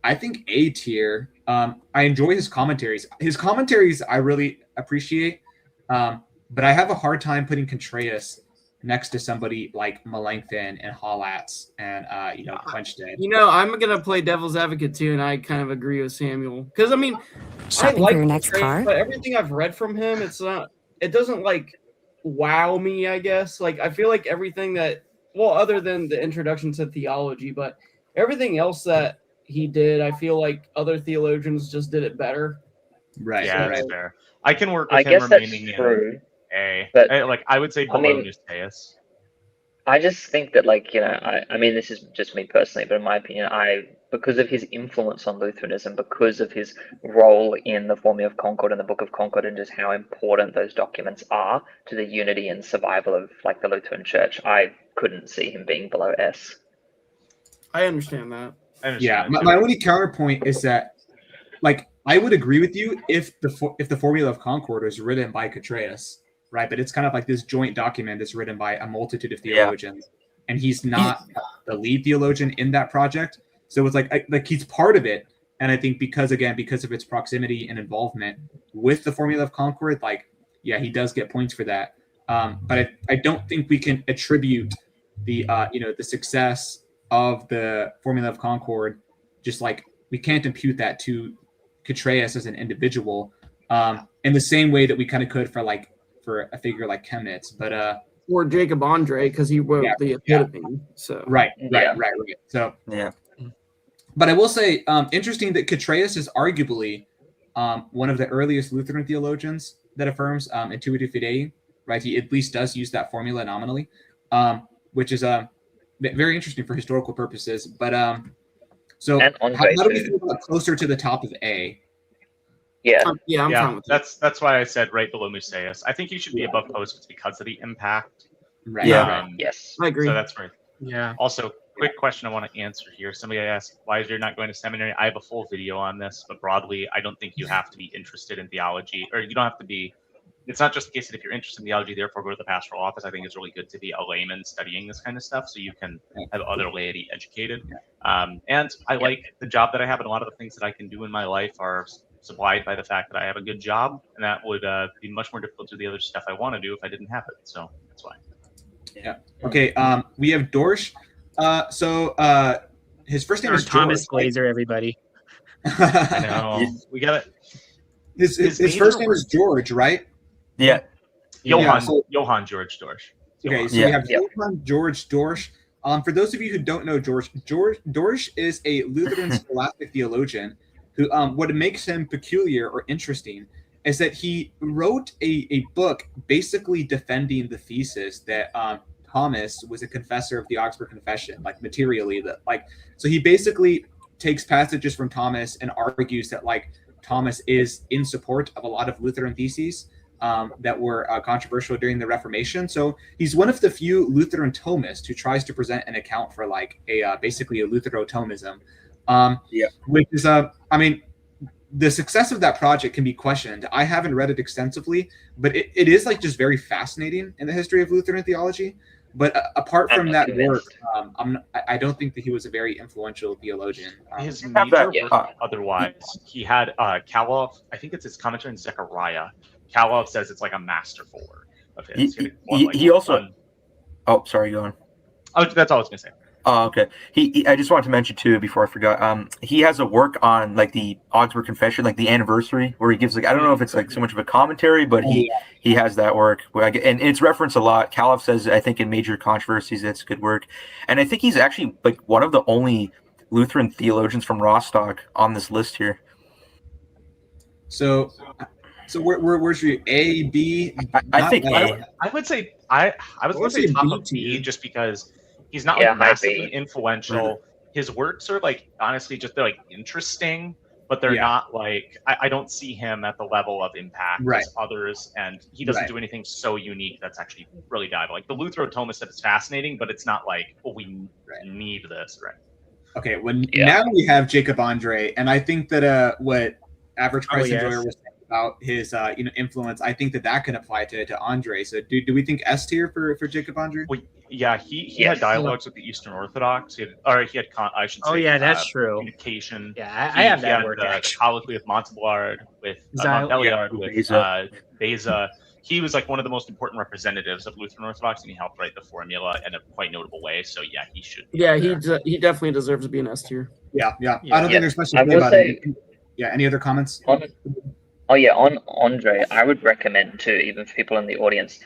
I think A tier. I enjoy his commentaries. His commentaries I really appreciate, but I have a hard time putting Contreras next to somebody like Melanchthon and Hallatz and Quenchstead. I'm gonna play devil's advocate too, and I kind of agree with Samuel because I mean, Shopping I like for your next Contreras, car? but everything I've read from him, it doesn't like wow me. I guess like I feel like everything that other than the introduction to theology, but everything else that he did, I feel like other theologians just did it better. Right. Yeah, right. that's fair. I can work with I him guess that's remaining true. in A. But, I would say below Musaeus. I just think that, I mean, this is just me personally, but in my opinion, because of his influence on Lutheranism, because of his role in the Formula of Concord and the Book of Concord, and just how important those documents are to the unity and survival of the Lutheran Church, I couldn't see him being below S. I understand that. Yeah, my only counterpoint is that, I would agree with you if the Formula of Concord was written by Catreus, right? But it's kind of like this joint document that's written by a multitude of theologians, and he's not the lead theologian in that project. So it's like he's part of it, and I think because of its proximity and involvement with the Formula of Concord, he does get points for that. But I don't think we can attribute the success of the Formula of Concord, just we can't impute that to Catreus as an individual, in the same way that we kind of could for a figure like Chemnitz, but or Jacob Andre because he wrote the Epitome. So right. So yeah, but I will say, interesting that Catreus is arguably one of the earliest Lutheran theologians that affirms intuitive fidei. Right, he at least does use that formula nominally, which is very interesting for historical purposes. But so how do we feel about closer to the top of A? Yeah, I'm fine with that. That's why I said right below Musaeus. I think he should be above Post because of the impact. Right. Yeah. Yes, I agree. So that's right. Yeah. Also, quick question I want to answer here. Somebody asked, why is you're not going to seminary? I have a full video on this, but broadly, I don't think you have to be interested in theology, or you don't have to be. It's not just the case that if you're interested in theology, therefore go to the pastoral office. I think it's really good to be a layman studying this kind of stuff so you can have other laity educated. And I like the job that I have, and a lot of the things that I can do in my life are supplied by the fact that I have a good job, and that would be much more difficult to do the other stuff I want to do if I didn't have it. So that's why. Yeah. Okay. We have Dorsch. So his first name Or is Thomas George. Glazer, everybody. I know. We got it. His major first name work- is George, right? Yeah. Johann George Dorsch. Okay, so Yeah. we have Yep. Johann George Dorsch. For those of you who don't know George Dorsch is a Lutheran scholastic theologian who what makes him peculiar or interesting is that he wrote a book basically defending the thesis that Thomas was a confessor of the Augsburg Confession, like materially so he basically takes passages from Thomas and argues that like Thomas is in support of a lot of Lutheran theses that were controversial during the Reformation. So he's one of the few Lutheran Thomists who tries to present an account for like a basically a Luthero-Thomism, which is I mean, the success of that project can be questioned. I haven't read it extensively, but it is like just very fascinating in the history of Lutheran theology. But apart from I'm that convinced. work, I don't think that he was a very influential theologian. His have major that, work otherwise, he had Kalov, I think it's his commentary on Zechariah. Kalov says it's like a masterful work of his. He also. Oh, sorry, go on. Oh, that's all I was gonna say. Oh, okay. I just wanted to mention too before I forgot. He has a work on like the Augsburg Confession, like the anniversary, where he gives like I don't know if it's like so much of a commentary, but he has that work and it's referenced a lot. Kalov says I think in Major Controversies that's good work, and I think he's actually like one of the only Lutheran theologians from Rostock on this list here. So where's your A, B? I think A. I would say I was gonna say top of B just because he's not like massively influential. His works are like honestly just they're like interesting, but they're not like I don't see him at the level of impact as others, and he doesn't do anything so unique that's actually really valuable. Like the Luthero-Thomist stuff is fascinating, but it's not like we need this, right? Okay, now we have Jacob Andre, and I think that what Average Price Enjoyer was saying about his influence, I think that can apply to Andre. So do we think S tier for Jacob Andre? Well, yeah, he had dialogues with the Eastern Orthodox. He had I should say. Oh yeah, that's true. Communication. Yeah, I have that word. Colloquy with Montbéliard, with Montbéliard, with Beza. He was like one of the most important representatives of Lutheran Orthodox, and he helped write the formula in a quite notable way. So yeah, he should. Yeah, he definitely deserves to be an S tier. Yeah. I don't think there's much to say about it. Yeah. Any other comments? On Andre, I would recommend too, even for people in the audience.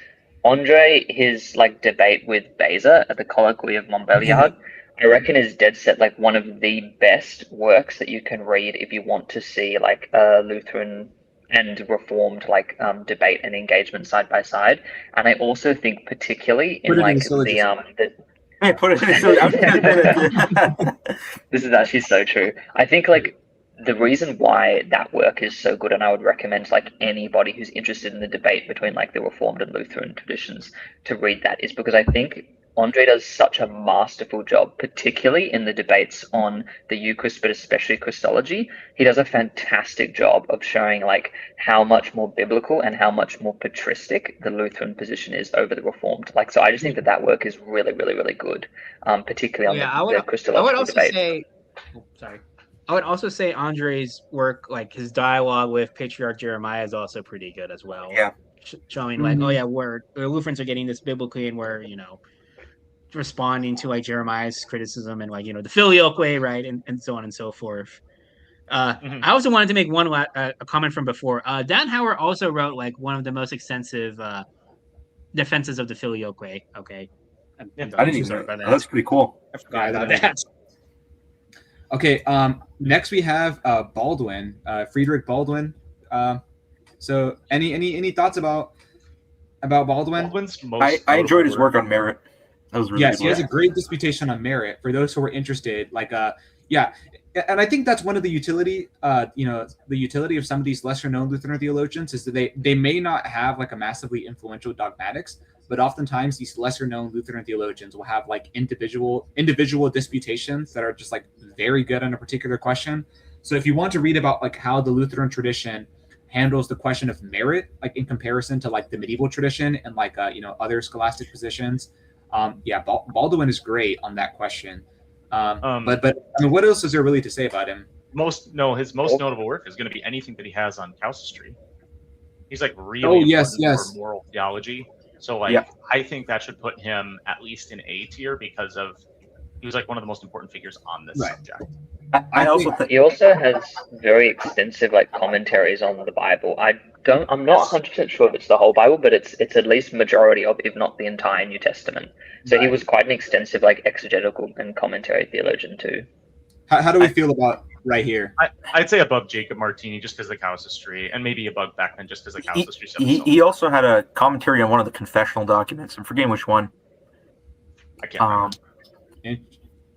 Andre, his like debate with Beza at the Colloquy of Montbéliard, I reckon is dead set like one of the best works that you can read if you want to see like a Lutheran and Reformed like debate and engagement side by side. And I also think particularly in like the I put it in this is actually so true. I think like the reason why that work is so good, and I would recommend like anybody who's interested in the debate between like the Reformed and Lutheran traditions to read that, is because I think Andre does such a masterful job, particularly in the debates on the Eucharist, but especially Christology. He does a fantastic job of showing like how much more biblical and how much more patristic the Lutheran position is over the Reformed. Like, so I just think that work is really, really, really good, particularly on the Christological debate. I would also say Andre's work, like his dialogue with Patriarch Jeremiah, is also pretty good as well. Yeah, showing like, where Lutherans are getting this biblically, and we're responding to like Jeremiah's criticism and like the filioque, right, and so on and so forth. I also wanted to make one a comment from before. Dan Howard also wrote like one of the most extensive defenses of the filioque. Okay, I didn't even know that. That's pretty cool. I forgot about that. Okay, next we have Baldwin, Friedrich Baldwin. So any thoughts about Baldwin? I enjoyed his work on merit. That was really good. He has a great disputation on merit for those who are interested. Like, and I think that's one of the utility, the utility of some of these lesser known Lutheran theologians is that they may not have like a massively influential dogmatics, but oftentimes these lesser known Lutheran theologians will have like individual disputations that are just like very good on a particular question. So if you want to read about like how the Lutheran tradition handles the question of merit, like in comparison to like the medieval tradition and like other scholastic positions, Baldwin is great on that question. But I mean, what else is there really to say about him? His most notable work is going to be anything that he has on casuistry. He's like really for moral theology. So like I think that should put him at least in A tier because of He was like one of the most important figures on this Right. subject. I also think He also has very extensive like commentaries on the Bible. I'm not 100% sure if it's the whole Bible, but it's at least majority of, if not the entire New Testament. So he Right. was quite an extensive like exegetical and commentary theologian too. How do we feel about right here? I'd say above Jacob Martini just because of the casuistry, and maybe above Beckman just because the casuistry stuff is so he also had a commentary on one of the confessional documents. I'm forgetting which one. I can't remember.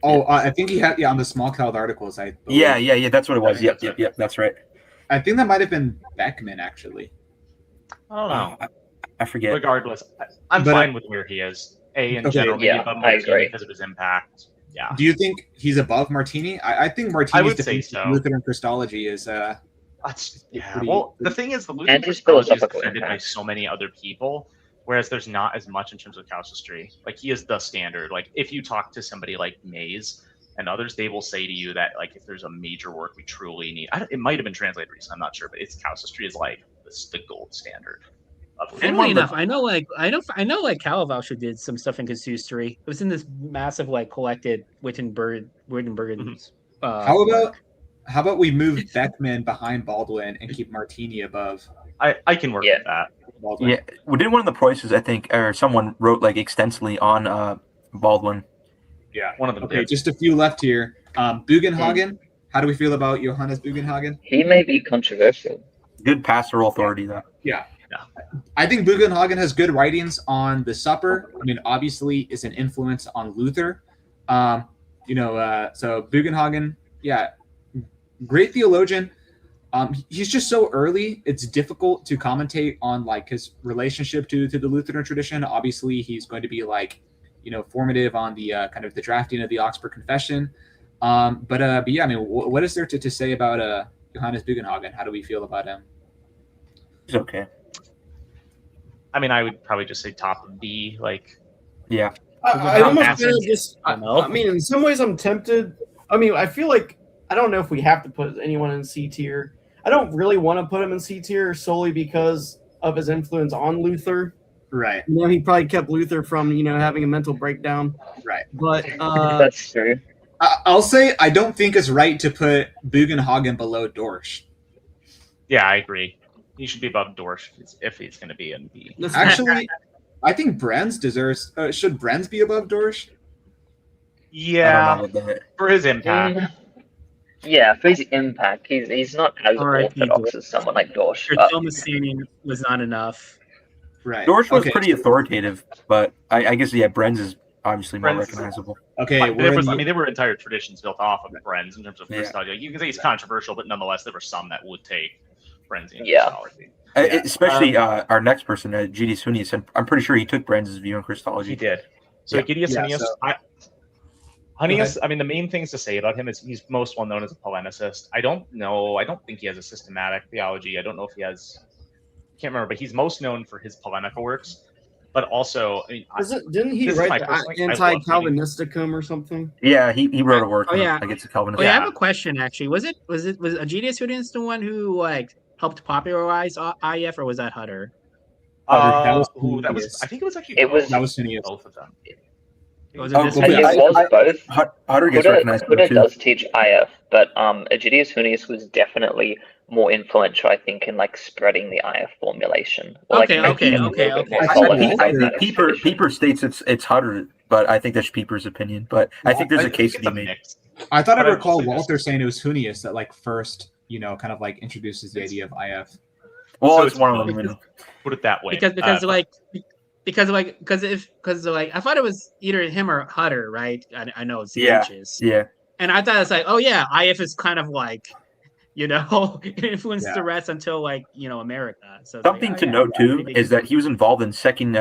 I think he had on the small child articles. I believe. Yeah. That's what it was. I think Yep. That's right. I think that might have been Beckman actually. I don't know. I forget. Regardless, I'm But, fine with where he is. In Okay, general, maybe yeah, above I Martini agree. because of his impact. Yeah. Do you think he's above Martini? I think Martini's would say defense of so. Lutheran Christology is That's, yeah. pretty- Well, the thing is, the Lutheran And his Christology is philosophical defended by impact. so many other people, whereas there's not as much in terms of casuistry. Like, he is the standard. Like, if you talk to somebody like Mays and others, they will say to you that, like, if there's a major work we truly need, it might have been translated recently, I'm not sure, but it's casuistry is like the gold standard. Funnily enough, I know like Calavausha did some stuff in casuistry. It was in this massive like collected Wittenberg. How about we move Beckman behind Baldwin and keep Martini above I can work with that. Baldwin? Yeah, we did one of the Preußes, I think, or someone wrote like extensively on Baldwin. Yeah. One of them Okay, did. just a few left here. Bugenhagen. How do we feel about Johannes Bugenhagen? He may be controversial. Good pastoral authority, though. Yeah. I think Bugenhagen has good writings on the Supper. I mean, obviously, is an influence on Luther. So Bugenhagen, great theologian. He's just so early. It's difficult to commentate on like his relationship to the Lutheran tradition. Obviously, he's going to be like, formative on the kind of the drafting of the Augsburg Confession. But yeah, I mean, what is there to say about Johannes Bugenhagen? How do we feel about him? He's okay. I mean, I would probably just say top of B. Like, Yeah. I almost kind of just. I know. I mean, in some ways, I'm tempted. I mean, I feel like I don't know if we have to put anyone in C tier. I don't really want to put him in C tier solely because of his influence on Luther. Right. He probably kept Luther from having a mental breakdown. Right. But That's true. I'll say I don't think it's right to put Bugenhagen below Dorsch. yeah, I agree. He should be above Dorsch if he's going to be in B. Actually, I think Brenz deserves. Should Brenz be above Dorsch? Yeah, I don't know about that. for his impact. Yeah, for his impact, he's not as R.I.P. orthodox as someone like Dorsch. Your But Thomasinian was not enough. Right. Dorsch was Okay. pretty authoritative, but I guess Brenz is obviously more Brenz- recognizable. Okay. But We're in the- there were entire traditions built off of Brenz in terms of Yeah. Christology. Like, you can say it's controversial, but nonetheless, there were some that would take Brenzian Yeah. Christology. Yeah. Especially our next person, Gidius Hunius. I'm pretty sure he took Brenz's view on Christology. He did. So Yeah. Gideus Yeah, Hunius, so- Hunius, I mean, the main things to say about him is he's most well known as a polemicist. I don't think he has a systematic theology. I don't know if he has, can't remember, but he's most known for his polemical works. But also, I mean, didn't he this is my write personal- the I love reading- Anti-Calvinisticum or something? Yeah, he wrote a work. Oh, yeah. Against the Calvinist. Oh, yeah, I Yeah. have a question actually. Was Aegidius Hunius the one who like helped popularize IF, or was that Hutter? That was that was. Hunius. I think it was actually It was- That was Hunius. both of them. Was it Oh, this I okay. think one? it was both. Hutter gets recognized Hutter too. does teach IF, but Aegidius Hunius was definitely more influential, I think, in like spreading the IF formulation. Or, like, Okay, making it a okay, little bit okay. more I solid think inside that Pieper tradition. states it's Hutter, but I think that's Pieper's opinion. But I think there's a case to It's be made. mix. I thought I But I will recall say this. Walter saying it was Hunius that like first, kind of like introduces the idea of IF. Well, So it's one of them. because- Put it that way. Because I thought it was either him or Hutter, right? I know it's the Yeah. H's. Yeah, And I thought it's like, oh yeah, IF is kind of like, it influenced Yeah. the rest until like, America. So it's like, something oh, to yeah, note yeah, too maybe- is that he was involved in second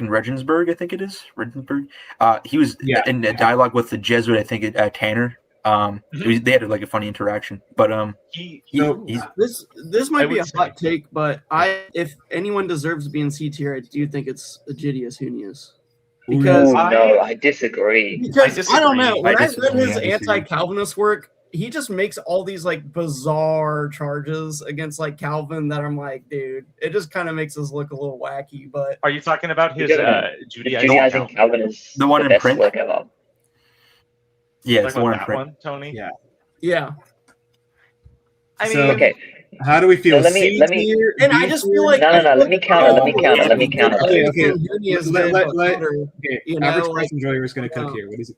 Regensburg, I think it is Regensburg. He was Yeah. in a dialogue with the Jesuit, I think, Tanner. They had like a funny interaction, but He, So- he's This might I be a would say- hot take, but if anyone deserves to be in C tier, I do think it's Aegidius Hunius. Because Ooh, no, I disagree. Because I don't know. disagree. When I I read disagree, his I disagree. anti-Calvinist work, he just makes all these like bizarre charges against like Calvin that I'm like, dude, it just kind of makes us look a little wacky. But are you talking about his The Judaizing? Judaizing account? Calvin is The one in best print? work ever. Yeah, Talk it's the about one in that print. one, Tony. Yeah. Yeah. I mean, So- Okay. How do we feel? So let me- C-tier, And I B just tier? feel like No, no, no. Let me counter. Let me Oh, counter. Let me yeah, counter. Okay, everything okay. Hunius Let- did, let- but let- better, Okay, you average know, person like, enjoyer is going to cook yeah. here. What is it?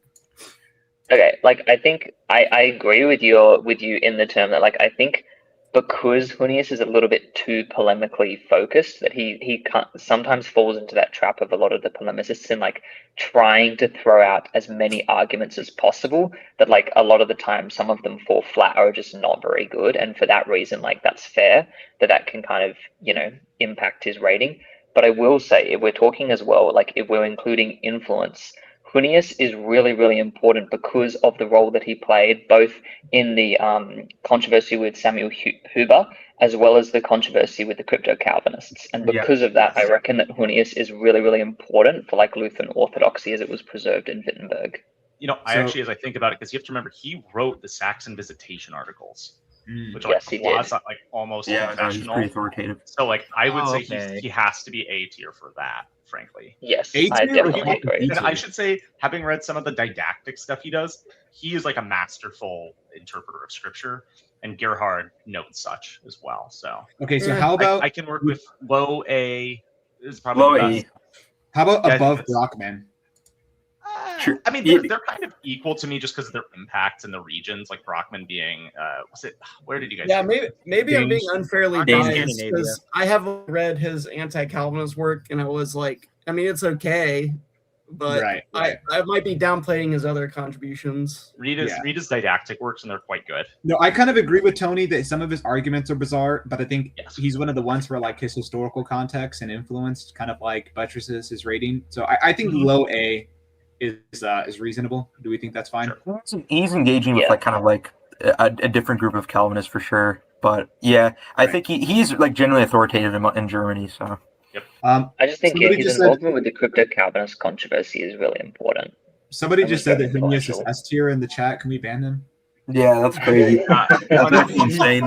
Okay, like I think I agree with you in the term that like I think because Hunius is a little bit too polemically focused that he sometimes falls into that trap of a lot of the polemicists in like trying to throw out as many arguments as possible that like a lot of the time some of them fall flat or are just not very good, and for that reason like that's fair that can kind of impact his rating. But I will say if we're talking as well like if we're including influence, Hunius is really, really important because of the role that he played, both in the controversy with Samuel Huber, as well as the controversy with the crypto Calvinists. And Yeah. because of that, I reckon that Hunius is really, really important for like Lutheran orthodoxy as it was preserved in Wittenberg. I So- actually, as I think about it, because you have to remember, he wrote the Saxon Visitation articles, which are Yes, he like did. quasi, like almost Yeah, no, he's confessional. pretty authoritative. So like I would Oh, say okay. he has to be A tier for that, frankly. Yes, A I tier or definitely B agree. tier? And I should say, having read some of the didactic stuff he does, he is like a masterful interpreter of scripture, and Gerhard notes such as well. So Okay, so how about I can work with low A. Is probably Low the A. best. how about Yeah, I think above that's- Brockman? Sure. I mean, Yeah. they're kind of equal to me just because of their impacts in the regions. Like Brockman being, was it? Where did you guys? Yeah, do? maybe I'm being Danish. unfairly Danish. biased Scandinavia. because I have read his anti-Calvinist work, and I was like, I mean, it's okay, but Right. I might be downplaying his other contributions. Read his didactic works, and they're quite good. No, I kind of agree with Tony that some of his arguments are bizarre, but I think Yes. he's one of the ones where like his historical context and influence kind of like buttresses his rating. So I think Mhm. low A is reasonable. Do we think that's fine? Sure. He's engaging with Yeah. like kind of like a different group of Calvinists for sure. But yeah, I Right. think he's like generally authoritative in Germany. So I just think Somebody his just said- involvement with the crypto Calvinist controversy is really important. Somebody And just was said that very Hunius is influential. S tier in the chat. Can we ban him? yeah, that's crazy. That's insane.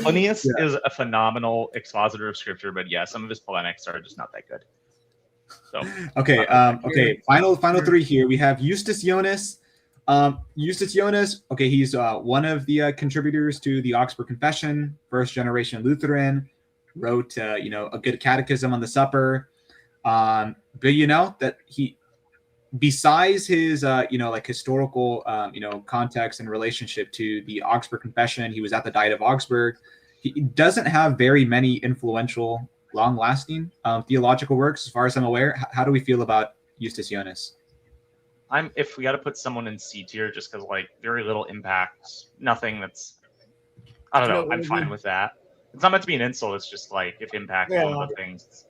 Plinius is a phenomenal expositor of scripture, but yeah, some of his polemics are just not that good. So Okay. Okay. Final three here. We have Eustace Jonas. Eustace Jonas. Okay, he's one of the contributors to the Augsburg Confession, first generation Lutheran. Wrote a good catechism on the supper. But that he, besides his like historical context and relationship to the Augsburg Confession, he was at the Diet of Augsburg. He doesn't have very many influential, long-lasting theological works, as far as I'm aware. How do we feel about Eustace Jonas? if we got to put someone in C tier, just because like very little impact, nothing that's, I don't know. No, I'm fine with that. It's not meant to be an insult. It's just like if impact one of the things.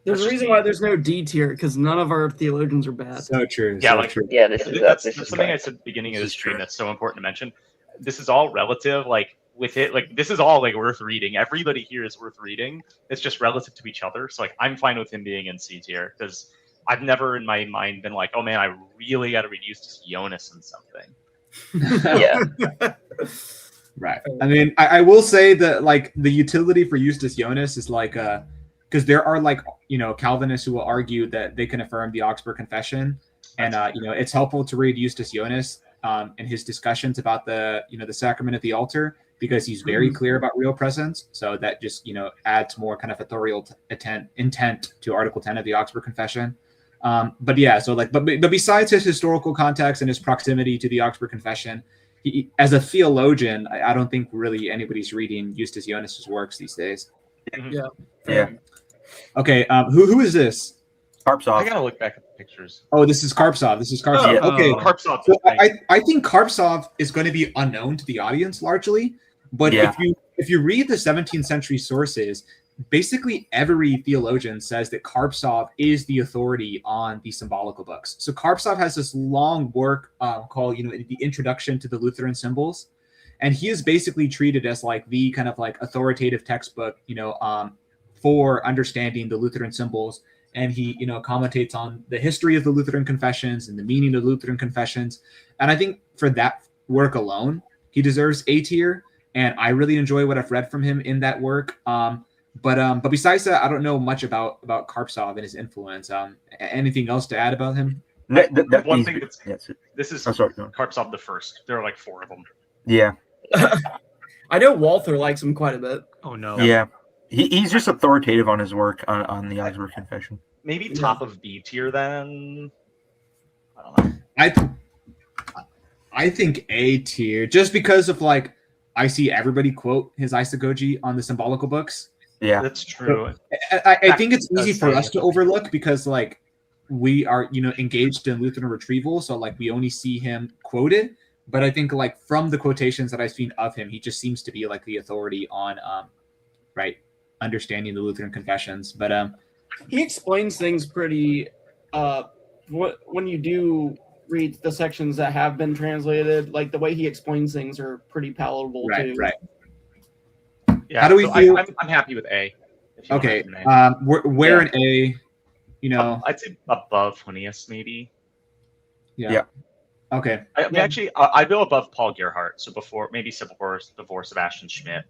There's a That's reason just- why there's no D tier because none of our theologians are bad. So true. Yeah, so like- true. Yeah, this That's is something I correct. said at the beginning of This this is stream true. that's so important to mention. This is all relative. Like with it, like this is all like worth reading. Everybody here is worth reading. It's just relative to each other. So like I'm fine with him being in C tier because I've never in my mind been like, oh man, I really got to read Eustace Jonas in something. Yeah, Right. I mean, I will say that like the utility for Eustace Jonas is like because there are like Calvinists who will argue that they can affirm the Augsburg Confession, and it's helpful to read Eustace Jonas in his discussions about the the sacrament of the altar because he's very clear about real presence. So that just adds more kind of authorial intent to Article 10 of the Augsburg Confession. But yeah, so like but besides his historical context and his proximity to the Augsburg Confession. He, as a theologian, I don't think really anybody's reading Eustace Jonas's works these days. Yeah. Okay, who is this? I Karpsov. gotta look back at the pictures. Oh, this is Karpsov. Yeah. Okay, Karpsov. so I think Karpsov is going to be unknown to the audience largely, but Yeah. if you read the 17th century sources, basically every theologian says that Karpsov is the authority on the symbolical books. So Karpsov has this long work called the Introduction to the Lutheran Symbols, and he is basically treated as like the kind of like authoritative textbook for understanding the Lutheran symbols. And he commentates on the history of the Lutheran confessions and the meaning of Lutheran confessions. And I think for that work alone, he deserves A tier. And I really enjoy what I've read from him in that work. But besides that, I don't know much about Karpsov and his influence. Anything else to add about him? One thing that's Yes. this is I'm sorry. Go on. Karpsov the first. There are like 4 of them. Yeah. I know Walther likes him quite a bit. Oh no. Yeah. He's just authoritative on his work on the Augsburg Confession. Maybe top of B tier then. I don't know. I think A tier, just because of like I see everybody quote his isagogy on the symbolical books. Yeah. That's true. I think it's easy That's for fair. us to overlook because like we are engaged in Lutheran retrieval, so like we only see him quoted. But I think like from the quotations that I've seen of him, he just seems to be like the authority on right understanding the Lutheran confessions. But He explains things pretty. When you do read the sections that have been translated, like the way he explains things are pretty palatable too. right. Yeah. How do we so feel- I'm happy with A. if you want Okay, to name. where an A, I'd say above Hunius maybe. yeah. Okay. I mean, actually, I'd go above Paul Gerhardt. So before Sebastian Schmidt.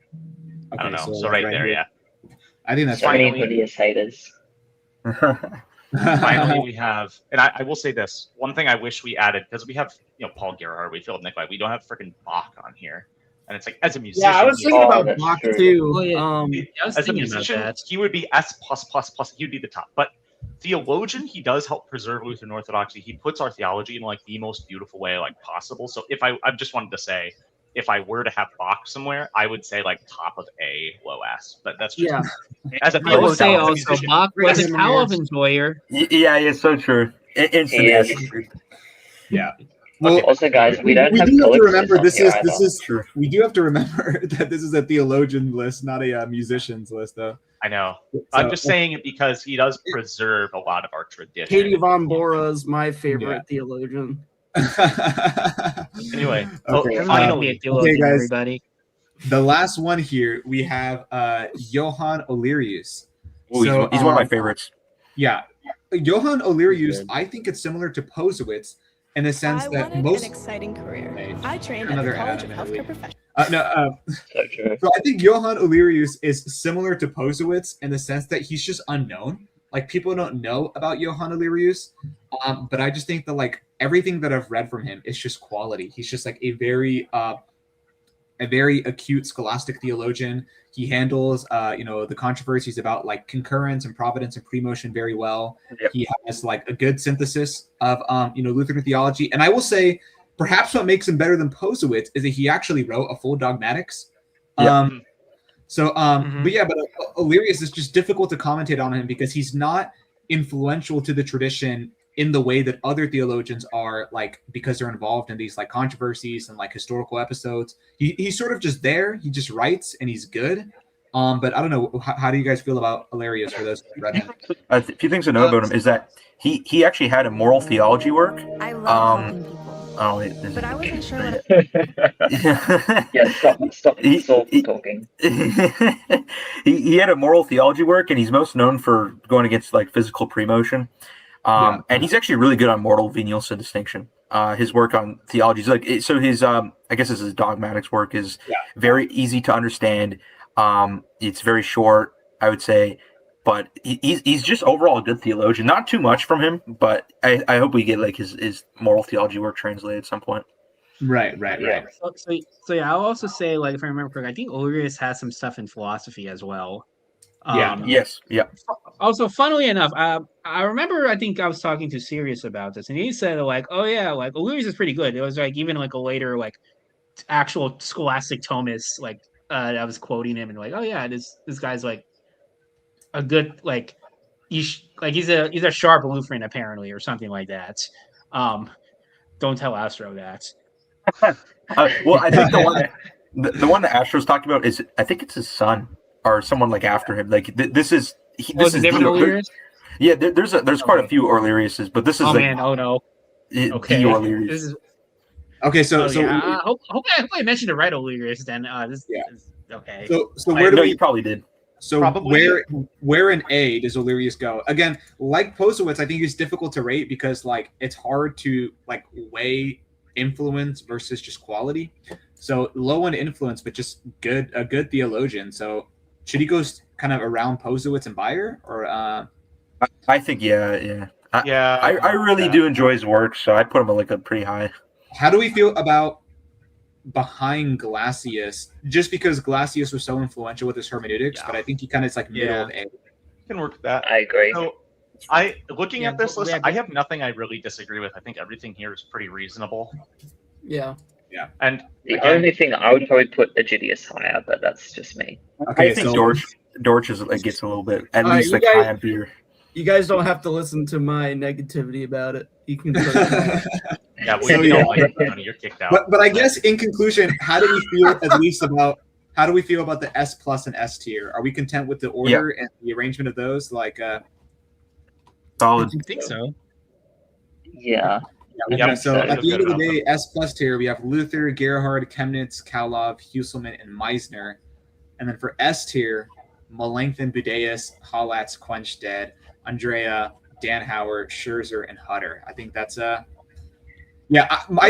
I don't know. So right there, here. yeah. I think that's So right. many Hunius haters. Finally, we have, and I will say this: one thing I wish we added, because we have Paul Gerhardt, we Philip Nicolai, we don't have freaking Bach on here, and it's like as a musician, Yeah, I was thinking about that's Bach true. too. Oh, yeah. I was as a thinking about musician, that. he would be S plus plus plus. He would be the top, but theologian, he does help preserve Lutheran orthodoxy. He puts our theology in like the most beautiful way like possible. So if I just wanted to say, if I were to have Bach somewhere, I would say like top of A, low S. But that's just as a I will theologian, say as a also, musician, Bach was a Yes. Calvin enjoyer. Yeah, it's so true. Yes. Yeah. Well, Also, guys, we don't have do have to Calixtus remember on this here is either. True. we do have to remember that this is a theologian list, not a musicians list, though. I know. So- I'm just saying it because he does preserve a lot of our tradition. Katie von Bora is my favorite theologian. Anyway, Okay, Everybody finally, be a theologian, guys. everybody. the last one here we have Johann Olerius. Ooh, So, he's one of my favorites. Yeah, Johann Olerius. Good. I think it's similar to Posewitz in the sense I that wanted most. an exciting career. Hey, I trained at another the College of ad, Healthcare Emily. Professionals. So true. So I think Johann Olerius is similar to Posewitz in the sense that he's just unknown. Like people don't know about Johann Olerius, but I just think that like everything that I've read from him is just quality. He's just like a very acute scholastic theologian. He handles the controversies about like concurrence and providence and premotion very well. Yep. He has like a good synthesis of Lutheran theology. And I will say perhaps what makes him better than Posewitz is that he actually wrote a full dogmatics. Yeah. But Olerius is just difficult to commentate on him because he's not influential to the tradition in the way that other theologians are, like because they're involved in these like controversies and like historical episodes. He's sort of just there. He just writes and he's good. But I don't know. How do you guys feel about Olerius for those who read him? A few things to know about him is that he actually had a moral theology work. I love helping people, Oh, wait, but I wasn't sure what Yeah, stop He- talking. he had a moral theology work, and he's most known for going against like physical premotion. And he's actually really good on mortal venial sin distinction. His work on theology is like so. His I guess his dogmatics work is very easy to understand. It's very short, I would say, but he's just overall a good theologian. Not too much from him, but I hope we get like his moral theology work translated at some point. Right. Yeah. So yeah, I'll also say, like, if I remember correctly, I think Olerius has some stuff in philosophy as well. Yes. Yeah. Also, funnily enough, I remember I think I was talking to Sirius about this, and he said like, "Oh yeah, like Olerius is pretty good." It was like even like a later like actual scholastic Thomist like I was quoting him and like, "Oh yeah, this guy's like a good like he's a sharp Lutheran apparently or something like that." Don't tell Astro that. Well, I think the one that Astro's talked about is I think it's his son or someone like after him. Like this is Is it different Olerius? Yeah, there's quite a few Oleriuses, but this is Oh like man, oh no. the Okay. Olerius. This is Okay. So yeah. Hope I mentioned the right Olerius then. This is okay. so where do no, we? you probably did. So Probably. where in A does Olerius go? Again, like Posewitz, I think he's difficult to rate because like it's hard to like weigh influence versus just quality. So low on influence, but just a good theologian. So should he go kind of around Posewitz and Bayer or? I think yeah. Yeah, I really do enjoy his work, so I put him like a pretty high. How do we feel about behind Glacius? Just because Glacius was so influential with his hermeneutics, Yeah. but I think he kind of is like middle Yeah. of A. You can work with that. I agree. So, looking at this list, I have nothing I really disagree with. I think everything here is pretty reasonable. Yeah. And The again, only thing I would probably put Egidius higher, but that's just me. Okay, I think so Dorch is like gets a little bit at All right, least you like guys- high up here. You guys don't have to listen to my negativity about it. You can. yeah, we So, don't yeah. like it, Tony, you're kicked out. but I guess in conclusion, how do we feel at least about the S plus and S tier? Are we content with the order and the arrangement of those? Like, Solid. I think so. Yeah. okay, so that's at the good end of the enough. day, S plus tier, we have Luther, Gerhard, Chemnitz, Kalov, Husselman, and Meisner. And then for S tier, Melanchthon, Budaeus, Hallatz, Quenstead, Andrea, Danhauer, Scherzer, and Hutter. I think that's I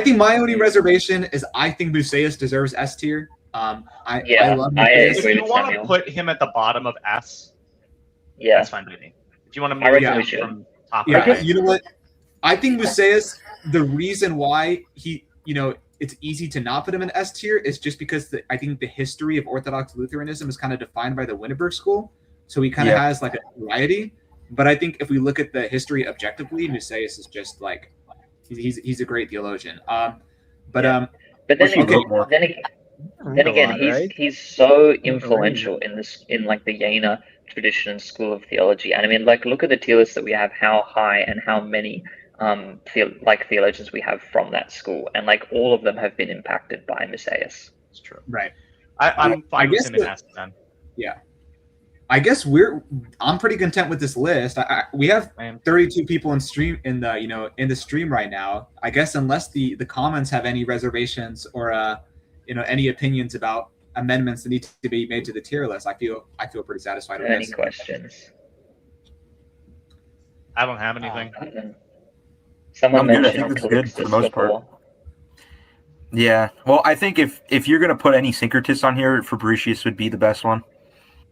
think my only reservation is I think Budaeus deserves S tier. I love I Budaeus. If agree you with want to Samuel. put him at the bottom of S, Yeah. that's fine with me. If you want to I move reckon him we should. from top Yeah, to you know what? I think Budaeus, the reason why it's easy to not put him in S tier is just because I think the history of Orthodox Lutheranism is kind of defined by the Wittenberg school. So he kind of has like a variety. But I think if we look at the history objectively, Budaeus is just like he's a great theologian. But then again, he's so influential in like the Jena tradition and school of theology. And I mean, like, look at the tier list that we have, how high and how many theologians we have from that school, and like all of them have been impacted by Budaeus. It's true. Right. I'm fine with guess him in S then. Yeah. I guess I'm pretty content with this list. We have 32 people in the stream right now. I guess unless the comments have any reservations or any opinions about amendments that need to be made to the tier list, I feel pretty satisfied with Any this. questions? I don't have anything. Someone I'm good. I mentioned think this is good for the most part. before. Yeah. Well, I think if you're gonna put any syncretists on here, Fabricius would be the best one.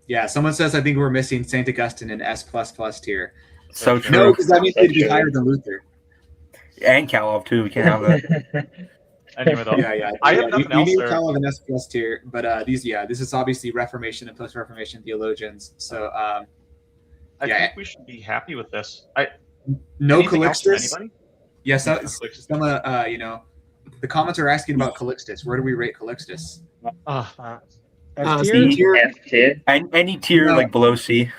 Yeah, someone says I think we're missing Saint Augustine in S tier. So true. No, because that means they'd be higher than Luther. And Kalov too. We can't have that. Anyway, though, Yeah. I have nothing we else need there. Kalov and S plus tier, but this is obviously Reformation and post-Reformation theologians. So I think we should be happy with this. no Anything else from Calixtus. anybody? Yes, the comments are asking about Calixtus. Where do we rate Calixtus? S tier? F tier. And any tier like below C.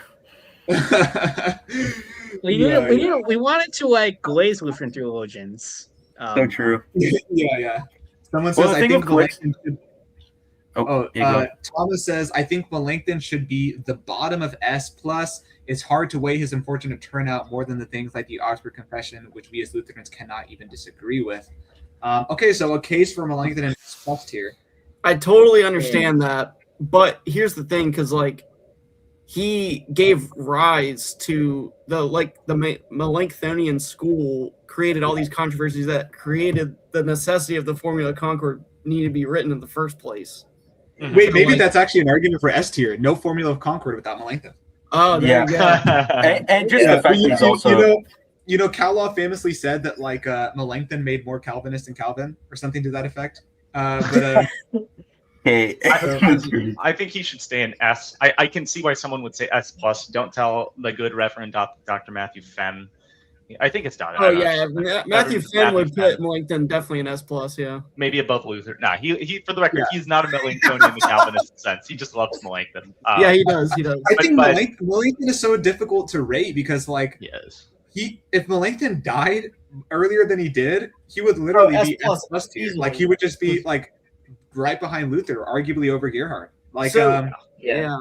We wanted to like glaze Lutheran theologians. So true. Yeah. Someone says the I thing think with Melanchthon should. Thomas says I think Melanchthon should be the bottom of S plus. It's hard to weigh his unfortunate turnout more than the things like the Augsburg Confession, which we as Lutherans cannot even disagree with. Okay, so a case for Melanchthon in S plus tier. I totally understand that, but here's the thing, because like he gave rise to the Melanchthonian school, created all these controversies that created the necessity of the Formula Concord need to be written in the first place. Wait, maybe that's actually an argument for S tier. No Formula of Concord without Melanchthon. Oh, there you go. and just the fact that he's also Kalov famously said that like Melanchthon made more Calvinists than Calvin or something to that effect. But okay. I think he should stay in S. I can see why someone would say S plus. Don't tell the good Reverend Dr. Matthew Fenn. I think it's done. Oh yeah, Matthew Fenn would put Melanchthon definitely an S plus. Yeah, maybe above Luther. Nah, he for the record, he's not a Melanchthonian in the Calvinist sense. He just loves Melanchthon. Yeah, he does. I think Melanchthon is so difficult to rate because like if Melanchthon died earlier than he did, he would literally be S plus tier. Like he would just be like right behind Luther, arguably over Gerhard. Like yeah.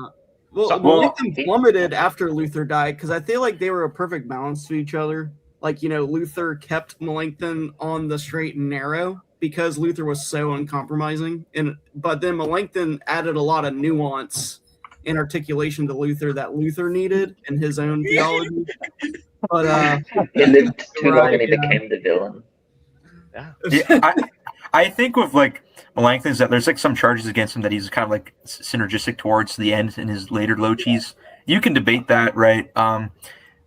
Well, Melanchthon plummeted after Luther died because I feel like they were a perfect balance to each other. Like, Luther kept Melanchthon on the straight and narrow because Luther was so uncompromising. But then Melanchthon added a lot of nuance and articulation to Luther that Luther needed in his own theology. But he lived too long and he became the villain. Yeah, I think with like Melanchthon is that there's like some charges against him that he's kind of like synergistic towards the end in his later lochies. You can debate that, right?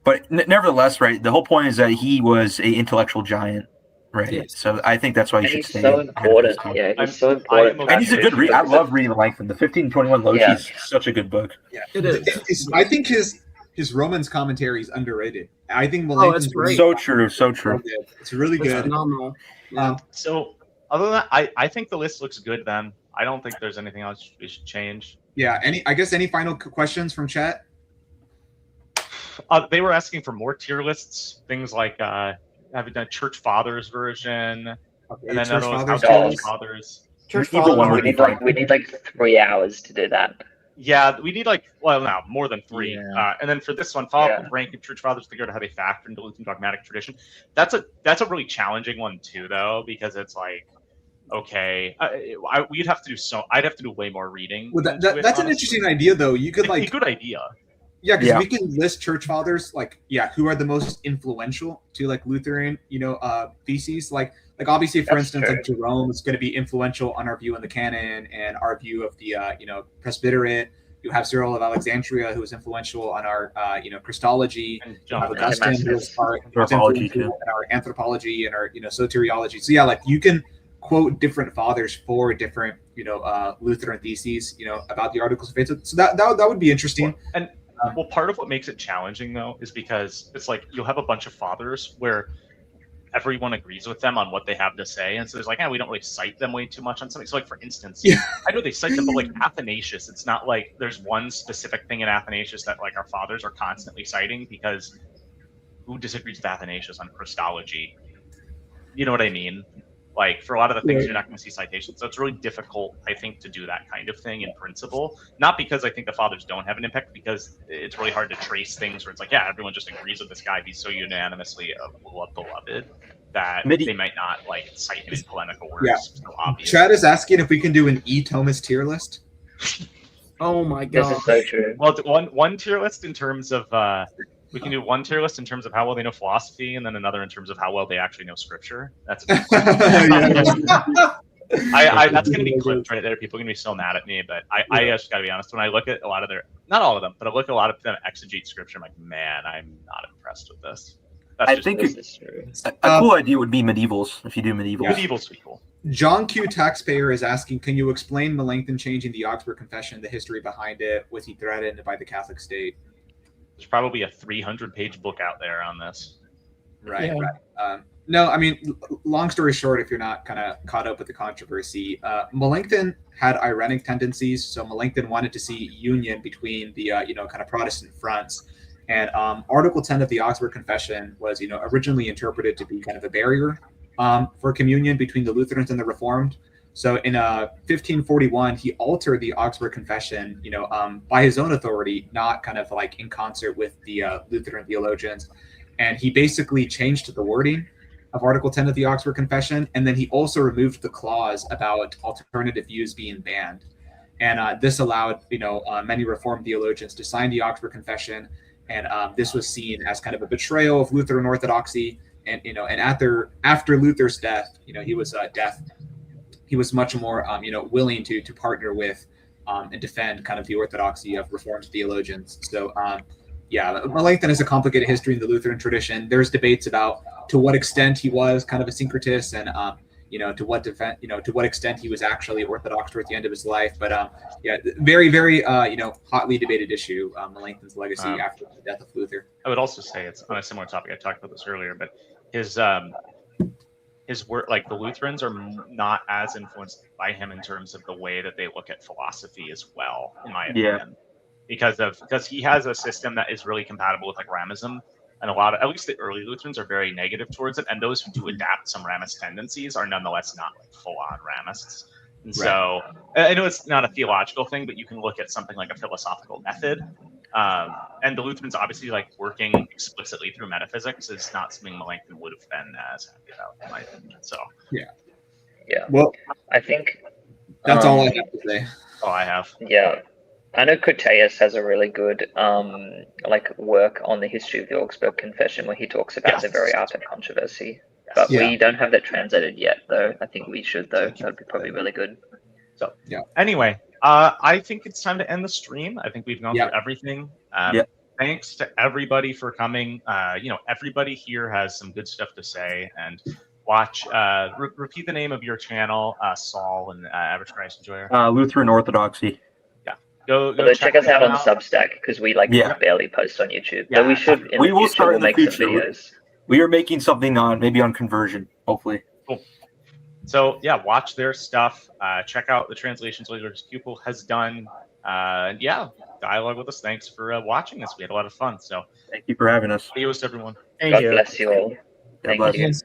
But nevertheless, right, the whole point is that he was a intellectual giant, right? Yes. So I think that's why he And should he's stay. so ahead of his important. time. Yeah, I'm- he's so I am important. okay. And he's a good read. I love reading Melanchthon. The 1521 Loki Yeah. is such a good book. It is. I think his Romans commentary is underrated. I think Oh, Melanchthon's it's great. So true, so so true. good. It's really It's good. phenomenal. Yeah. So other than that, I think the list looks good. Then I don't think there's anything else we should change. Yeah. Any final questions from chat? They were asking for more tier lists, things like having done Church Fathers version, Okay, and then Church another Fathers. Fathers. Church Fathers. Church Evil Fathers one are would We be need we need like 3 hours to do that. Yeah, we need more than 3. Yeah. And then for this one, follow up Yeah. with rank and Church Fathers figured out how they factor into Lutheran dogmatic tradition. That's a really challenging one too, though, because it's like, okay, I'd have to do way more reading. Well, into it, that's an honestly. interesting idea, though. You could It's a like, good idea. yeah, because Yeah. we can list church fathers, like, who are the most influential to like Lutheran, theses. Like obviously, for That's instance, true. like Jerome is going to be influential on our view on the canon and our view of the presbyterate. You have Cyril of Alexandria, who is influential on our Christology. And You have John Damascus. Augustine, who is our Anthropology, too. and our anthropology and our soteriology. So yeah, like you can quote different fathers for different Lutheran theses about the Articles of Faith. So that would be interesting. And well, part of what makes it challenging though is because it's like you'll have a bunch of fathers where everyone agrees with them on what they have to say, and so there's like, we don't really cite them way too much on something. So like for instance, Yeah. I know they cite them, but like Athanasius, it's not like there's one specific thing in Athanasius that like our fathers are constantly citing, because who disagrees with Athanasius on Christology? You know what I mean? Like for a lot of the things, Yeah. you're not going to see citations, so it's really difficult, I think, to do that kind of thing in principle. Not because I think the fathers don't have an impact, because it's really hard to trace things where it's like, everyone just agrees with this guy. He's so unanimously beloved that Midi- they might not like cite him in polemical words. Yeah. So obvious. Chad is asking if we can do an Thomas tier list. Oh my This god. is so true. Well, one tier list in terms of we can do one tier list in terms of how well they know philosophy, and then another in terms of how well they actually know scripture. That's that's going to be clipped right there. People are going to be so mad at me, but I just got to be honest. When I look at a lot of their, not all of them, but I look at a lot of them exegete scripture, I'm like, man, I'm not impressed with this. That's I just think This is true. a cool idea would be medievals, if you do medievals. medieval's pretty cool. John Q. Taxpayer is asking, can you explain Melanchthon changing the Augsburg Confession, the history behind it? Was he threatened by the Catholic state? There's probably a 300-page book out there on this. Right, Yeah. right. No, I mean, long story short, if you're not kind of caught up with the controversy, Melanchthon had irenic tendencies. So Melanchthon wanted to see union between the, kind of Protestant fronts. And Article 10 of the Augsburg Confession was, originally interpreted to be kind of a barrier for communion between the Lutherans and the Reformed. So in 1541, he altered the Augsburg Confession, by his own authority, not kind of like in concert with the Lutheran theologians. And he basically changed the wording of Article 10 of the Augsburg Confession. And then he also removed the clause about alternative views being banned. And this allowed, many Reformed theologians to sign the Augsburg Confession. And this was seen as kind of a betrayal of Lutheran orthodoxy. And, and after Luther's death, he was much more, willing to partner with and defend kind of the orthodoxy of Reformed theologians. So, Melanchthon has a complicated history in the Lutheran tradition. There's debates about to what extent he was kind of a syncretist and, to what extent he was actually Orthodox towards the end of his life. But very, very, hotly debated issue, Melanchthon's legacy after the death of Luther. I would also say it's on a similar topic. I talked about this earlier, but his work, like the Lutherans, are not as influenced by him in terms of the way that they look at philosophy as well, in my opinion. Because he has a system that is really compatible with like Ramism, and at least the early Lutherans are very negative towards it, and those who do adapt some Ramist tendencies are nonetheless not like full-on Ramists. And so I know it's not a theological thing, but you can look at something like a philosophical method. And the Lutherans obviously like working explicitly through metaphysics is not something Melanchthon would have been as happy about, in my opinion. So Yeah. Well, I think that's all I have to say. all I have. Yeah. I know Coteus has a really good work on the history of the Augsburg Confession where he talks about the very art of controversy. But we don't have that translated yet, though. I think we should, though. That would be probably really good. So Yeah. anyway, I think it's time to end the stream. I think we've gone through everything. Yeah. thanks to everybody for coming. Everybody here has some good stuff to say. And watch. Repeat the name of your channel, Saul and Average Christ Enjoyer. Lutheran Orthodoxy. Yeah. Go Although check us out them on Substack because we barely post on YouTube. Yeah. But we should. In We the will future, start we'll in the make some future. videos. We are making something maybe on conversion, hopefully. Cool. So yeah, watch their stuff. Check out the translations Williams Pupil has done. Dialogue with us. Thanks for watching this. We had a lot of fun. So Thank you for having us. adios, everyone. Thank God you. bless you all. God Thank bless. you. Yes.